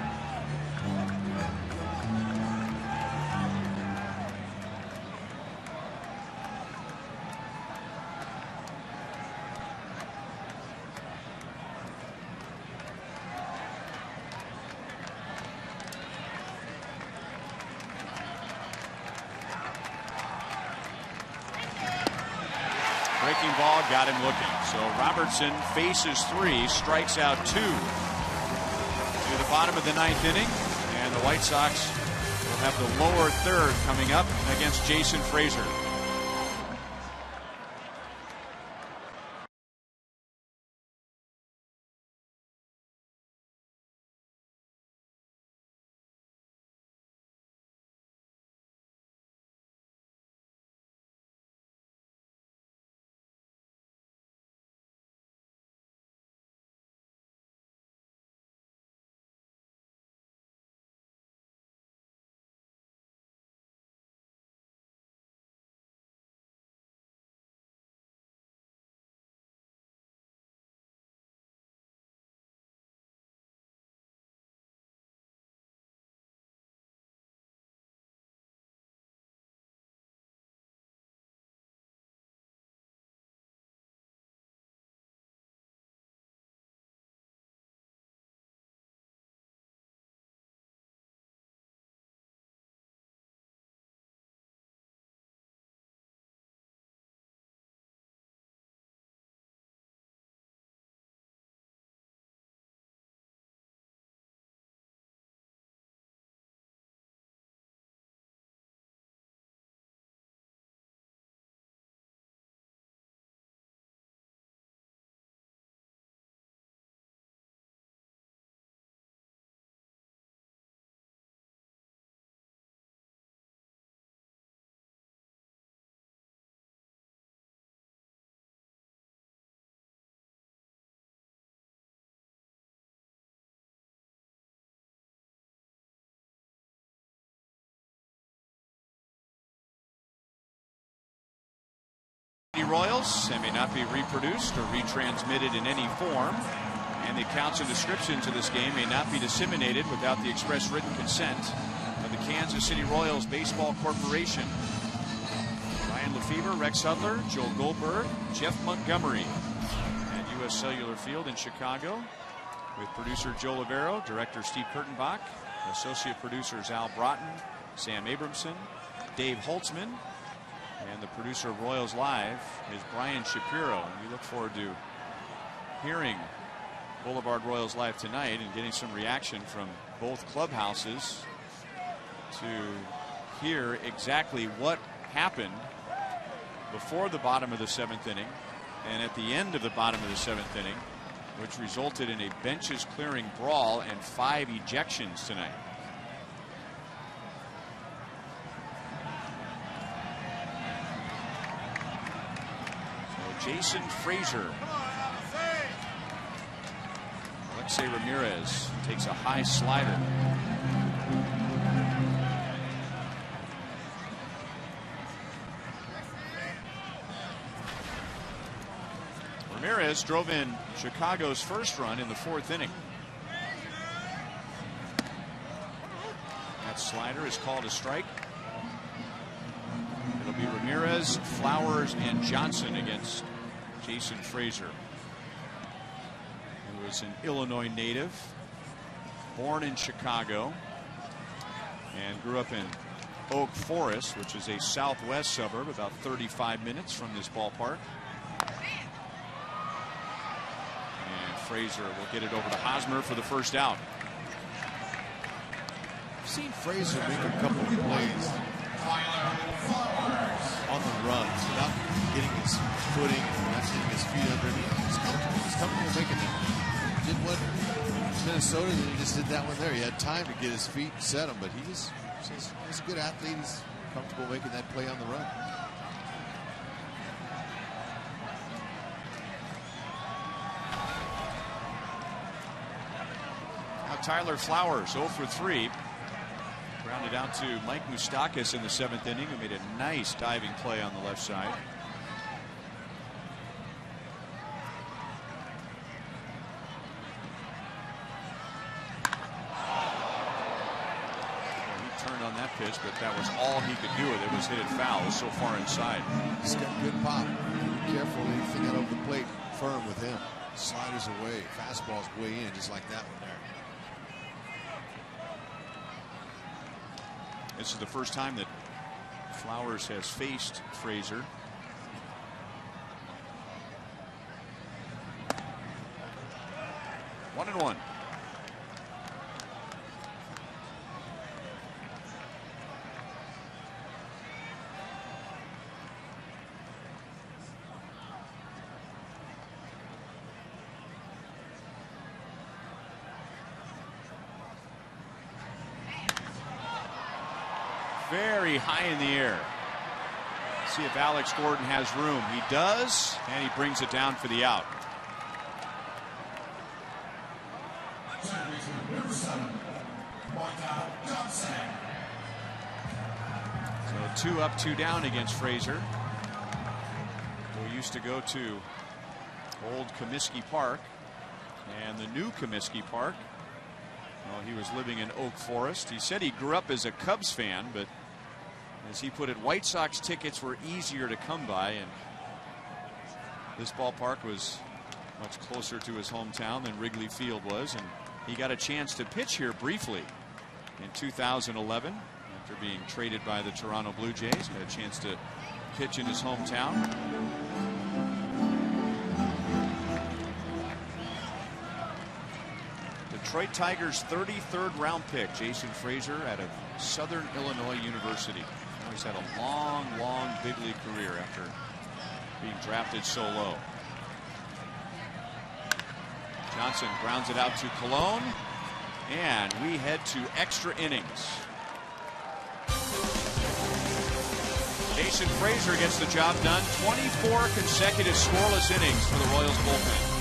Breaking ball got him looking. So Robertson faces 3, strikes out 2. To the bottom of the 9th inning, and the White Sox will have the lower third coming up against Jason Frazier. Royals and may not be reproduced or retransmitted in any form, and the accounts and descriptions of this game may not be disseminated without the express written consent of the Kansas City Royals Baseball Corporation. Ryan Lefebvre, Rex Hudler, Joel Goldberg, Jeff Montgomery at U.S. Cellular Field in Chicago, with producer Joe Libero, director Steve Kurtenbach, associate producers Al Broughton, Sam Abramson, Dave Holtzman, and the producer of Royals Live is Brian Shapiro. And we look forward to hearing Boulevard Royals Live tonight and getting some reaction from both clubhouses to hear exactly what happened before the bottom of the 7th inning and at the end of the bottom of the 7th inning, which resulted in a benches clearing brawl and 5 ejections tonight. Jason Frazier. Alexei Ramirez takes a high slider. Ramirez drove in Chicago's first run in the 4th inning. That slider is called a strike. It'll be Ramirez, Flowers, and Johnson against Jason Frazier, who is an Illinois native, born in Chicago, and grew up in Oak Forest, which is a southwest suburb about 35 minutes from this ballpark. And Frazier will get it over to Hosmer for the first out. I've seen Frazier make a couple of plays on the runs without getting his footing, not getting his feet underneath. He's comfortable making them. Did one in Minnesota, then he just did that one there. He had time to get his feet and set them, but he's a good athlete. He's comfortable making that play on the run. Now Tyler Flowers 0 for 3. Grounded out to Mike Moustakas in the 7th inning, who made a nice diving play on the left side. Well, he turned on that pitch, but that was all he could do with it, was hit it foul. It was so far inside. He's got good pop. Be careful, anything out over the plate firm with him. Sliders away, fastballs way in, just like that one there. This is the first time that Flowers has faced Frazier. 1-1. Very high in the air. See if Alex Gordon has room. He does, and he brings it down for the out. So 2 up, 2 down against Frazier. We used to go to old Comiskey Park and the new Comiskey Park. Well, he was living in Oak Forest. He said he grew up as a Cubs fan, but as he put it, White Sox tickets were easier to come by, and this ballpark was much closer to his hometown than Wrigley Field was, and he got a chance to pitch here briefly in 2011 after being traded by the Toronto Blue Jays. Got a chance to pitch in his hometown. Detroit Tigers 33rd round pick, Jason Frazier, out of Southern Illinois University. He's had a long big league career after being drafted so low. Johnson grounds it out to Colon, and we head to extra innings. Jason Frazier gets the job done. 24 consecutive scoreless innings for the Royals bullpen.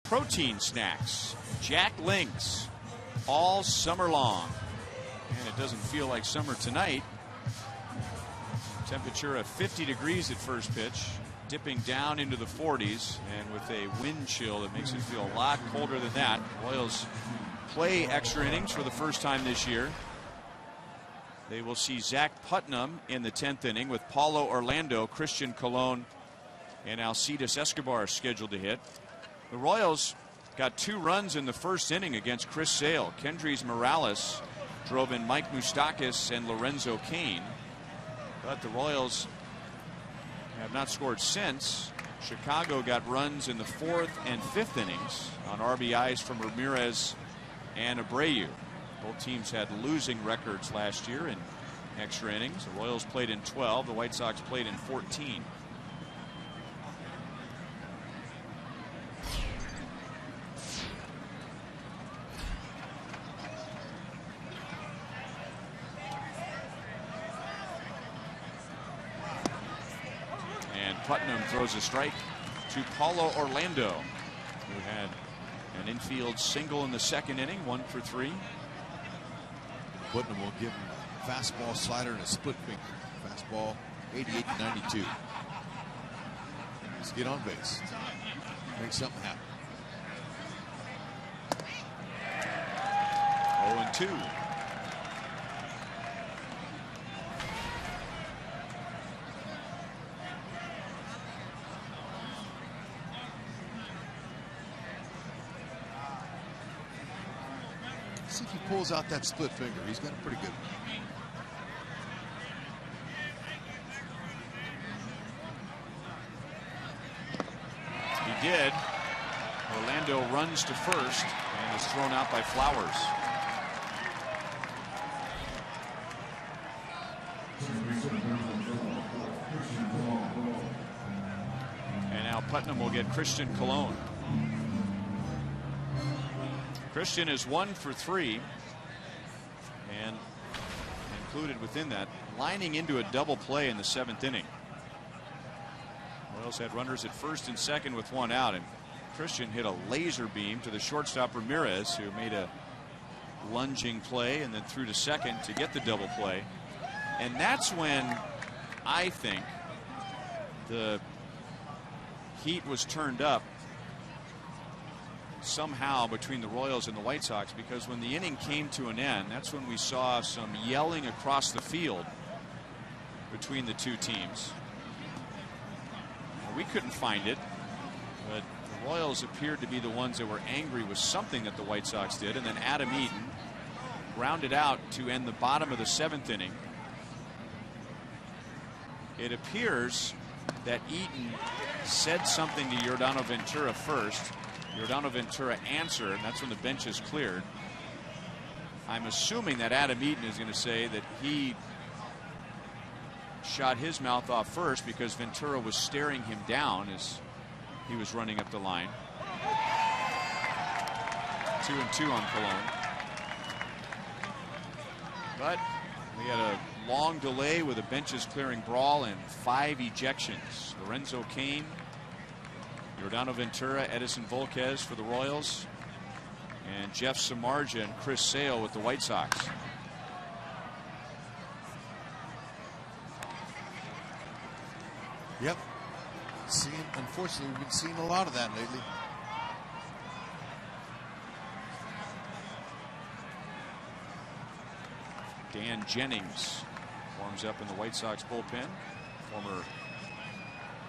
Protein snacks, Jack Links, all summer long. And it doesn't feel like summer tonight. Temperature of 50 degrees at first pitch, dipping down into the 40s, and with a wind chill that makes it feel a lot colder than that. Royals play extra innings for the first time this year. They will see Zach Putnam in the 10th inning with Paulo Orlando, Christian Colon, and Alcides Escobar scheduled to hit. The Royals got 2 runs in the first inning against Chris Sale. Kendrys Morales drove in Mike Moustakas and Lorenzo Cain. But the Royals have not scored since. Chicago got runs in the 4th and 5th innings on RBIs from Ramirez and Abreu. Both teams had losing records last year in extra innings. The Royals played in 12. The White Sox played in 14. Putnam throws a strike to Paulo Orlando, who had an infield single in the 2nd inning, 1 for 3. Putnam will give him a fastball, slider, and a split finger. Fastball 88 to 92. Let's get on base. Make something happen. 0-2. Let's see if he pulls out that split finger. He's got a pretty good one. He did. Orlando runs to first and is thrown out by Flowers. And now Putnam will get Christian Colon. Christian is 1 for 3 and included within that, lining into a double play in the 7th inning. Royals had runners at first and second with 1 out, and Christian hit a laser beam to the shortstop Ramirez, who made a lunging play and then threw to second to get the double play. And that's when I think the heat was turned up somehow between the Royals and the White Sox, because when the inning came to an end, that's when we saw some yelling across the field between the two teams. We couldn't find it, but the Royals appeared to be the ones that were angry with something that the White Sox did, and then Adam Eaton grounded out to end the bottom of the 7th inning. It appears that Eaton said something to Yordano Ventura first. Yordano Ventura answered, and that's when the bench is cleared. I'm assuming that Adam Eaton is going to say that he shot his mouth off first because Ventura was staring him down as he was running up the line. 2-2 on Colon. But we had a long delay with a benches clearing brawl and 5 ejections. Lorenzo Cain, Yordano Ventura, Edison Volquez for the Royals, and Jeff Samardzija and Chris Sale with the White Sox. Yep. Unfortunately, we've been seeing a lot of that lately. Dan Jennings warms up in the White Sox bullpen, former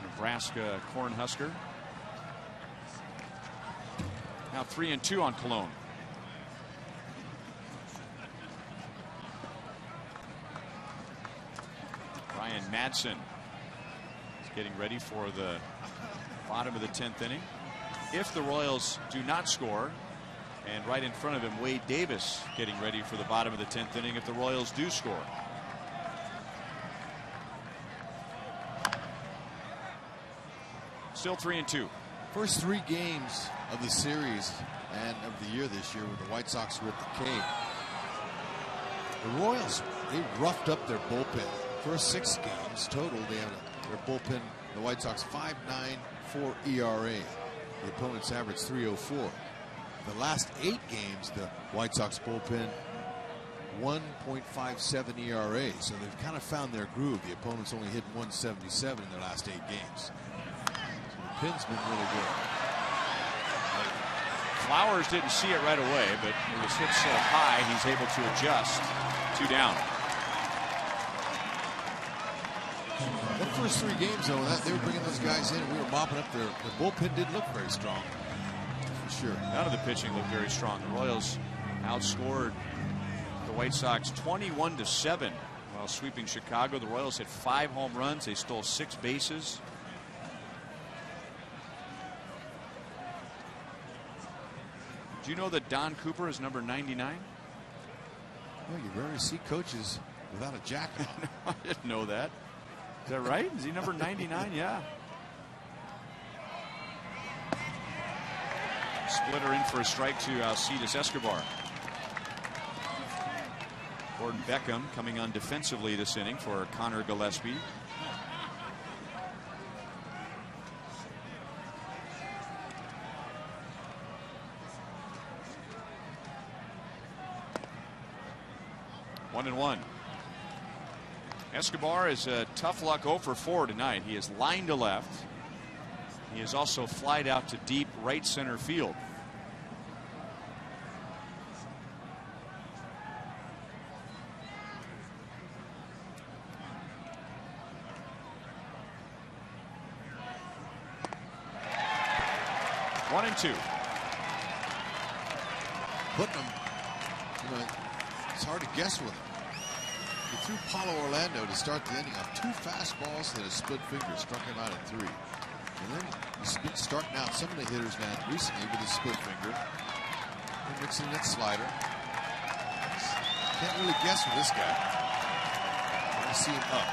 Nebraska Cornhusker. Now 3-2 on Colon. Ryan Madsen is getting ready for the bottom of the 10th inning. If the Royals do not score, and right in front of him, Wade Davis getting ready for the bottom of the 10th inning if the Royals do score. Still 3-2. First 3 games of the series and of the year this year with the White Sox were at the Cave. The Royals, they roughed up their bullpen. First 6 games total, they have their bullpen, the White Sox 5.94 ERA. The opponent's average 3.04. The last 8 games, the White Sox bullpen 1.57 ERA. So they've kind of found their groove. The opponent's only hit 177 in their last 8 games. So the pin's been really good. Flowers didn't see it right away, but it was hit so high he's able to adjust. 2 down. The first 3 games, though, they were bringing those guys in, and we were mopping up their bullpen. Didn't look very strong. Sure. None of the pitching looked very strong. The Royals outscored the White Sox 21-7 while sweeping Chicago. The Royals hit 5 home runs. They stole 6 bases. Do you know that Don Cooper is number 99? Well, you rarely see coaches without a jacket on. I didn't know that. Is that right? Is he number 99? Yeah. Splitter in for a strike to Alcides Escobar. Gordon Beckham coming on defensively this inning for Connor Gillespie. One and one. Escobar is a tough luck 0 for 4 tonight. He is lined to left. He is also flied out to deep right center field. One and two. Putnam You know, it's hard to guess with him. He threw Paulo Orlando to start the inning on 2 fastballs and a split finger, struck him out at 3. And then he's been starting out some of the hitters now recently with his split finger and mixing that slider. Can't really guess with this guy. I see him up.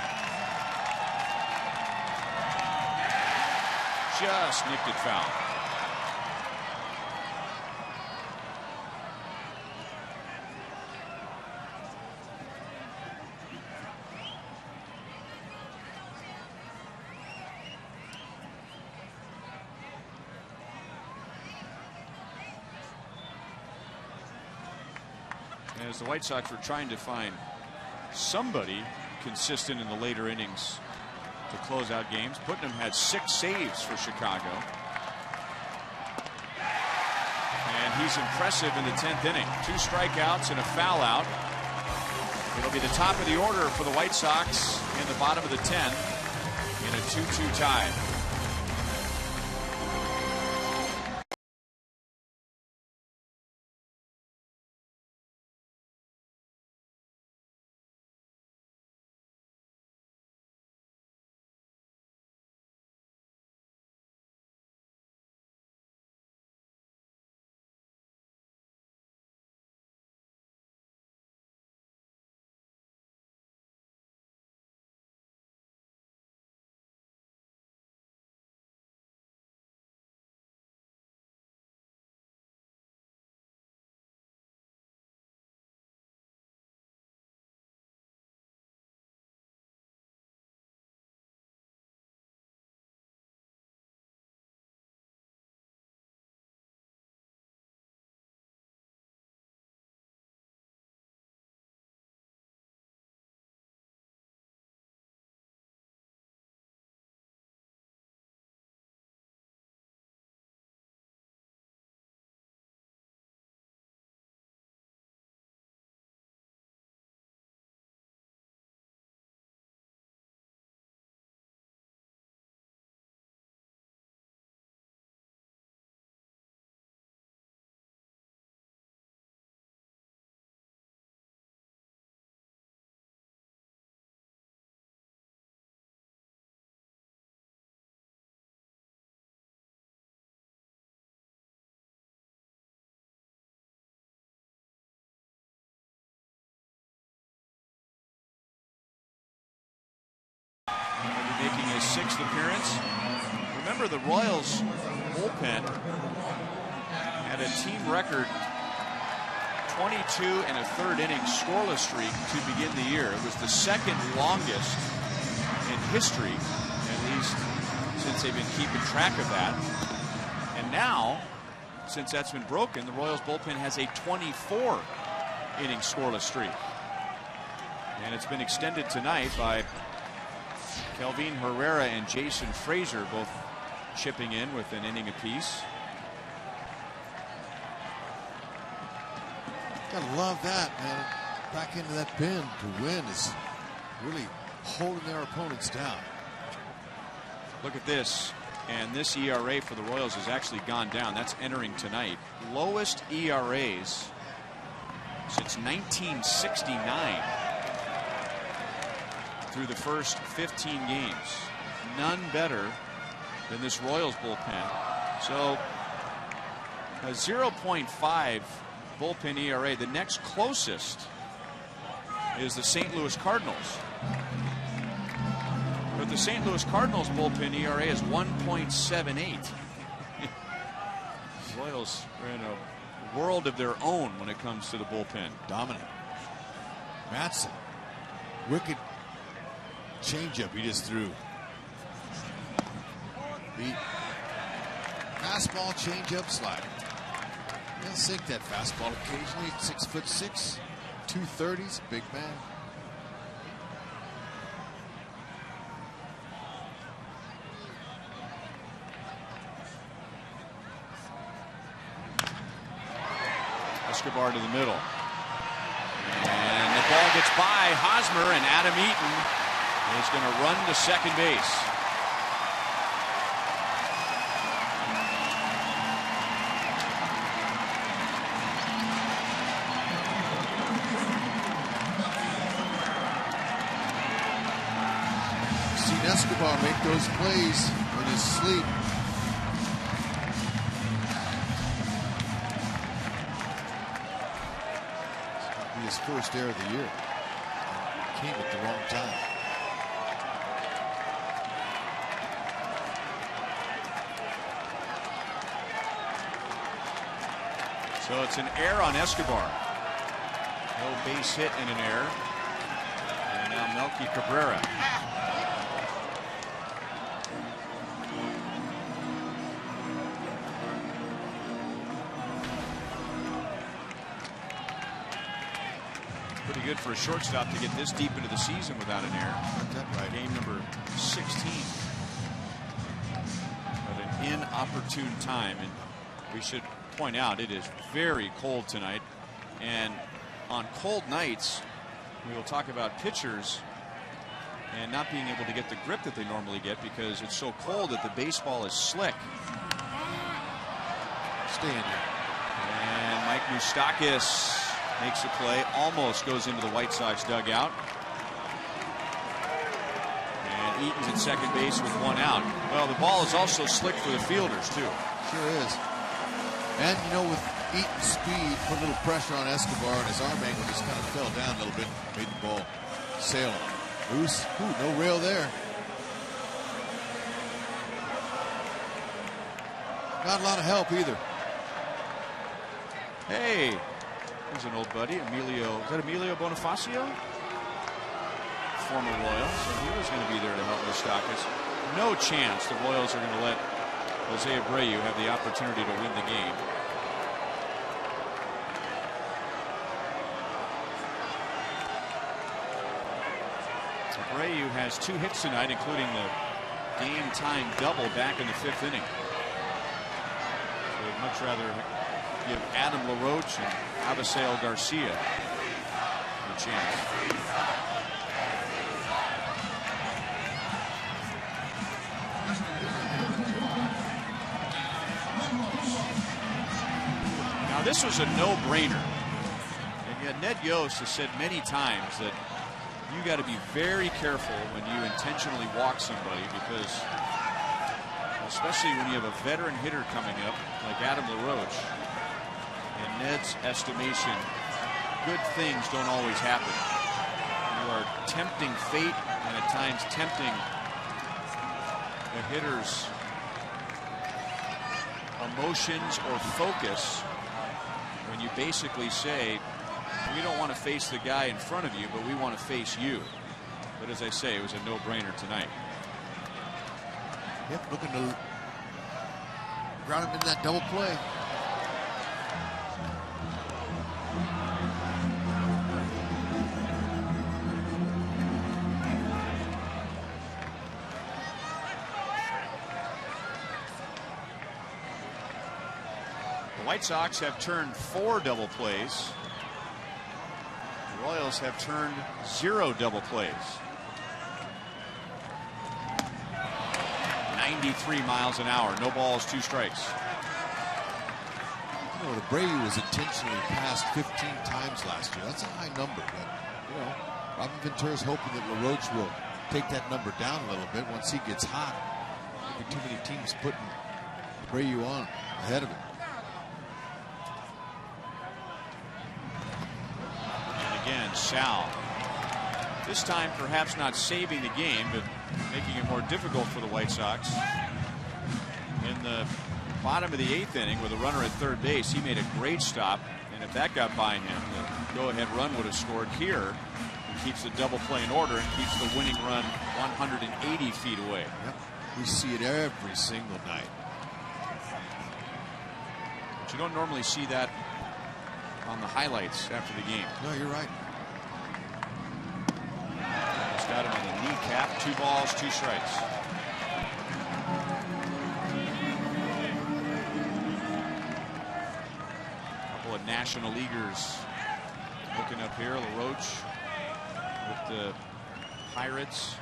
Just nicked it foul. As the White Sox were trying to find somebody consistent in the later innings to close out games, Putnam had 6 saves for Chicago. And he's impressive in the 10th inning. 2 strikeouts and a foul out. It'll be the top of the order for the White Sox in the bottom of the 10 in a 2-2 tie. Making his 6th appearance. Remember, the Royals bullpen had a team record 22 and a third inning scoreless streak to begin the year. It was the 2nd longest in history, at least since they've been keeping track of that. And now, since that's been broken, the Royals bullpen has a 24 inning scoreless streak. And it's been extended tonight by Kelvin Herrera and Jason Frazier both chipping in with an inning apiece. Gotta love that, man. Back into that pen to win is really holding their opponents down. Look at this. And this ERA for the Royals has actually gone down. That's entering tonight. Lowest ERAs since 1969. Through the first 15 games. None better than this Royals bullpen. So a 0.5 bullpen ERA. The next closest is the St. Louis Cardinals. But the St. Louis Cardinals bullpen ERA is 1.78. Royals are in a world of their own when it comes to the bullpen. Dominant. Matson. Wicked changeup he just threw. Beat. Fastball, changeup, slider. He'll sink that fastball occasionally. 6'6", 230s, big man. Escobar to the middle. And the ball gets by Hosmer, and Adam Eaton is going to run to second base. Escobar make those plays in his sleep. It's going to be his first error of the year. Came at the wrong time. So it's an error on Escobar. No base hit and an error. And now Melky Cabrera. Pretty good for a shortstop to get this deep into the season without an error. Right. Game number 16. At an inopportune time. And we should point out it is very cold tonight, and on cold nights we will talk about pitchers and not being able to get the grip that they normally get because it's so cold that the baseball is slick. Stay in here. And Mike Moustakas makes a play, almost goes into the White Sox dugout, and Eaton's at second base with one out. Well, the ball is also slick for the fielders too. Sure is. And, you know, with Eaton's speed, put a little pressure on Escobar, and his arm angle just kind of fell down a little bit, made the ball sail. Loose. Ooh, no rail there. Not a lot of help either. Hey, there's an old buddy, Emilio. Is that Emilio Bonifacio? Former Royal. So he was going to be there to help Moustakas. No chance the Royals are going to let Jose Abreu have the opportunity to win the game. Abreu has 2 hits tonight, including the game-time double back in the 5th inning. So I'd much rather give Adam LaRoche and Abisail Garcia a chance. Now this was a no-brainer, and yet Ned Yost has said many times that you got to be very careful when you intentionally walk somebody, because especially when you have a veteran hitter coming up like Adam LaRoche, in Ned's estimation, good things don't always happen. You are tempting fate and at times tempting the hitter's emotions or focus when you basically say, we don't want to face the guy in front of you, but we want to face you. But as I say, it was a no-brainer tonight. Yep, looking to ground him in that double play. The White Sox have turned 4 double plays. The Royals have turned 0 double plays. 93 miles an hour, no balls, 2 strikes. You know, Abreu was intentionally passed 15 times last year. That's a high number, but you know, Robin Ventura's hoping that LaRoche will take that number down a little bit once he gets hot. Maybe too many teams putting Abreu on ahead of him. Again, Sal. This time perhaps not saving the game, but making it more difficult for the White Sox. In the bottom of the 8th inning with a runner at third base, he made a great stop, and if that got by him, the go-ahead run would have scored here. He keeps the double play in order and keeps the winning run 180 feet away. Yep. We see it every single night. But you don't normally see that on the highlights after the game. No, you're right. Just got him on the kneecap. 2 balls, 2 strikes. A couple of National Leaguers looking up here. LaRoche with the Pirates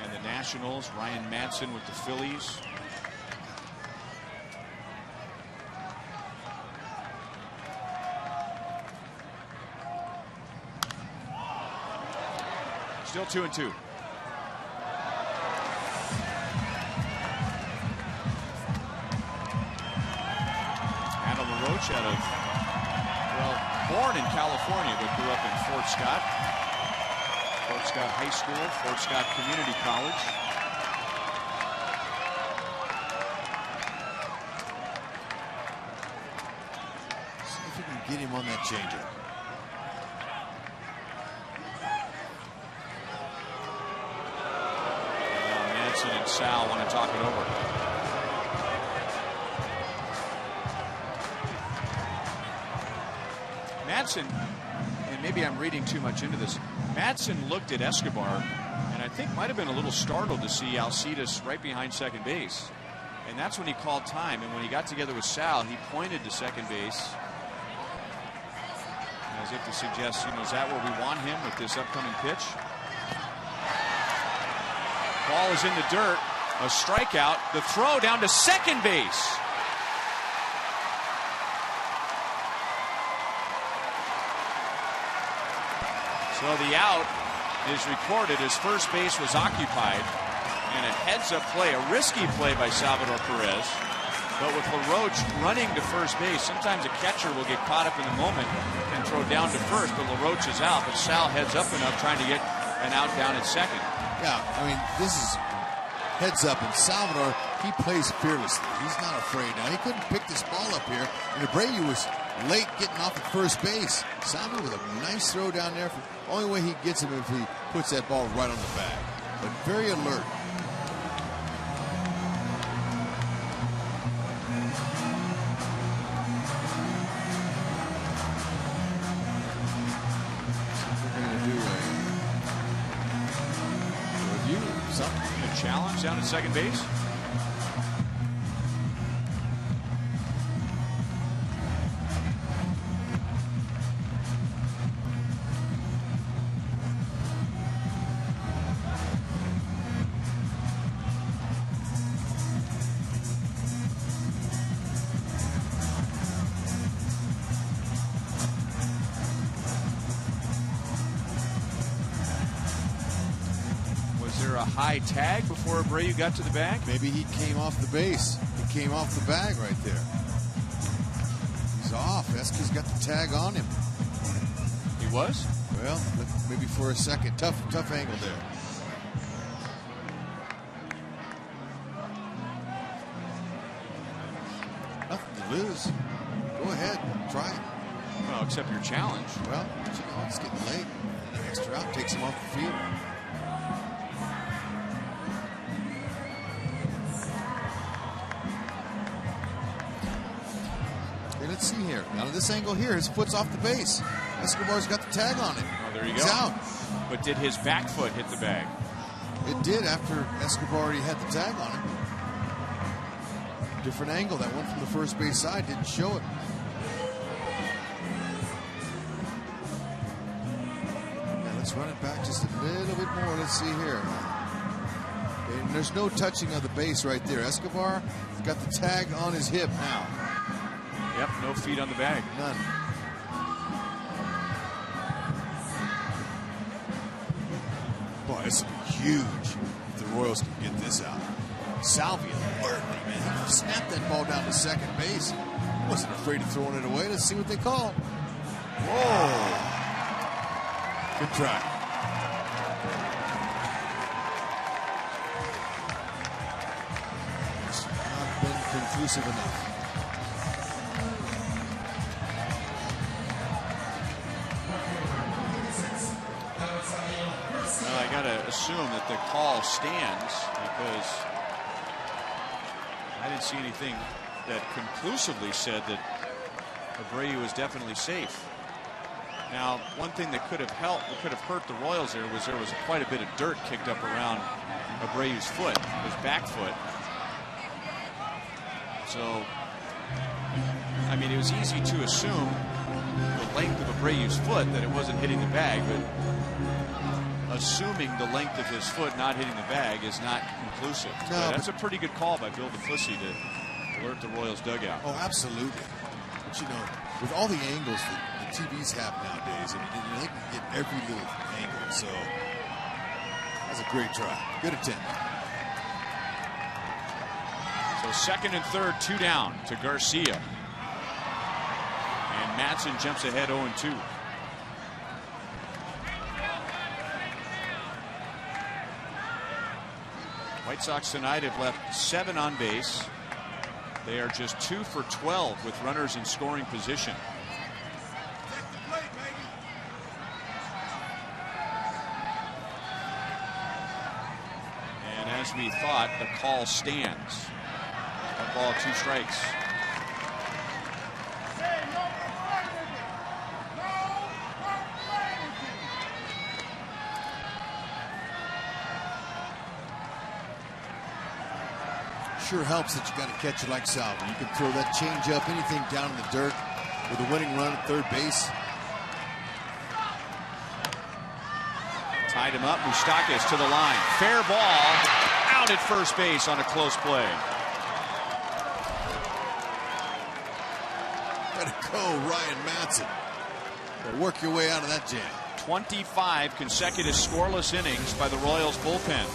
and the Nationals. Ryan Madsen with the Phillies. Still 2-2. coach out of, well, born in California, but grew up in Fort Scott High School, Fort Scott Community College. See if we can get him on that changeup. Manson and Sal want to talk it over. Madsen, and maybe I'm reading too much into this, Madsen looked at Escobar and I think might have been a little startled to see Alcides right behind second base. And that's when he called time. And when he got together with Sal, he pointed to second base as if to suggest, you know, is that where we want him with this upcoming pitch? Ball is in the dirt. A strikeout. The throw down to second base. So the out is recorded as first base was occupied. And a heads-up play, a risky play by Salvador Perez. But with LaRoche running to first base, sometimes a catcher will get caught up in the moment and throw down to first, but LaRoche is out. But Sal heads up enough trying to get an out down at second. Yeah, I mean, this is heads up, and Salvador, he plays fearlessly. He's not afraid. Now, he couldn't pick this ball up here, and Abreu was late getting off at first base. Salvador with a nice throw down there. Only way he gets him if he puts that ball right on the bag. But very alert. Challenge down at second base. High tag before Abreu got to the bag? Maybe he came off the base. He came off the bag right there. He's off. Esky's got the tag on him. He was? Well, maybe for a second. Tough angle there. Nothing to lose. Go ahead. Try it. Well, except your challenge. Well, you know, it's getting late. An extra out takes him off the field. Let's see here. Out of this angle here, his foot's off the base. Escobar's got the tag on it. Oh, there you He's go. Out. But did his back foot hit the bag? It did after Escobar already had the tag on him. Different angle. That one from the first base side didn't show it. Yeah, let's run it back just a little bit more. Let's see here. And there's no touching of the base right there. Escobar got the tag on his hip now. Yep, no feet on the bag. None. Boy, this would be huge if the Royals can get this out. Salvia, alert, man. He snapped that ball down to second base. He wasn't afraid of throwing it away. Let's see what they call. Whoa. Good try. It's not been conclusive enough. Well, I got to assume that the call stands because I didn't see anything that conclusively said that Abreu was definitely safe. Now, one thing that could have hurt the Royals there was quite a bit of dirt kicked up around Abreu's foot, his back foot. So, I mean, it was easy to assume the length of Abreu's foot that it wasn't hitting the bag, but assuming the length of his foot not hitting the bag is not conclusive. No, that's a pretty good call by Bill Duplessis to alert the Royals dugout. Oh, absolutely. But, you know, with all the angles that the TVs have nowadays, I mean, they can get every little angle. So that's a great try. Good attempt. So second and third, 2 down to Garcia. And Madsen jumps ahead 0-2. White Sox tonight have left 7 on base. They are just 2 for 12 with runners in scoring position. And as we thought, the call stands. 1 ball, 2 strikes. Sure helps that you got to catch it like Salvo. You can throw that change up, anything down in the dirt with a winning run at third base. Tied him up. Moustakas to the line. Fair ball. Out at first base on a close play. Gotta go, Ryan Madsen. Gotta work your way out of that jam. 25 consecutive scoreless innings by the Royals bullpen.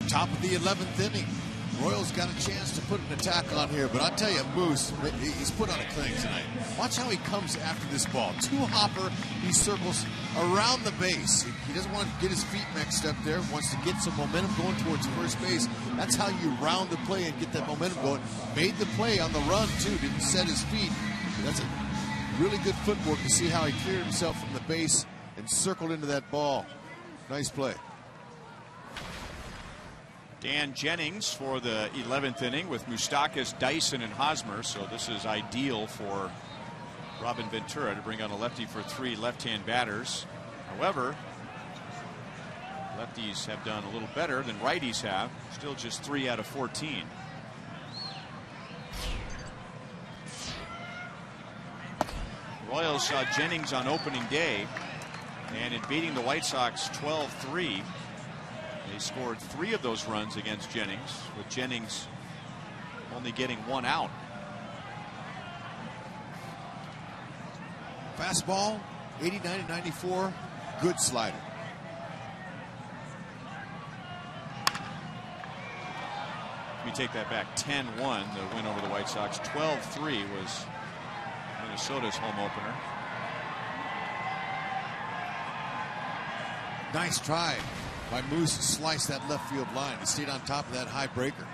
Top of the 11th inning. Royals got a chance to put an attack on here, but I'll tell you, Moose, he's put on a clinic tonight. Watch how he comes after this ball. Two-hopper, he circles around the base. He doesn't want to get his feet mixed up there, wants to get some momentum going towards first base. That's how you round the play and get that momentum going. Made the play on the run, too, didn't set his feet. That's a really good footwork to see how he cleared himself from the base and circled into that ball. Nice play. Dan Jennings for the 11th inning with Moustakas, Dyson, and Hosmer. So this is ideal for Robin Ventura to bring on a lefty for 3 left-hand batters. However, lefties have done a little better than righties have. Still just 3 out of 14. The Royals saw Jennings on opening day, and in beating the White Sox 12-3, they scored 3 of those runs against Jennings, with Jennings only getting 1 out. Fastball, 89-94, good slider. Let me take that back. 10-1, the win over the White Sox. 12-3 was Minnesota's home opener. Nice try by Moose to slice that left field line. He stayed on top of that high breaker.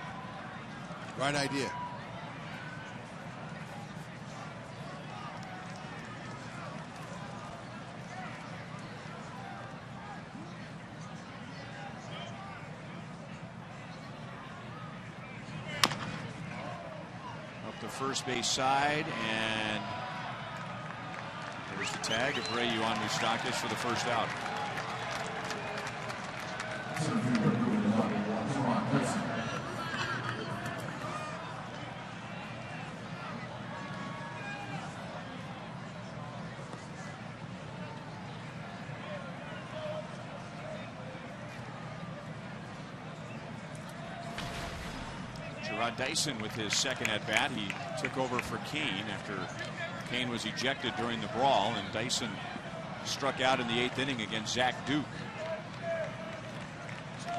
Right idea. Up the first base side, and there's the tag of Abreu on Moustakas for the first out. Rod Dyson with his second at bat. He took over for Kane after Kane was ejected during the brawl, and Dyson struck out in the 8th inning against Zach Duke.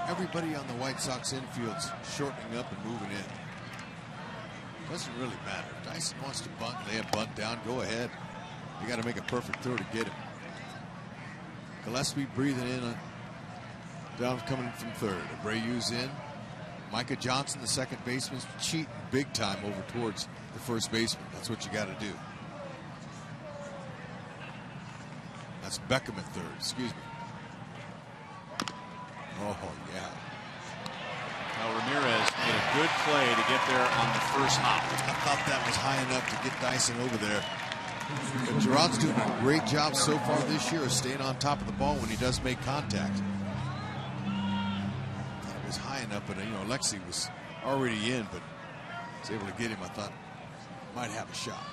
Everybody on the White Sox infield's shortening up and moving in. Doesn't really matter. If Dyson wants to bunt, lay a bunt down, go ahead. You got to make a perfect throw to get him. Gillespie breathing in. Down coming from third. Abreu's in. Micah Johnson, the second baseman, cheating big time over towards the first baseman. That's what you got to do. That's Beckham at third. Excuse me. Oh, yeah. Now Ramirez made a good play to get there on the first hop. I thought that was high enough to get Dyson over there. But Gerard's doing a great job so far this year of staying on top of the ball when he does make contact. It was high enough, but Alexi was already in, but was able to get him. I thought might have a shot.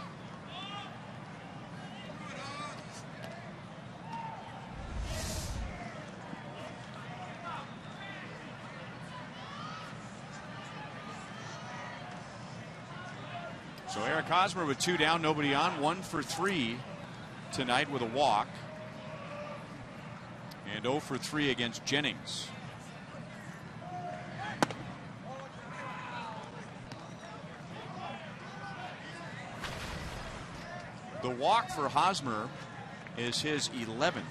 So Eric Hosmer with 2 down, nobody on, 1 for 3 tonight with a walk, and 0 for 3 against Jennings. The walk for Hosmer is his 11th.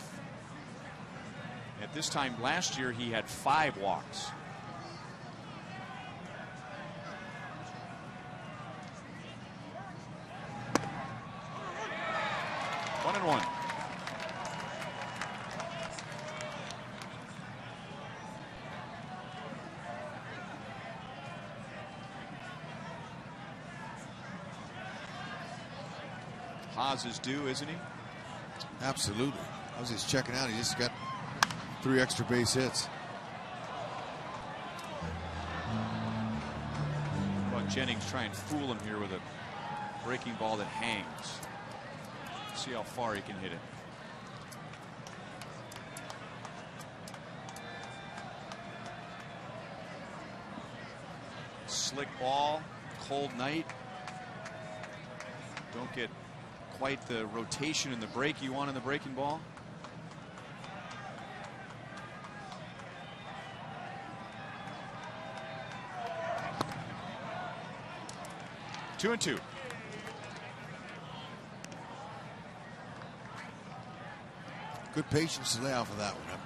At this time last year, he had 5 walks. One. Haas is due, isn't he? Absolutely. I was just checking out. He just got 3 extra base hits. How about Jennings try and fool him here with a breaking ball that hangs? See how far he can hit it. Slick ball, cold night. Don't get quite the rotation in the break you want in the breaking ball. Two and 2. Good patience to lay off of that one.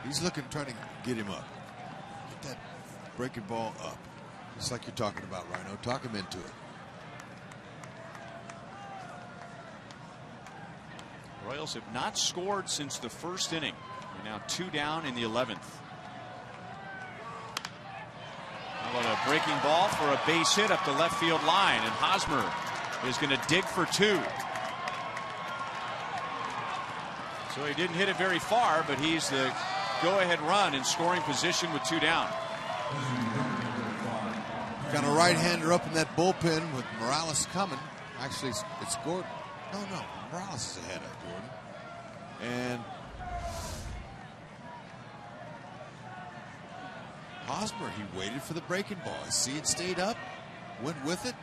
He's looking, trying to get him up. Get that breaking ball up. Just like you're talking about, Rhino. Talk him into it. Royals have not scored since the first inning. They're now 2 down in the 11th. How about a breaking ball for a base hit up the left field line, and Hosmer is going to dig for 2. So he didn't hit it very far, but he's the go-ahead run in scoring position with 2 down. Got a right-hander up in that bullpen with Morales coming. Actually, it's Gordon. No, Morales is ahead of Gordon. And Hosmer, he waited for the breaking ball. I see it stayed up, went with it.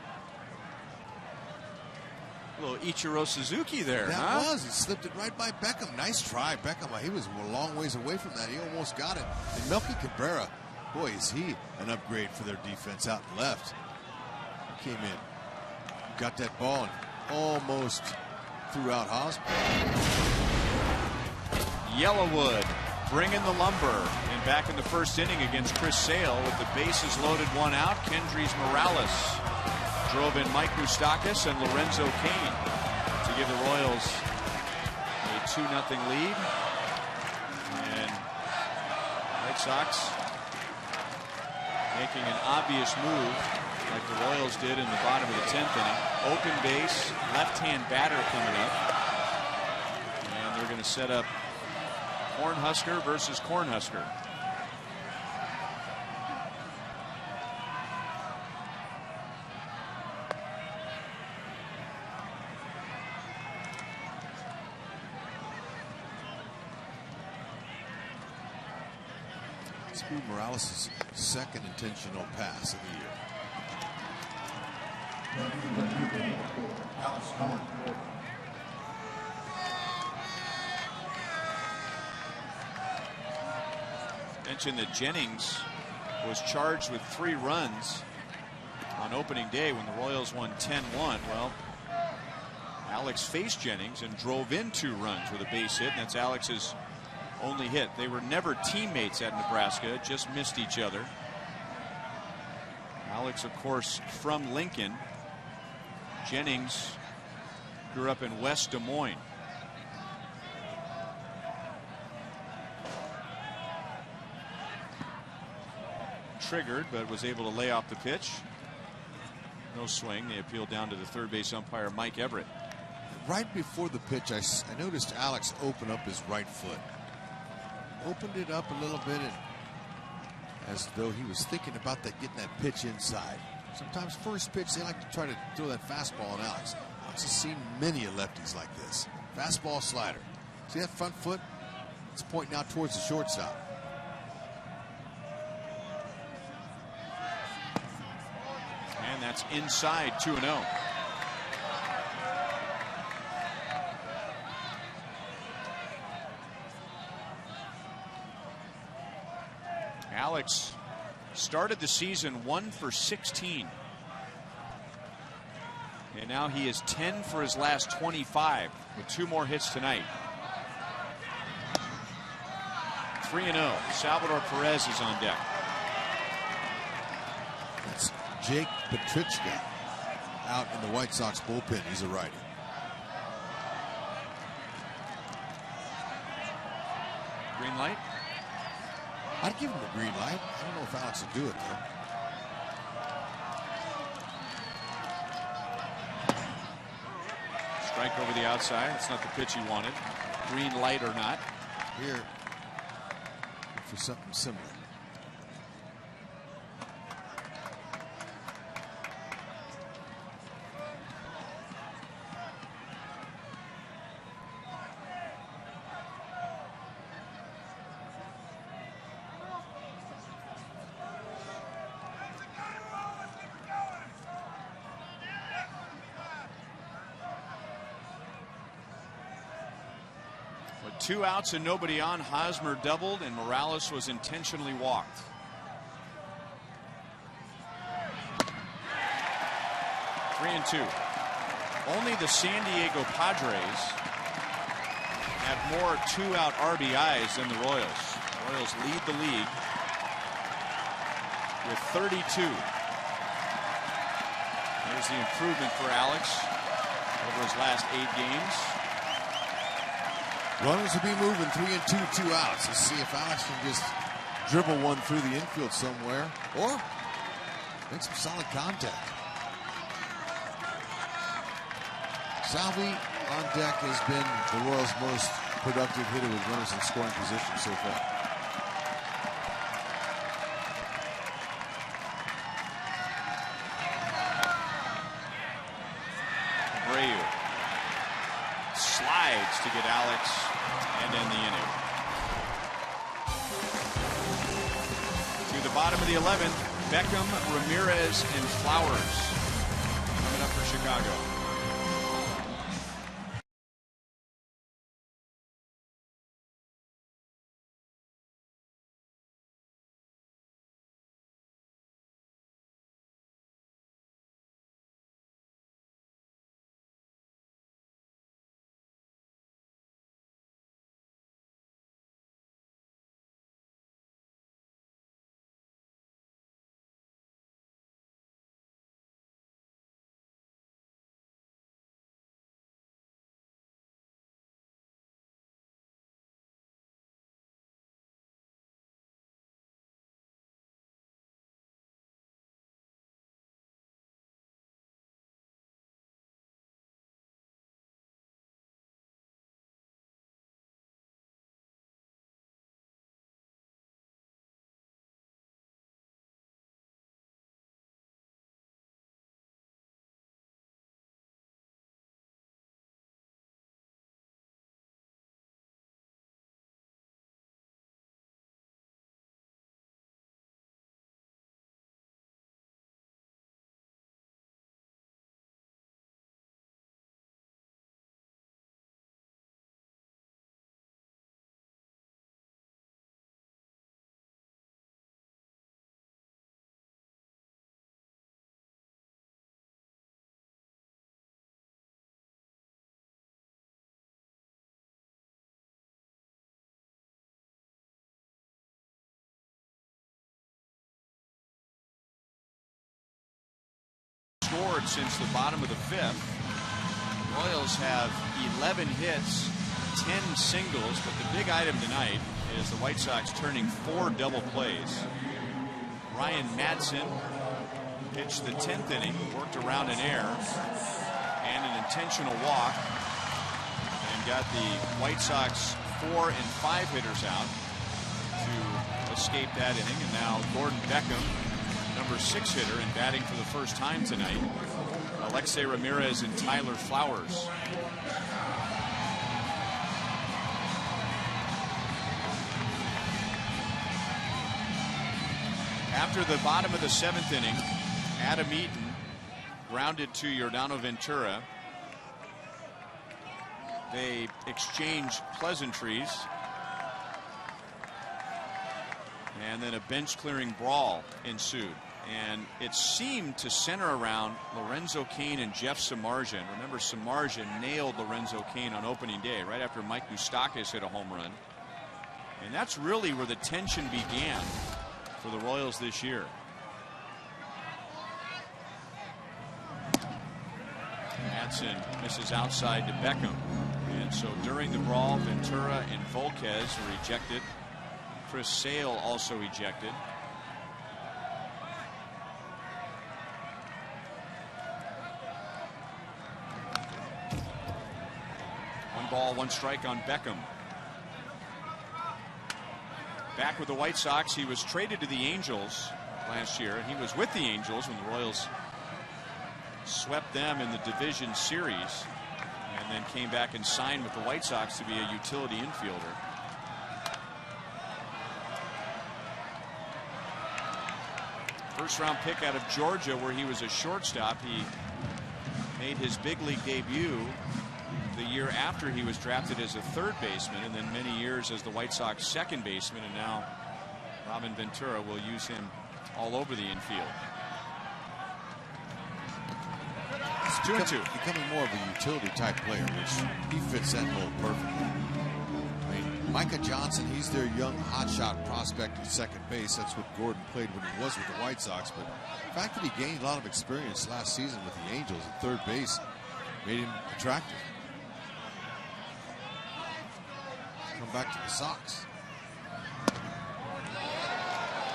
A little Ichiro Suzuki there. That was. He slipped it right by Beckham. Nice try, Beckham. He was a long ways away from that. He almost got it. And Melky Cabrera, boy, is he an upgrade for their defense out and left. He came in, got that ball, and almost threw out Hosmer. Yellowwood bringing the lumber. And back in the first inning against Chris Sale with the bases loaded, 1 out. Kendrys Morales drove in Mike Moustakas and Lorenzo Cain to give the Royals a 2-0 lead. And White Sox making an obvious move like the Royals did in the bottom of the 10th inning. Open base, left-hand batter coming up. And they're going to set up Cornhusker versus Cornhusker. This will be Morales' second intentional pass of the year. Mentioned that Jennings was charged with 3 runs on opening day when the Royals won 10-1. Well, Alex faced Jennings and drove in 2 runs with a base hit, and that's Alex's only hit. They were never teammates at Nebraska, just missed each other. Alex, of course, from Lincoln. Jennings grew up in West Des Moines. Triggered, but was able to lay off the pitch. No swing. They appealed down to the third base umpire, Mike Everett. Right before the pitch, I noticed Alex open up his right foot. Opened it up a little bit, and as though he was thinking about getting that pitch inside. Sometimes first pitch, they like to try to throw that fastball on Alex. Alex has seen many lefties like this. Fastball, slider. See that front foot? It's pointing out towards the shortstop. And that's inside, 2-0. Alex started the season 1 for 16. And now he is 10 for his last 25 with 2 more hits tonight. 3-0. Salvador Perez is on deck. That's Jake Petrichka out in the White Sox bullpen. He's a righty. Green light. I'd give him the green light. I don't know if Alex will do it, though. Strike over the outside. That's not the pitch he wanted. Green light or not. Here for something similar. With 2 outs and nobody on, Hosmer doubled and Morales was intentionally walked. Three and 2. Only the San Diego Padres have more 2-out RBIs than the Royals. The Royals lead the league with 32. There's the improvement for Alex over his last 8 games. Runners will be moving 3 and 2, 2 outs. Let's see if Alex can just dribble one through the infield somewhere or make some solid contact. Salvi on deck has been the Royals' most productive hitter with runners in scoring position so far. Slides to get Alex and end the inning. To the bottom of the 11th, Beckham, Ramirez, and Flowers coming up for Chicago. scored since the bottom of the 5th. Royals have 11 hits, 10 singles, but the big item tonight is the White Sox turning 4 double plays. Ryan Madsen pitched the 10th inning, worked around an error and an intentional walk, and got the White Sox 4 and 5 hitters out to escape that inning. And now Gordon Beckham, number 6 hitter, and batting for the first time tonight. Alexei Ramirez and Tyler Flowers. After the bottom of the 7th inning, Adam Eaton grounded to Yordano Ventura. They exchanged pleasantries, and then a bench clearing brawl ensued, and it seemed to center around Lorenzo Cain and Jeff Samardzija. Remember, Samardzija nailed Lorenzo Cain on opening day right after Mike Moustakas hit a home run, and that's really where the tension began for the Royals this year. Madsen misses outside to Beckham, and so during the brawl, Ventura and Volquez were ejected. Chris Sale also ejected. One ball, one strike on Beckham. Back with the White Sox, he was traded to the Angels last year. He was with the Angels when the Royals swept them in the division series, and then came back and signed with the White Sox to be a utility infielder. First round pick out of Georgia, where he was a shortstop. He made his big league debut the year after he was drafted as a third baseman, and then many years as the White Sox second baseman, and now Robin Ventura will use him all over the infield. It's 2-2. Becoming more of a utility type player, which he fits that mold perfectly. I mean, Micah Johnson, he's their young hotshot prospect at second base. That's what Gordon played when he was with the White Sox. But the fact that he gained a lot of experience last season with the Angels at third base made him attractive. Come back to the Sox.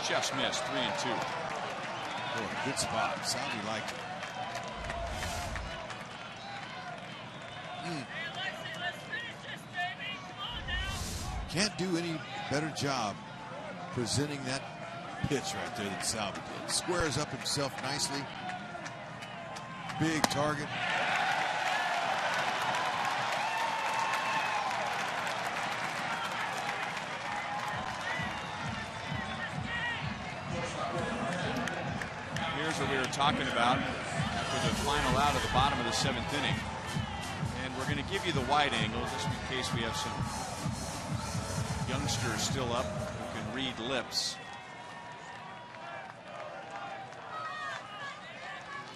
Just missed. 3-2. Oh, good spot. Salvi liked it. Can't do any better job presenting that pitch right there than Salvi did. Squares up himself nicely. Big target. Here's what we were talking about after the final out of the bottom of the 7th inning. And we're going to give you the wide angle just in case we have some youngsters still up who can read lips.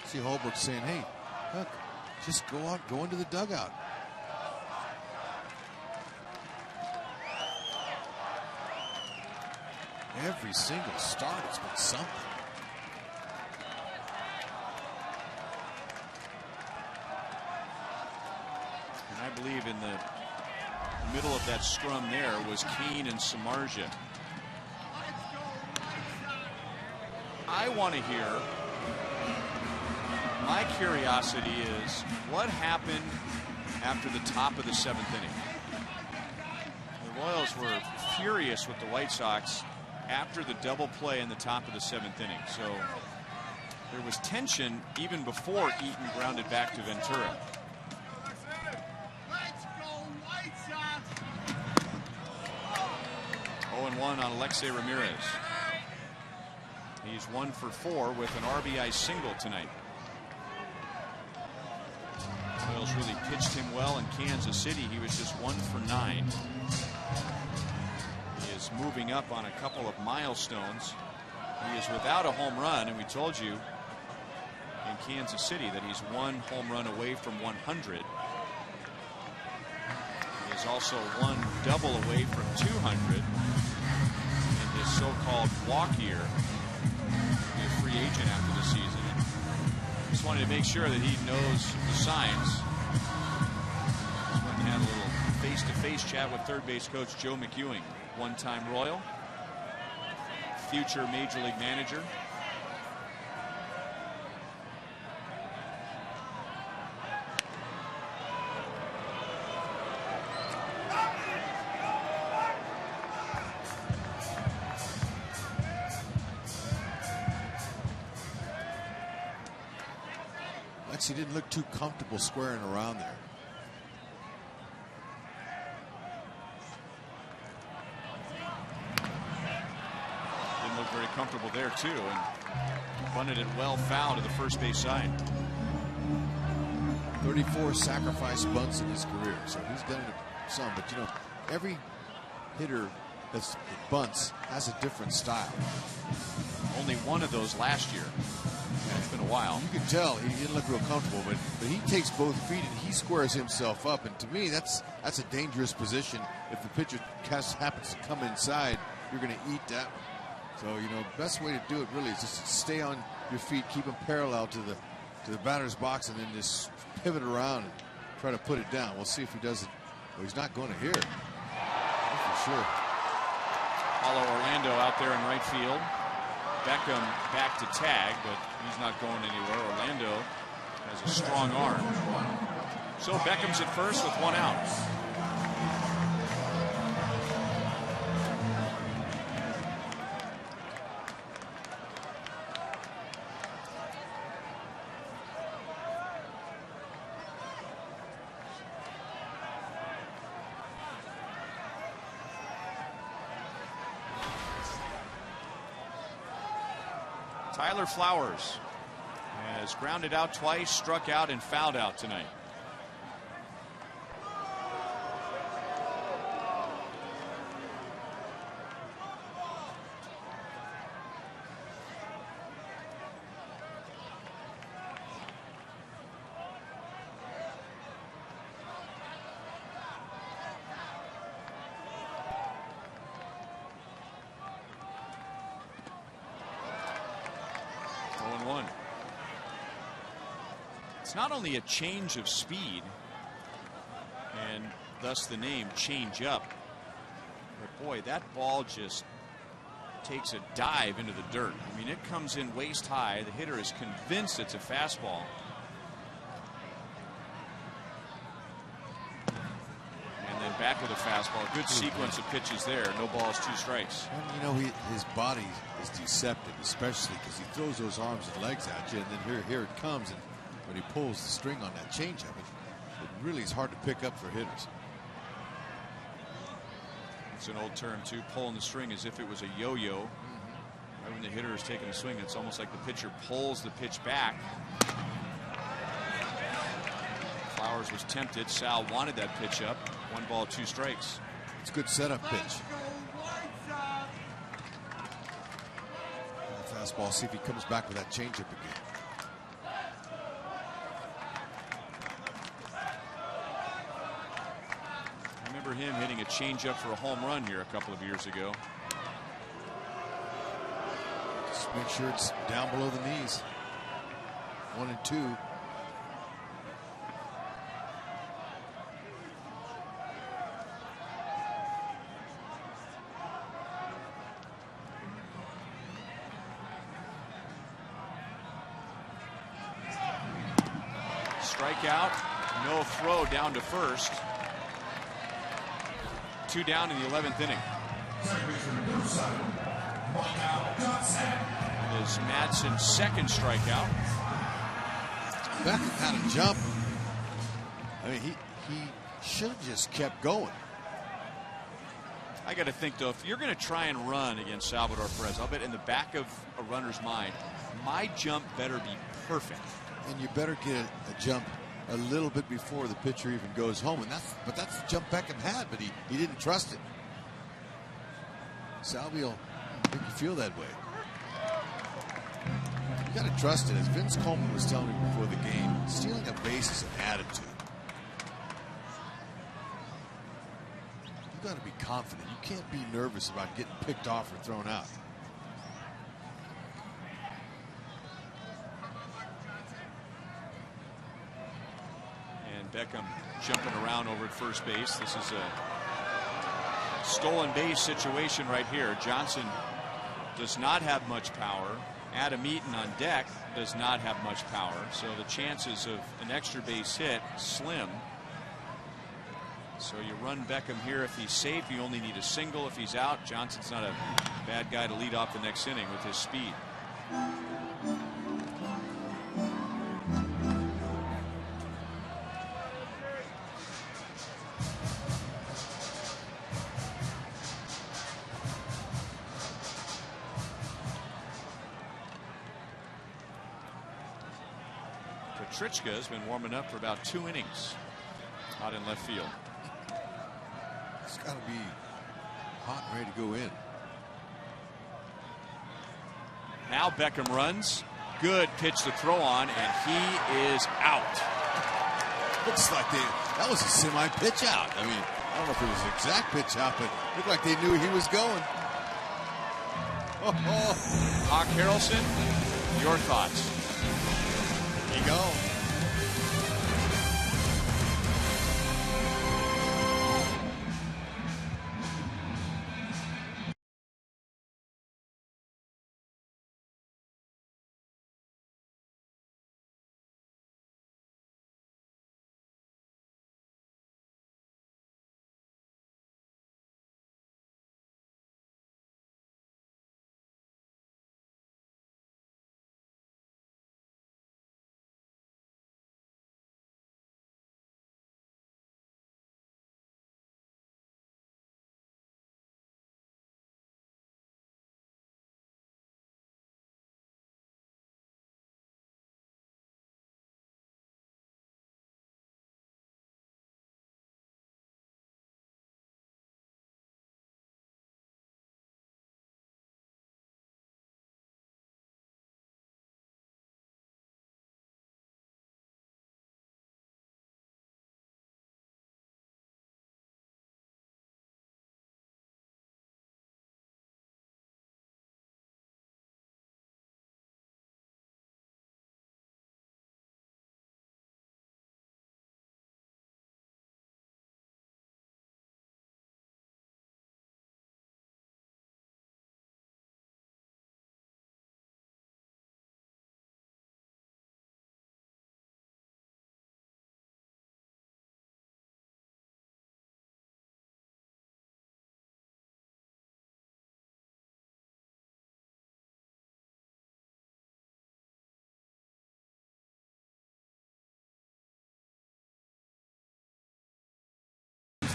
See Holbrook saying, hey, look, just go out, go into the dugout. Every single start has been something. And I believe in the middle of that scrum there was Cain and Samardzija. I want to hear, my curiosity is, what happened after the top of the 7th inning? The Royals were furious with the White Sox after the double play in the top of the 7th inning. So there was tension even before Eaton grounded back to Ventura. 0-1 on Alexei Ramirez. He's 1 for 4 with an RBI single tonight. Royals really pitched him well in Kansas City. He was just 1 for 9. He is moving up on a couple of milestones. He is without a home run, and we told you in Kansas City that he's 1 home run away from 100. He is also 1 double away from 200 in his so-called walk year. He'll be a free agent after the season. His just wanted to make sure that he knows the signs. Just went and had a little face-to-face chat with third base coach Joe McEwing, one-time Royal, future Major League manager. He didn't look too comfortable squaring around there. Didn't look very comfortable there too, and bunted it well foul to the first base side. 34 sacrifice bunts in his career, so he's done it some. But you know, every hitter that bunts has a different style. Only one of those last year. It's been a while. You can tell he didn't look real comfortable, but he takes both feet and he squares himself up. And to me, that's a dangerous position. If the pitcher happens to come inside, you're going to eat that one. So you know, best way to do it really is just stay on your feet, keep them parallel to the batter's box, and then just pivot around and try to put it down. We'll see if he does it. Well, he's not going to hear it. That's for sure. Paulo Orlando out there in right field. Beckham back to tag, but he's not going anywhere. Orlando has a strong arm. So Beckham's at first with one out. Tyler Flowers has grounded out twice, struck out, and fouled out tonight. It's not only a change of speed, and thus the name change up, but boy, that ball just takes a dive into the dirt. I mean, it comes in waist high. The hitter is convinced it's a fastball. And then back with a fastball. Good sequence of pitches there. No balls, 2 strikes. And, you know, his body is deceptive, especially because he throws those arms and legs at you, and then here it comes. And when he pulls the string on that changeup, it really is hard to pick up for hitters. It's an old term too, pulling the string, as if it was a yo-yo. Right when the hitter is taking a swing, it's almost like the pitcher pulls the pitch back. Flowers was tempted. Sal wanted that pitch up. 1 ball, 2 strikes. It's a good setup pitch. Fastball. See if he comes back with that changeup again. Him hitting a changeup for a home run here a couple of years ago. Just make sure it's down below the knees. 1 and 2. Strikeout, no throw down to first. 2 down in the 11th inning. It is Madsen's second strikeout. Beckham had a jump. I mean, he should have just kept going. I got to think, though, if you're going to try and run against Salvador Perez, I'll bet in the back of a runner's mind, my jump better be perfect. And you better get a jump a little bit before the pitcher even goes home, and that's the jump Beckham had, but he didn't trust it. Salvi will make you feel that way. You got to trust it. As Vince Coleman was telling me before the game, stealing a base is an attitude. You got to be confident. You can't be nervous about getting picked off or thrown out. Beckham jumping around over at first base. This is a stolen base situation right here. Johnson does not have much power. Adam Eaton on deck does not have much power, so the chances of an extra base hit slim. So you run Beckham here if he's safe. You only need a single if he's out. Johnson's not a bad guy to lead off the next inning with his speed. Petrichka has been warming up for about 2 innings out in left field. It's got to be hot and ready to go in. Now Beckham runs. Good pitch to throw on, and he is out. Looks like that was a semi pitch out. I mean, I don't know if it was an exact pitch out, but it looked like they knew he was going. Hawk Harrelson, your thoughts? There you go.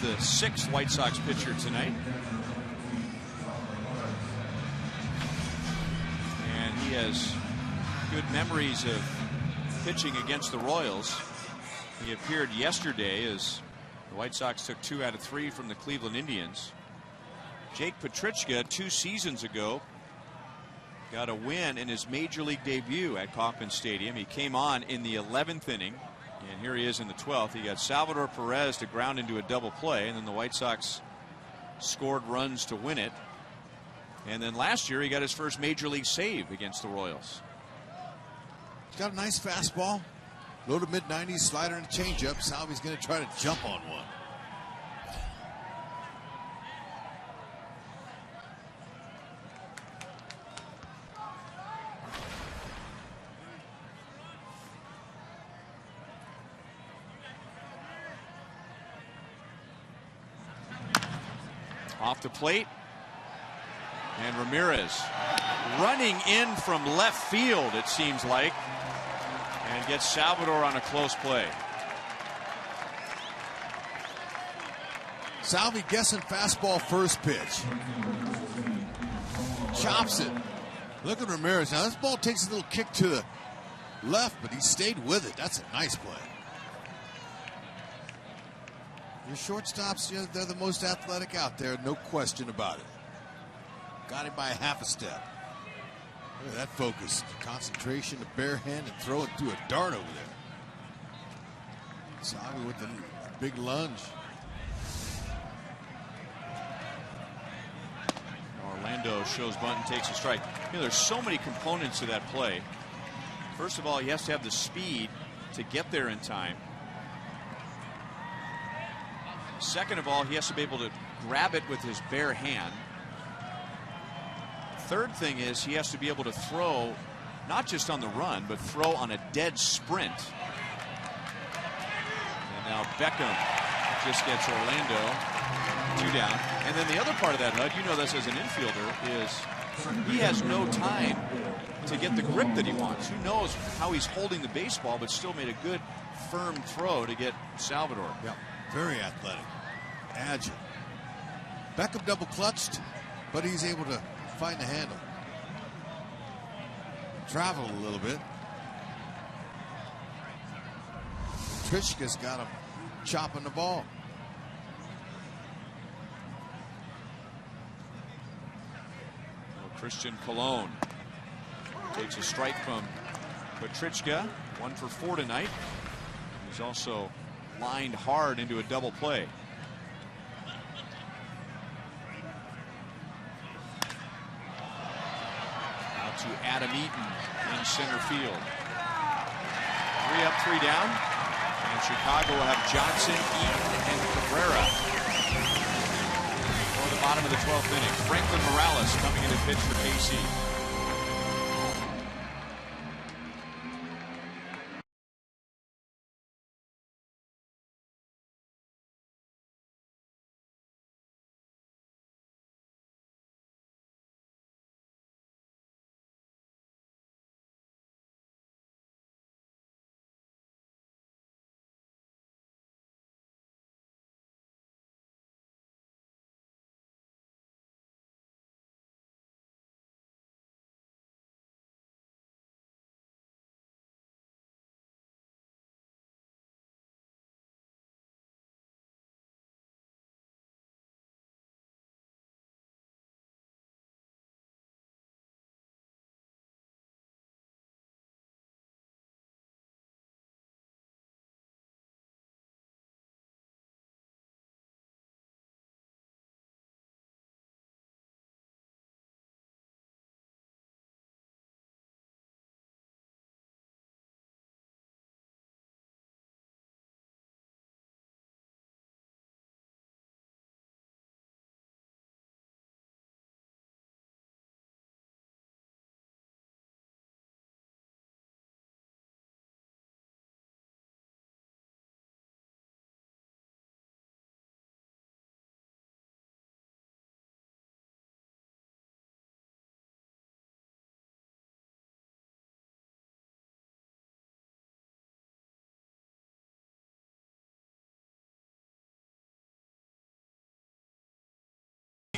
The 6th White Sox pitcher tonight. And he has good memories of pitching against the Royals. He appeared yesterday as the White Sox took 2 out of 3 from the Cleveland Indians. Jake Petrichka 2 seasons ago got a win in his major league debut at Kauffman Stadium. He came on in the 11th inning. And here he is in the 12th. He got Salvador Perez to ground into a double play, and then the White Sox scored runs to win it. And then last year he got his first major league save against the Royals. He's got a nice fastball, low to mid-90s, slider and changeup. Salvi's going to try to jump on one. Off the plate, and Ramirez running in from left field, it seems like, and gets Salvador on a close play. Salvi guessing fastball first pitch. Chops it. Look at Ramirez. Now this ball takes a little kick to the left, but he stayed with it. That's a nice play. Your shortstops, they're the most athletic out there, no question about it. Got him by half a step. Look at that focus, concentration, a bare hand, and throw it through a dart over there. Salvi with the big lunge. Orlando shows bunt and takes a strike. There's so many components to that play. First of all, he has to have the speed to get there in time. Second of all, he has to be able to grab it with his bare hand. Third thing is he has to be able to throw not just on the run, but throw on a dead sprint. And now Beckham just gets Orlando 2 down. And then the other part of that, Hud, you know this as an infielder, is he has no time to get the grip that he wants. Who knows how he's holding the baseball, but still made a good firm throw to get Salvador. Yeah, very athletic, agile. Beckham double clutched, but he's able to find the handle. Travel a little bit. Trishka's got him chopping the ball. Christian Colon takes a strike from Petrichka. 1 for 4 tonight. He's also lined hard into a double play. Now to Adam Eaton in center field. 3 up, 3 down. And Chicago will have Johnson, Eaton, and Cabrera for the bottom of the 12th inning. Franklin Morales coming in to pitch for KC.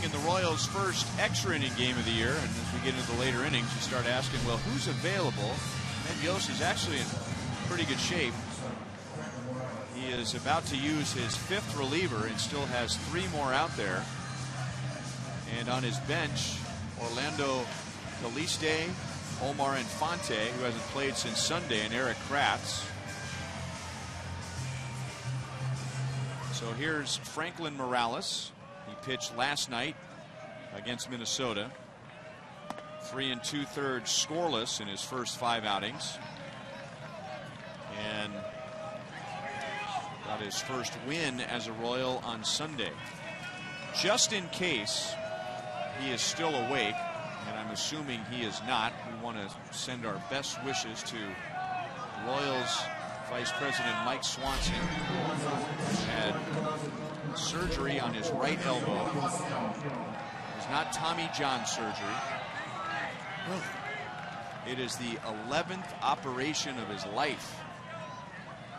In the Royals' first extra inning game of the year, and as we get into the later innings, you start asking, well, who's available? And Yost is actually in pretty good shape. He is about to use his 5th reliever and still has 3 more out there. And on his bench, Orlando Caliste, Omar Infante, who hasn't played since Sunday, and Eric Kratz. So here's Franklin Morales. He pitched last night against Minnesota. 3 2/3 scoreless in his first 5 outings. And got his first win as a Royal on Sunday. Just in case he is still awake, and I'm assuming he is not, we want to send our best wishes to Royals Vice President Mike Swanson, who had surgery on his right elbow. It's not Tommy John surgery. It is the 11th operation of his life.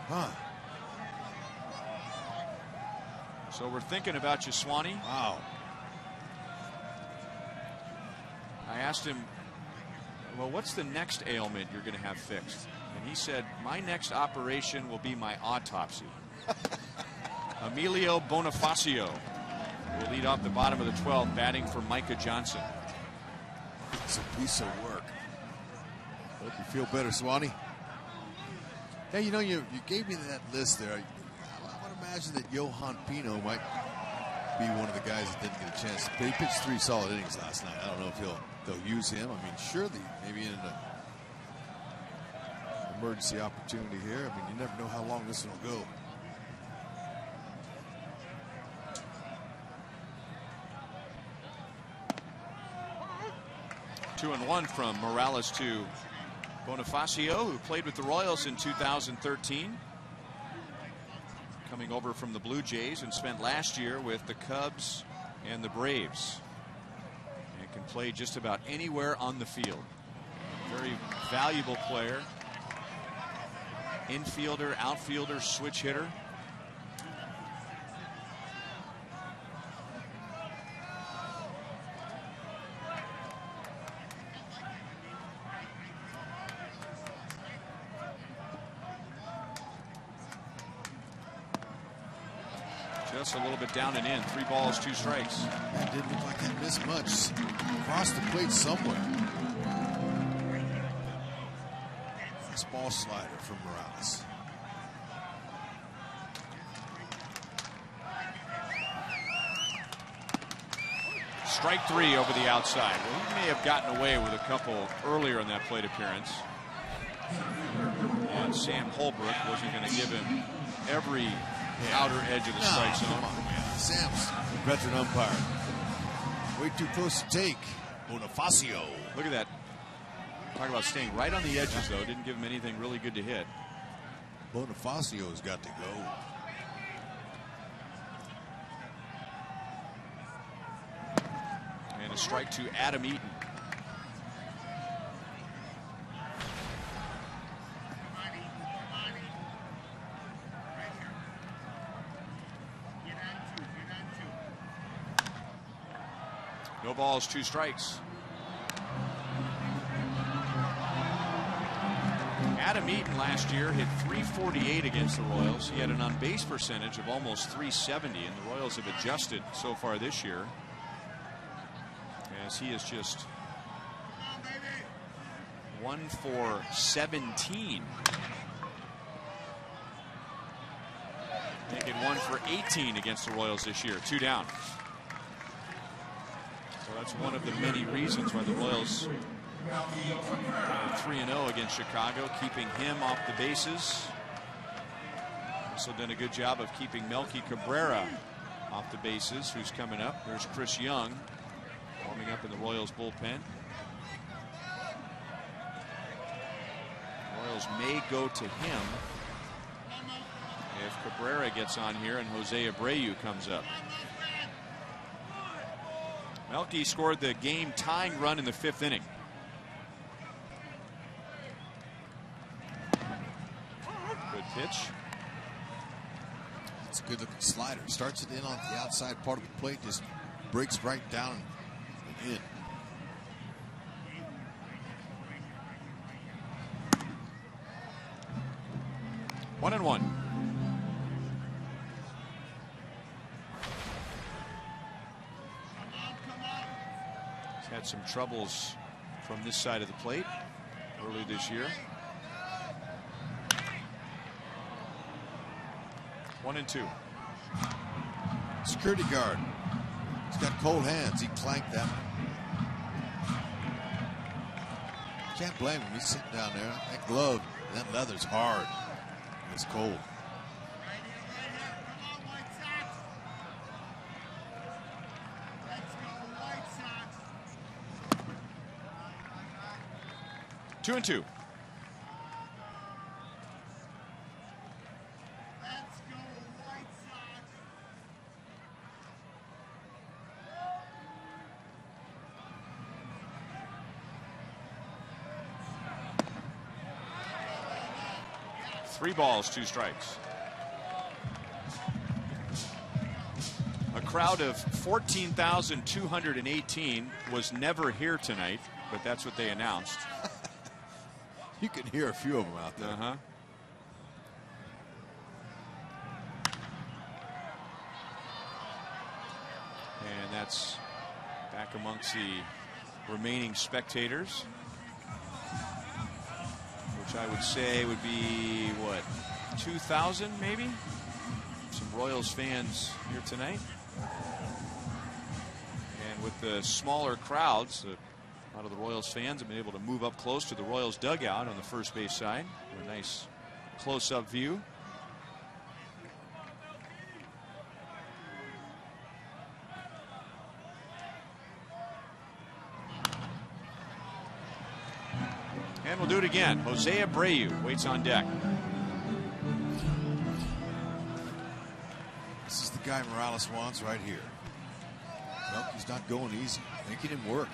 Huh. So we're thinking about you, Swanee. Wow. I asked him, well, what's the next ailment you're going to have fixed? And he said, my next operation will be my autopsy. Emilio Bonifacio will lead off the bottom of the 12th, batting for Micah Johnson. It's a piece of work. Hope you feel better, Swanee. Hey, you know, you gave me that list there. I would imagine that Johan Pino might be one of the guys that didn't get a chance. But he pitched 3 solid innings last night. I don't know if they'll use him. I mean, surely maybe in an emergency opportunity here. I mean, you never know how long this one will go. 2-1 from Morales to Bonifacio, who played with the Royals in 2013. Coming over from the Blue Jays and spent last year with the Cubs and the Braves. And can play just about anywhere on the field. Very valuable player. Infielder, outfielder, switch hitter. Just a little bit down and in. 3 balls, 2 strikes. It didn't look like I missed much. Across the plate somewhere. Nice ball slider from Morales. Strike 3 over the outside. Well, he may have gotten away with a couple earlier in that plate appearance. And Sam Holbrook wasn't going to give him every outer edge of the strike zone. Come on, man. Sam's a veteran umpire. Way too close to take. Bonifacio. Look at that. Talk about staying right on the edges, though. Didn't give him anything really good to hit. Bonifacio's got to go. And a strike to Adam Eaton. No balls, 2 strikes. Adam Eaton last year hit .348 against the Royals. He had an on-base percentage of almost .370, and the Royals have adjusted so far this year, as he is just 1 for 17. Making 1 for 18 against the Royals this year. 2 down. So that's one of the many reasons why the Royals are 3-0 against Chicago, keeping him off the bases. Also done a good job of keeping Melky Cabrera off the bases, who's coming up. There's Chris Young warming up in the Royals bullpen. Royals may go to him if Cabrera gets on here and Jose Abreu comes up. Melky scored the game-tying run in the 5th inning. Good pitch. It's a good looking slider. Starts it in on the outside part of the plate, just breaks right down and in. One and one. He's had some troubles from this side of the plate early this year. 1 and 2. Security guard. He's got cold hands. He clanked that. Can't blame him. He's sitting down there. That glove and that leather's hard. It's cold. Two and two. Three balls, 2 strikes. A crowd of 14,218 was never here tonight, but that's what they announced. You can hear a few of them out there. Uh-huh. And that's back amongst the remaining spectators, which I would say would be, what, 2,000 maybe? Some Royals fans here tonight. And with the smaller crowds, a lot of the Royals fans have been able to move up close to the Royals dugout on the first base side. A nice close-up view. it again. Jose Abreu waits on deck. This is the guy Morales wants right here. Nope, he's not going easy. Making him work.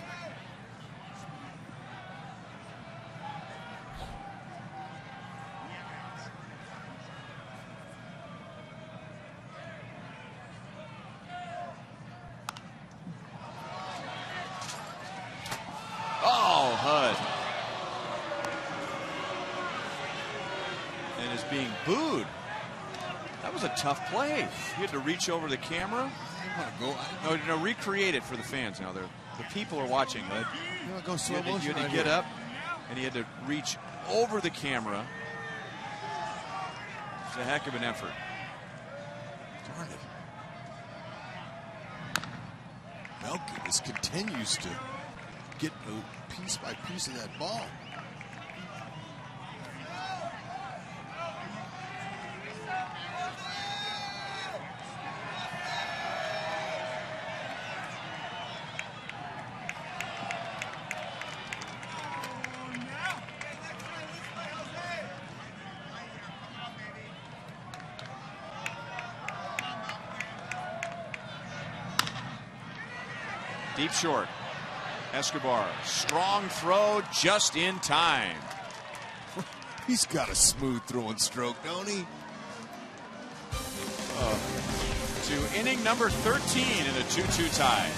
Oh, Hud. And is being booed. That was a tough play. He had to reach over the camera. No, recreate it for the fans now. The people are watching. Go slow motion. You had to get up, and he had to reach over the camera. It's a heck of an effort. Darn it. Melky just continues to get piece by piece of that ball. Deep short. Escobar, strong throw just in time. He's got a smooth throwing stroke, don't he? To inning number 13 in a 2-2 tie.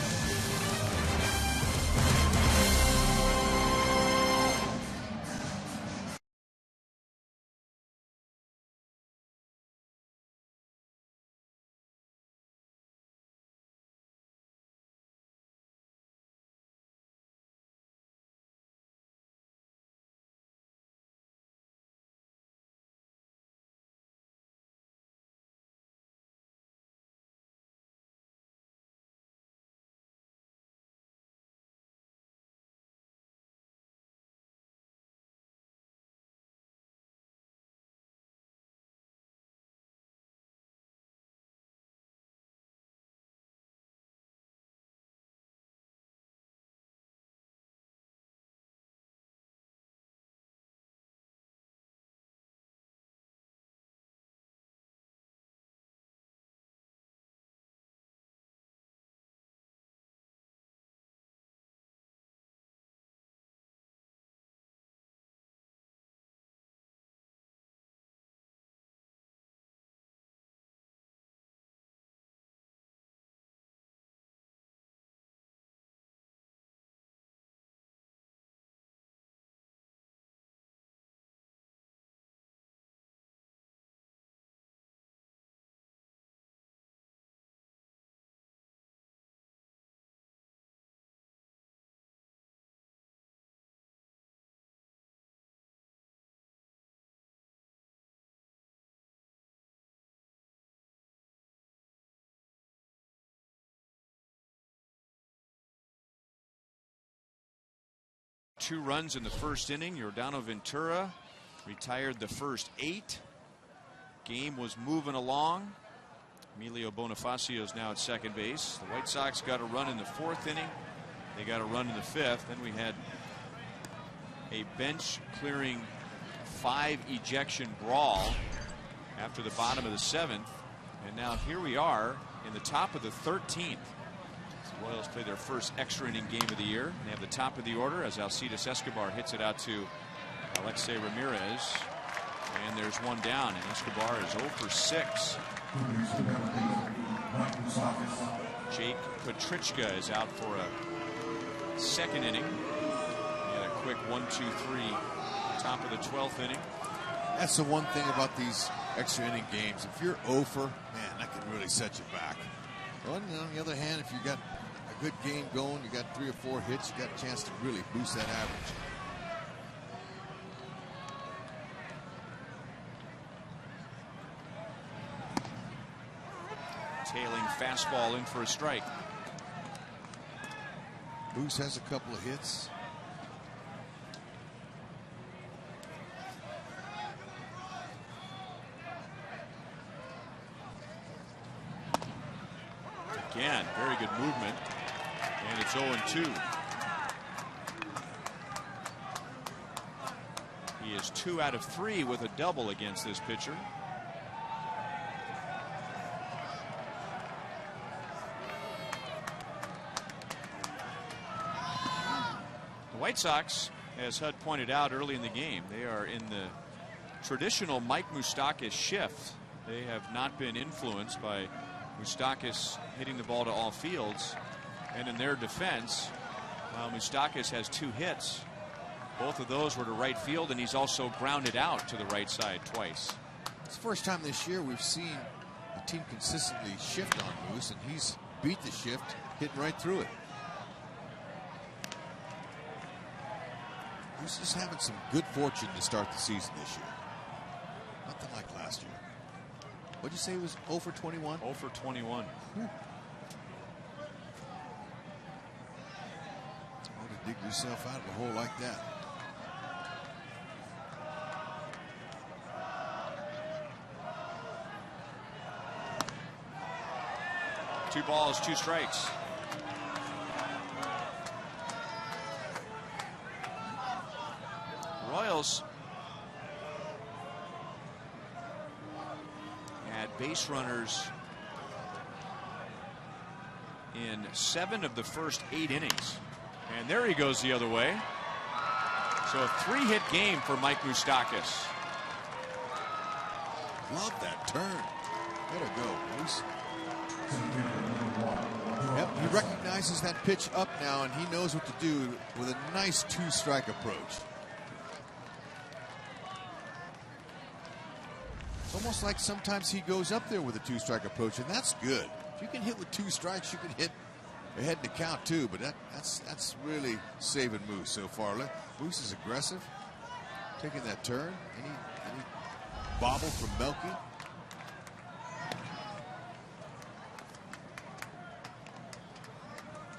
Two runs in the first inning. Yordano Ventura retired the first 8. Game was moving along. Emilio Bonifacio is now at second base. The White Sox got a run in the 4th inning. They got a run in the 5th. Then we had a bench clearing 5 ejection brawl after the bottom of the 7th. And now here we are in the top of the 13th. The Royals play their first extra inning game of the year. They have the top of the order as Alcides Escobar hits it out to Alexei Ramirez. And there's one down, and Escobar is 0 for 6. Jake Petrichka is out for a 2nd inning. He had a quick 1-2-3 top of the 12th inning. That's the one thing about these extra inning games. If you're 0 for, man, that can really set you back. But on the other hand, if you got a good game going, you got 3 or 4 hits, you got a chance to really boost that average. Tailing fastball in for a strike. Moose has a couple of hits. Again, very good movement. And it's 0-2. 2 out of 3 with a double against this pitcher. The White Sox, as Hud pointed out early in the game, they are in the traditional Mike Moustakas shift. They have not been influenced by Moustakas hitting the ball to all fields. And in their defense, while Moustakas has 2 hits, both of those were to right field, and he's also grounded out to the right side twice. It's the first time this year we've seen the team consistently shift on Moose, and he's beat the shift, hitting right through it. Moose is having some good fortune to start the season this year. Nothing like last year. What'd you say it was 0 for 21? 0 for 21. Hard to dig yourself out of a hole like that. Two balls, 2 strikes. Royals had base runners in 7 of the first 8 innings. And there he goes the other way. So a 3-hit game for Mike Moustakas. Love that turn. Way to go, Moose. Yep, he recognizes that pitch up now, and he knows what to do with a nice 2-strike approach. It's almost like sometimes he goes up there with a 2-strike approach, and that's good. If you can hit with 2 strikes, you can hit ahead in the count too, but that's really saving Moose so far. Moose is aggressive, taking that turn. Any bobble from Melky.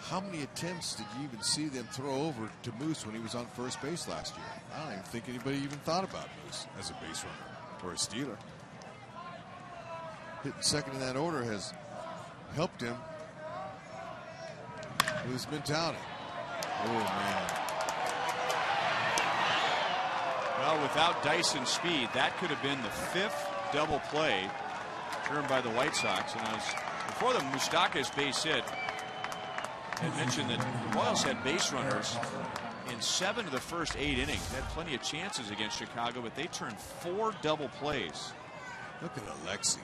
How many attempts did you even see them throw over to Moose when he was on first base last year? I don't even think anybody even thought about Moose as a base runner or a stealer. Hitting second in that order has helped him with his mentality. Oh, man. Well, without Dyson's speed, that could have been the 5th double play turned by the White Sox. And before the Moustakas base hit, I mentioned that the Royals had base runners in 7 of the first 8 innings. They had plenty of chances against Chicago, but they turned 4 double plays. Look at Alexi.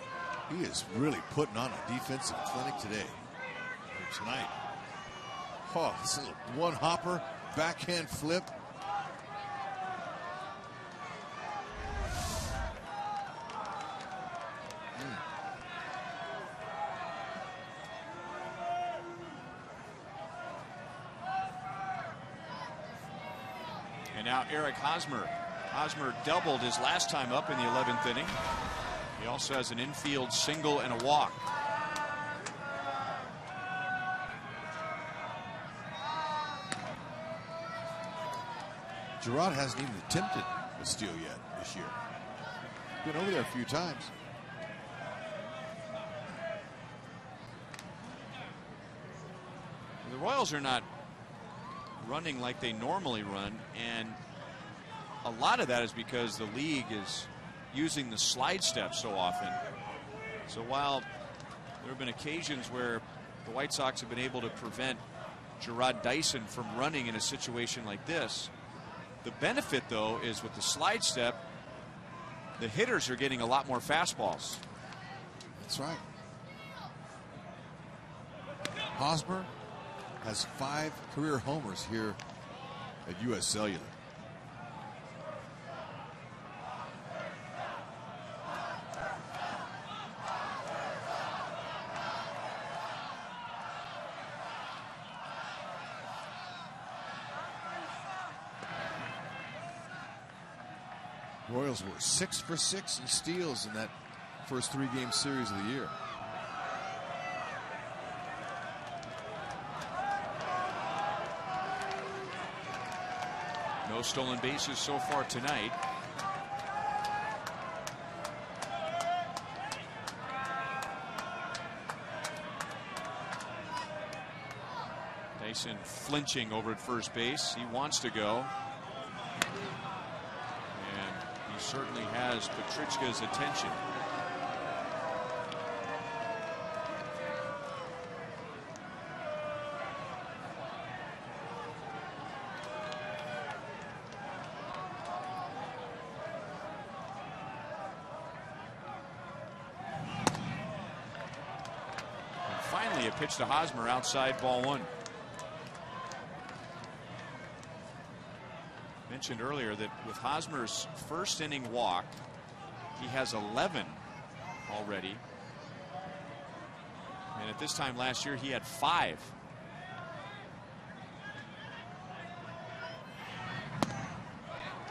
He is really putting on a defensive clinic today. Or tonight. Oh, this is a one-hopper, backhand flip. And now Eric Hosmer. Hosmer doubled his last time up in the 11th inning. He also has an infield single and a walk. Gerard hasn't even attempted a steal yet this year. Been over there a few times. The Royals are not running like they normally run, and a lot of that is because the league is using the slide step so often. So while there have been occasions where the White Sox have been able to prevent Gerard Dyson from running in a situation like this, the benefit, though, is with the slide step, the hitters are getting a lot more fastballs. That's right. Hosmer has 5 career homers here at U.S. Cellular. Royals were 6 for 6 in steals in that first 3-game series of the year. No stolen bases so far tonight. Dyson flinching over at first base. He wants to go. And certainly has Petrichka's attention. And finally, a pitch to Hosmer outside, ball one. Mentioned earlier that with Hosmer's first inning walk, he has 11 already, and at this time last year he had 5.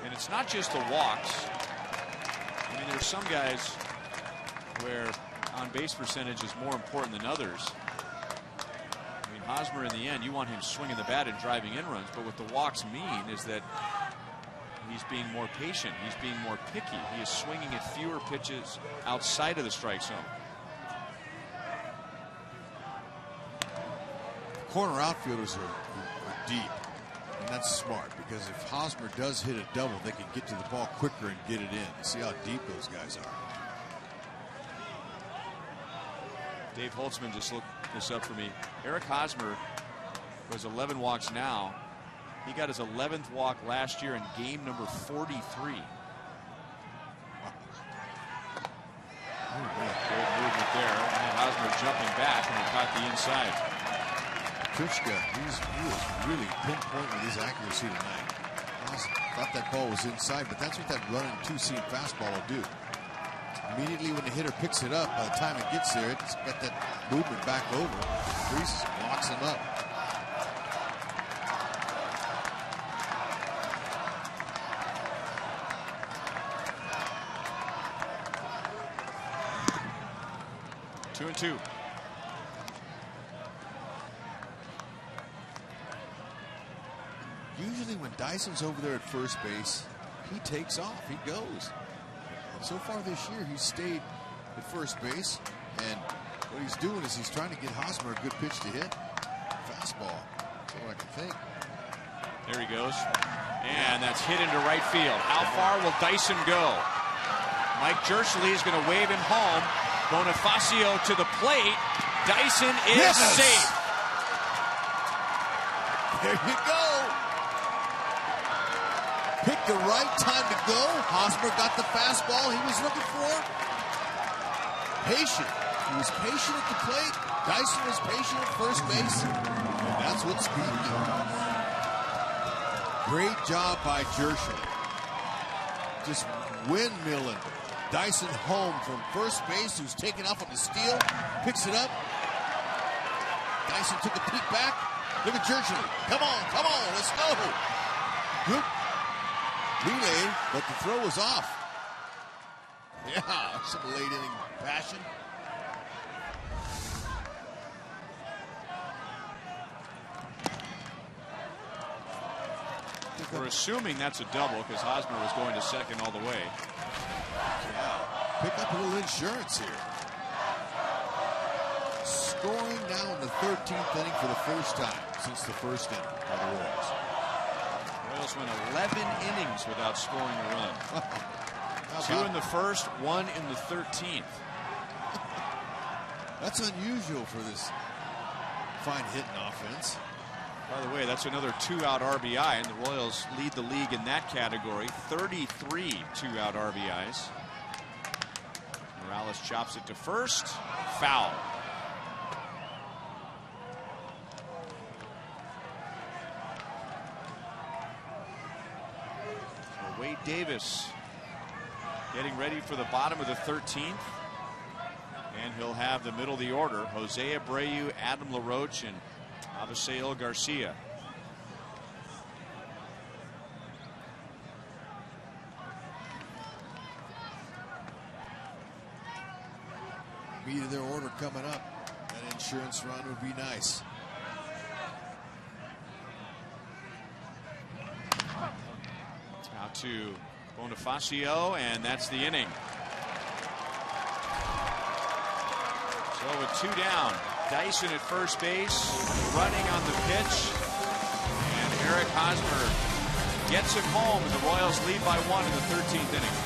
And it's not just the walks. I mean, there's some guys where on base percentage is more important than others. I mean, Hosmer, in the end, you want him swinging the bat and driving in runs, but what the walks mean is that he's being more patient. He's being more picky. He is swinging at fewer pitches outside of the strike zone. Corner outfielders are deep, and that's smart, because if Hosmer does hit a double, they can get to the ball quicker and get it in. See how deep those guys are. Dave Holtzman just looked this up for me. Eric Hosmer was 11 walks now. He got his 11th walk last year in game number 43. Good movement there. And Hosmer jumping back, and he caught the inside. Petrichka, he was really pinpoint with his accuracy tonight. I thought that ball was inside, but that's what that running two-seam fastball will do. Immediately when the hitter picks it up, by the time it gets there, it's got that movement back over. Freezes, locks him up. Two and two. Usually when Dyson's over there at first base, he takes off. He goes. So far this year, he's stayed at first base, and what he's doing is he's trying to get Hosmer a good pitch to hit. Fastball. That's all I can think. There he goes. And that's hit into right field. How far will Dyson go? Mike Jerschele is going to wave him home. Bonifacio to the plate. Dyson is safe. There you go. Picked the right time to go. Hosmer got the fastball he was looking for. Patient. He was patient at the plate. Dyson was patient at first base. And that's what speed does. Great job by Jerschele. Just windmilling Dyson home from first base, who's taken off on the steal, picks it up. Dyson took a peek back. Look at Jerschele. Come on, let's go. Good relay, but the throw was off. Yeah, some late inning passion. We're assuming that's a double because Hosmer was going to second all the way. Yeah, pick up a little insurance here. Scoring now in the 13th inning for the first time since the first inning by the Royals. Royals went 11 innings without scoring a run. 2 in the first, 1 in the 13th. That's unusual for this fine hitting offense. By the way, that's another 2-out RBI, and the Royals lead the league in that category. 33 2-out RBIs. Morales chops it to first. Foul. So Wade Davis getting ready for the bottom of the 13th. And he'll have the middle of the order. Jose Abreu, Adam LaRoche, and Avisail Garcia. Meat of their order coming up. That insurance run would be nice. Out to Bonifacio, and that's the inning. So with 2 down, Dyson at first base, running on the pitch, and Eric Hosmer gets it home, and the Royals lead by 1 in the 13th inning.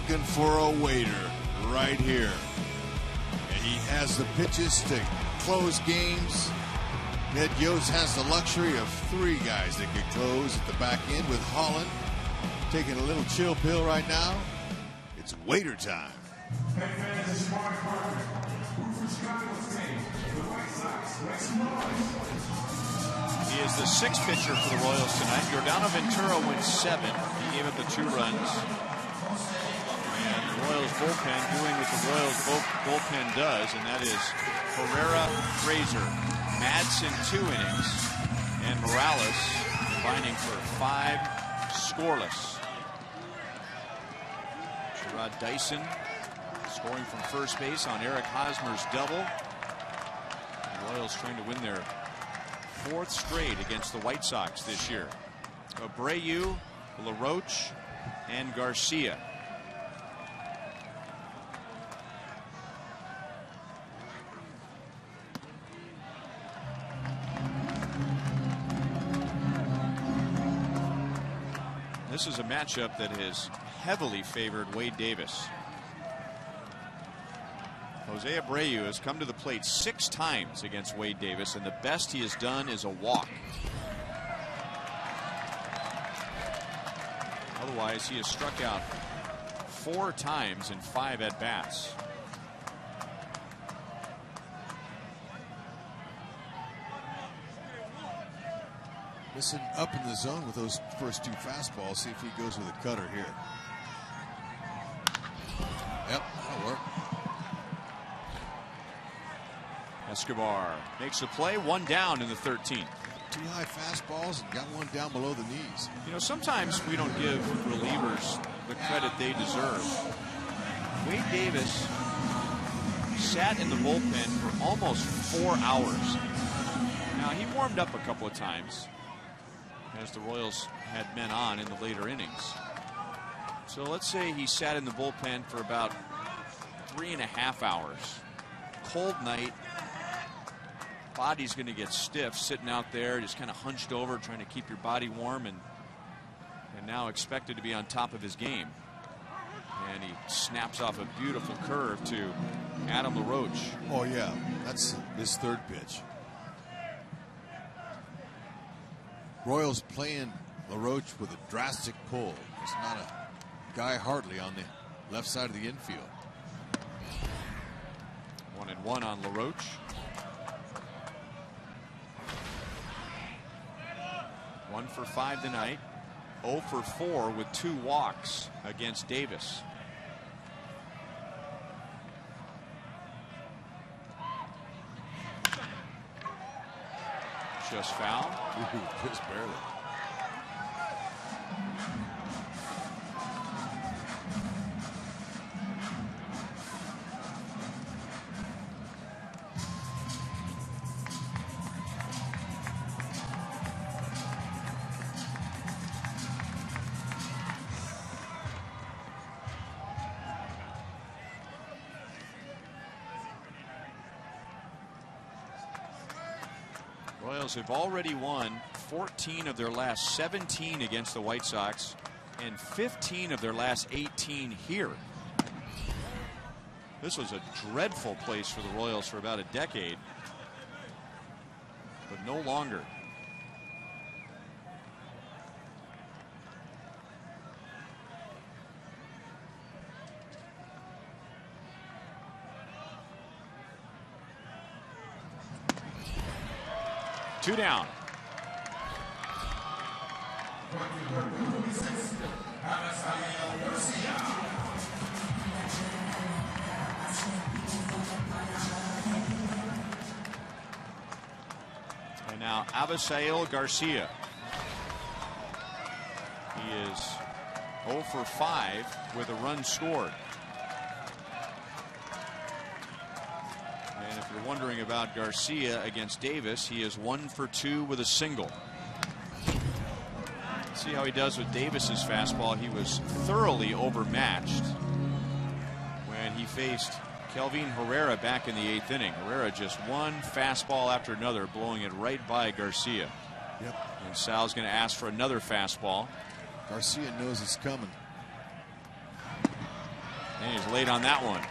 looking for a waiter right here. And he has the pitches to close games. Ned Yost has the luxury of 3 guys that can close at the back end, with Holland taking a little chill pill right now. It's waiter time. Hey fans, this is Mark Parker. Root for Chicago's team, the White Sox. He is the 6th pitcher for the Royals tonight. Yordano Ventura went 7th. He gave up the 2 runs. And the Royals bullpen doing what the Royals bullpen does, and that is Herrera, Frazier, Madsen 2 innings, and Morales combining for 5 scoreless. Gerard Dyson scoring from first base on Eric Hosmer's double. The Royals trying to win their 4th straight against the White Sox this year. Abreu, LaRoche, and Garcia. This is a matchup that has heavily favored Wade Davis. Jose Abreu has come to the plate 6 times against Wade Davis, and the best he has done is a walk. Otherwise, he has struck out 4 times in 5 at-bats. Listen up in the zone with those first 2 fastballs. See if he goes with a cutter here. Yep, that'll work. Escobar makes a play, 1 down in the 13th. 2 high fastballs and got 1 down below the knees. You know, sometimes we don't give relievers the credit they deserve. Wade Davis sat in the bullpen for almost 4 hours. Now, he warmed up a couple of times as the Royals had men on in the later innings. So let's say he sat in the bullpen for about 3.5 hours. Cold night. Body's going to get stiff sitting out there, just kind of hunched over, trying to keep your body warm, and now expected to be on top of his game. And he snaps off a beautiful curve to Adam LaRoche. Oh, yeah, that's his 3rd pitch. Royals playing LaRoche with a drastic pull. It's not a guy hardly on the left side of the infield. 1-1 on LaRoche. 1 for 5 tonight. 0 for 4 with 2 walks against Davis. Just foul. Just barely. Royals have already won 14 of their last 17 against the White Sox and 15 of their last 18 here. This was a dreadful place for the Royals for about a decade, but no longer. Two down. And now Avisail Garcia. He is 0 for 5 with a run scored. And if you're wondering about Garcia against Davis, he is 1 for 2 with a single. See how he does with Davis's fastball. He was thoroughly overmatched when he faced Kelvin Herrera back in the 8th inning. Herrera just one fastball after another, blowing it right by Garcia. Yep. And Sal's going to ask for another fastball. Garcia knows it's coming. And he's late on that one.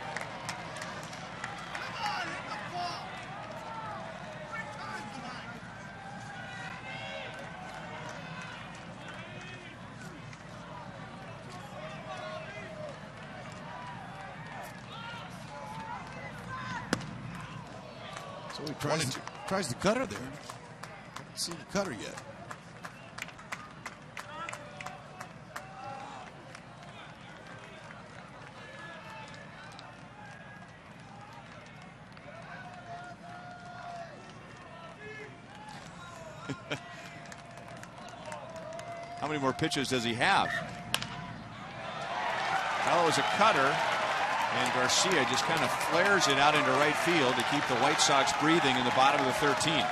So he tries the cutter there. Haven't seen the cutter yet. How many more pitches does he have? That was a cutter. And Garcia just kind of flares it out into right field to keep the White Sox breathing in the bottom of the 13th.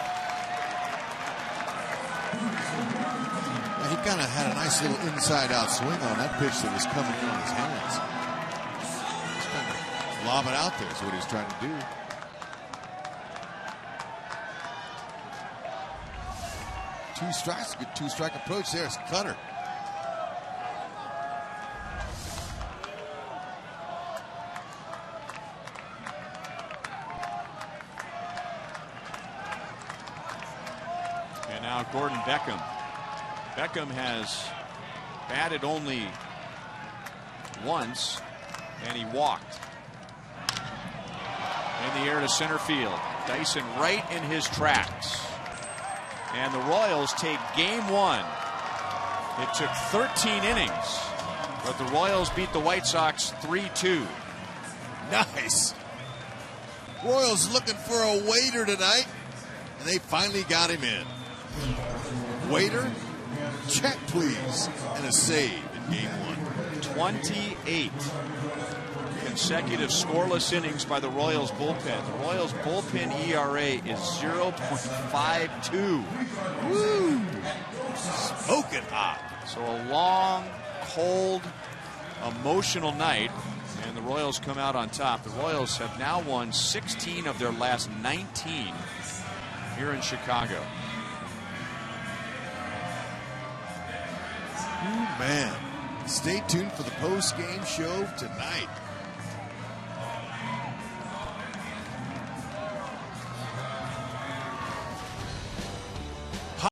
Yeah, he kind of had a nice little inside-out swing on that pitch that was coming in on his hands. Just kind of lob it out there is what he was trying to do. Two strikes, good two-strike approach there. It's cutter. Gordon Beckham. Beckham has batted only once, and he walked. In the air to center field. Dyson right in his tracks. And the Royals take game one. It took 13 innings, but the Royals beat the White Sox 3-2. Nice. Royals looking for a waiter tonight, and they finally got him in. Waiter, check please, and a save in game one. 28 consecutive scoreless innings by the Royals bullpen. The Royals bullpen ERA is 0.52. Woo! Smoking hot. So a long, cold, emotional night, and the Royals come out on top. The Royals have now won 16 of their last 19 here in Chicago. Ooh, man. Stay tuned for the post-game show tonight.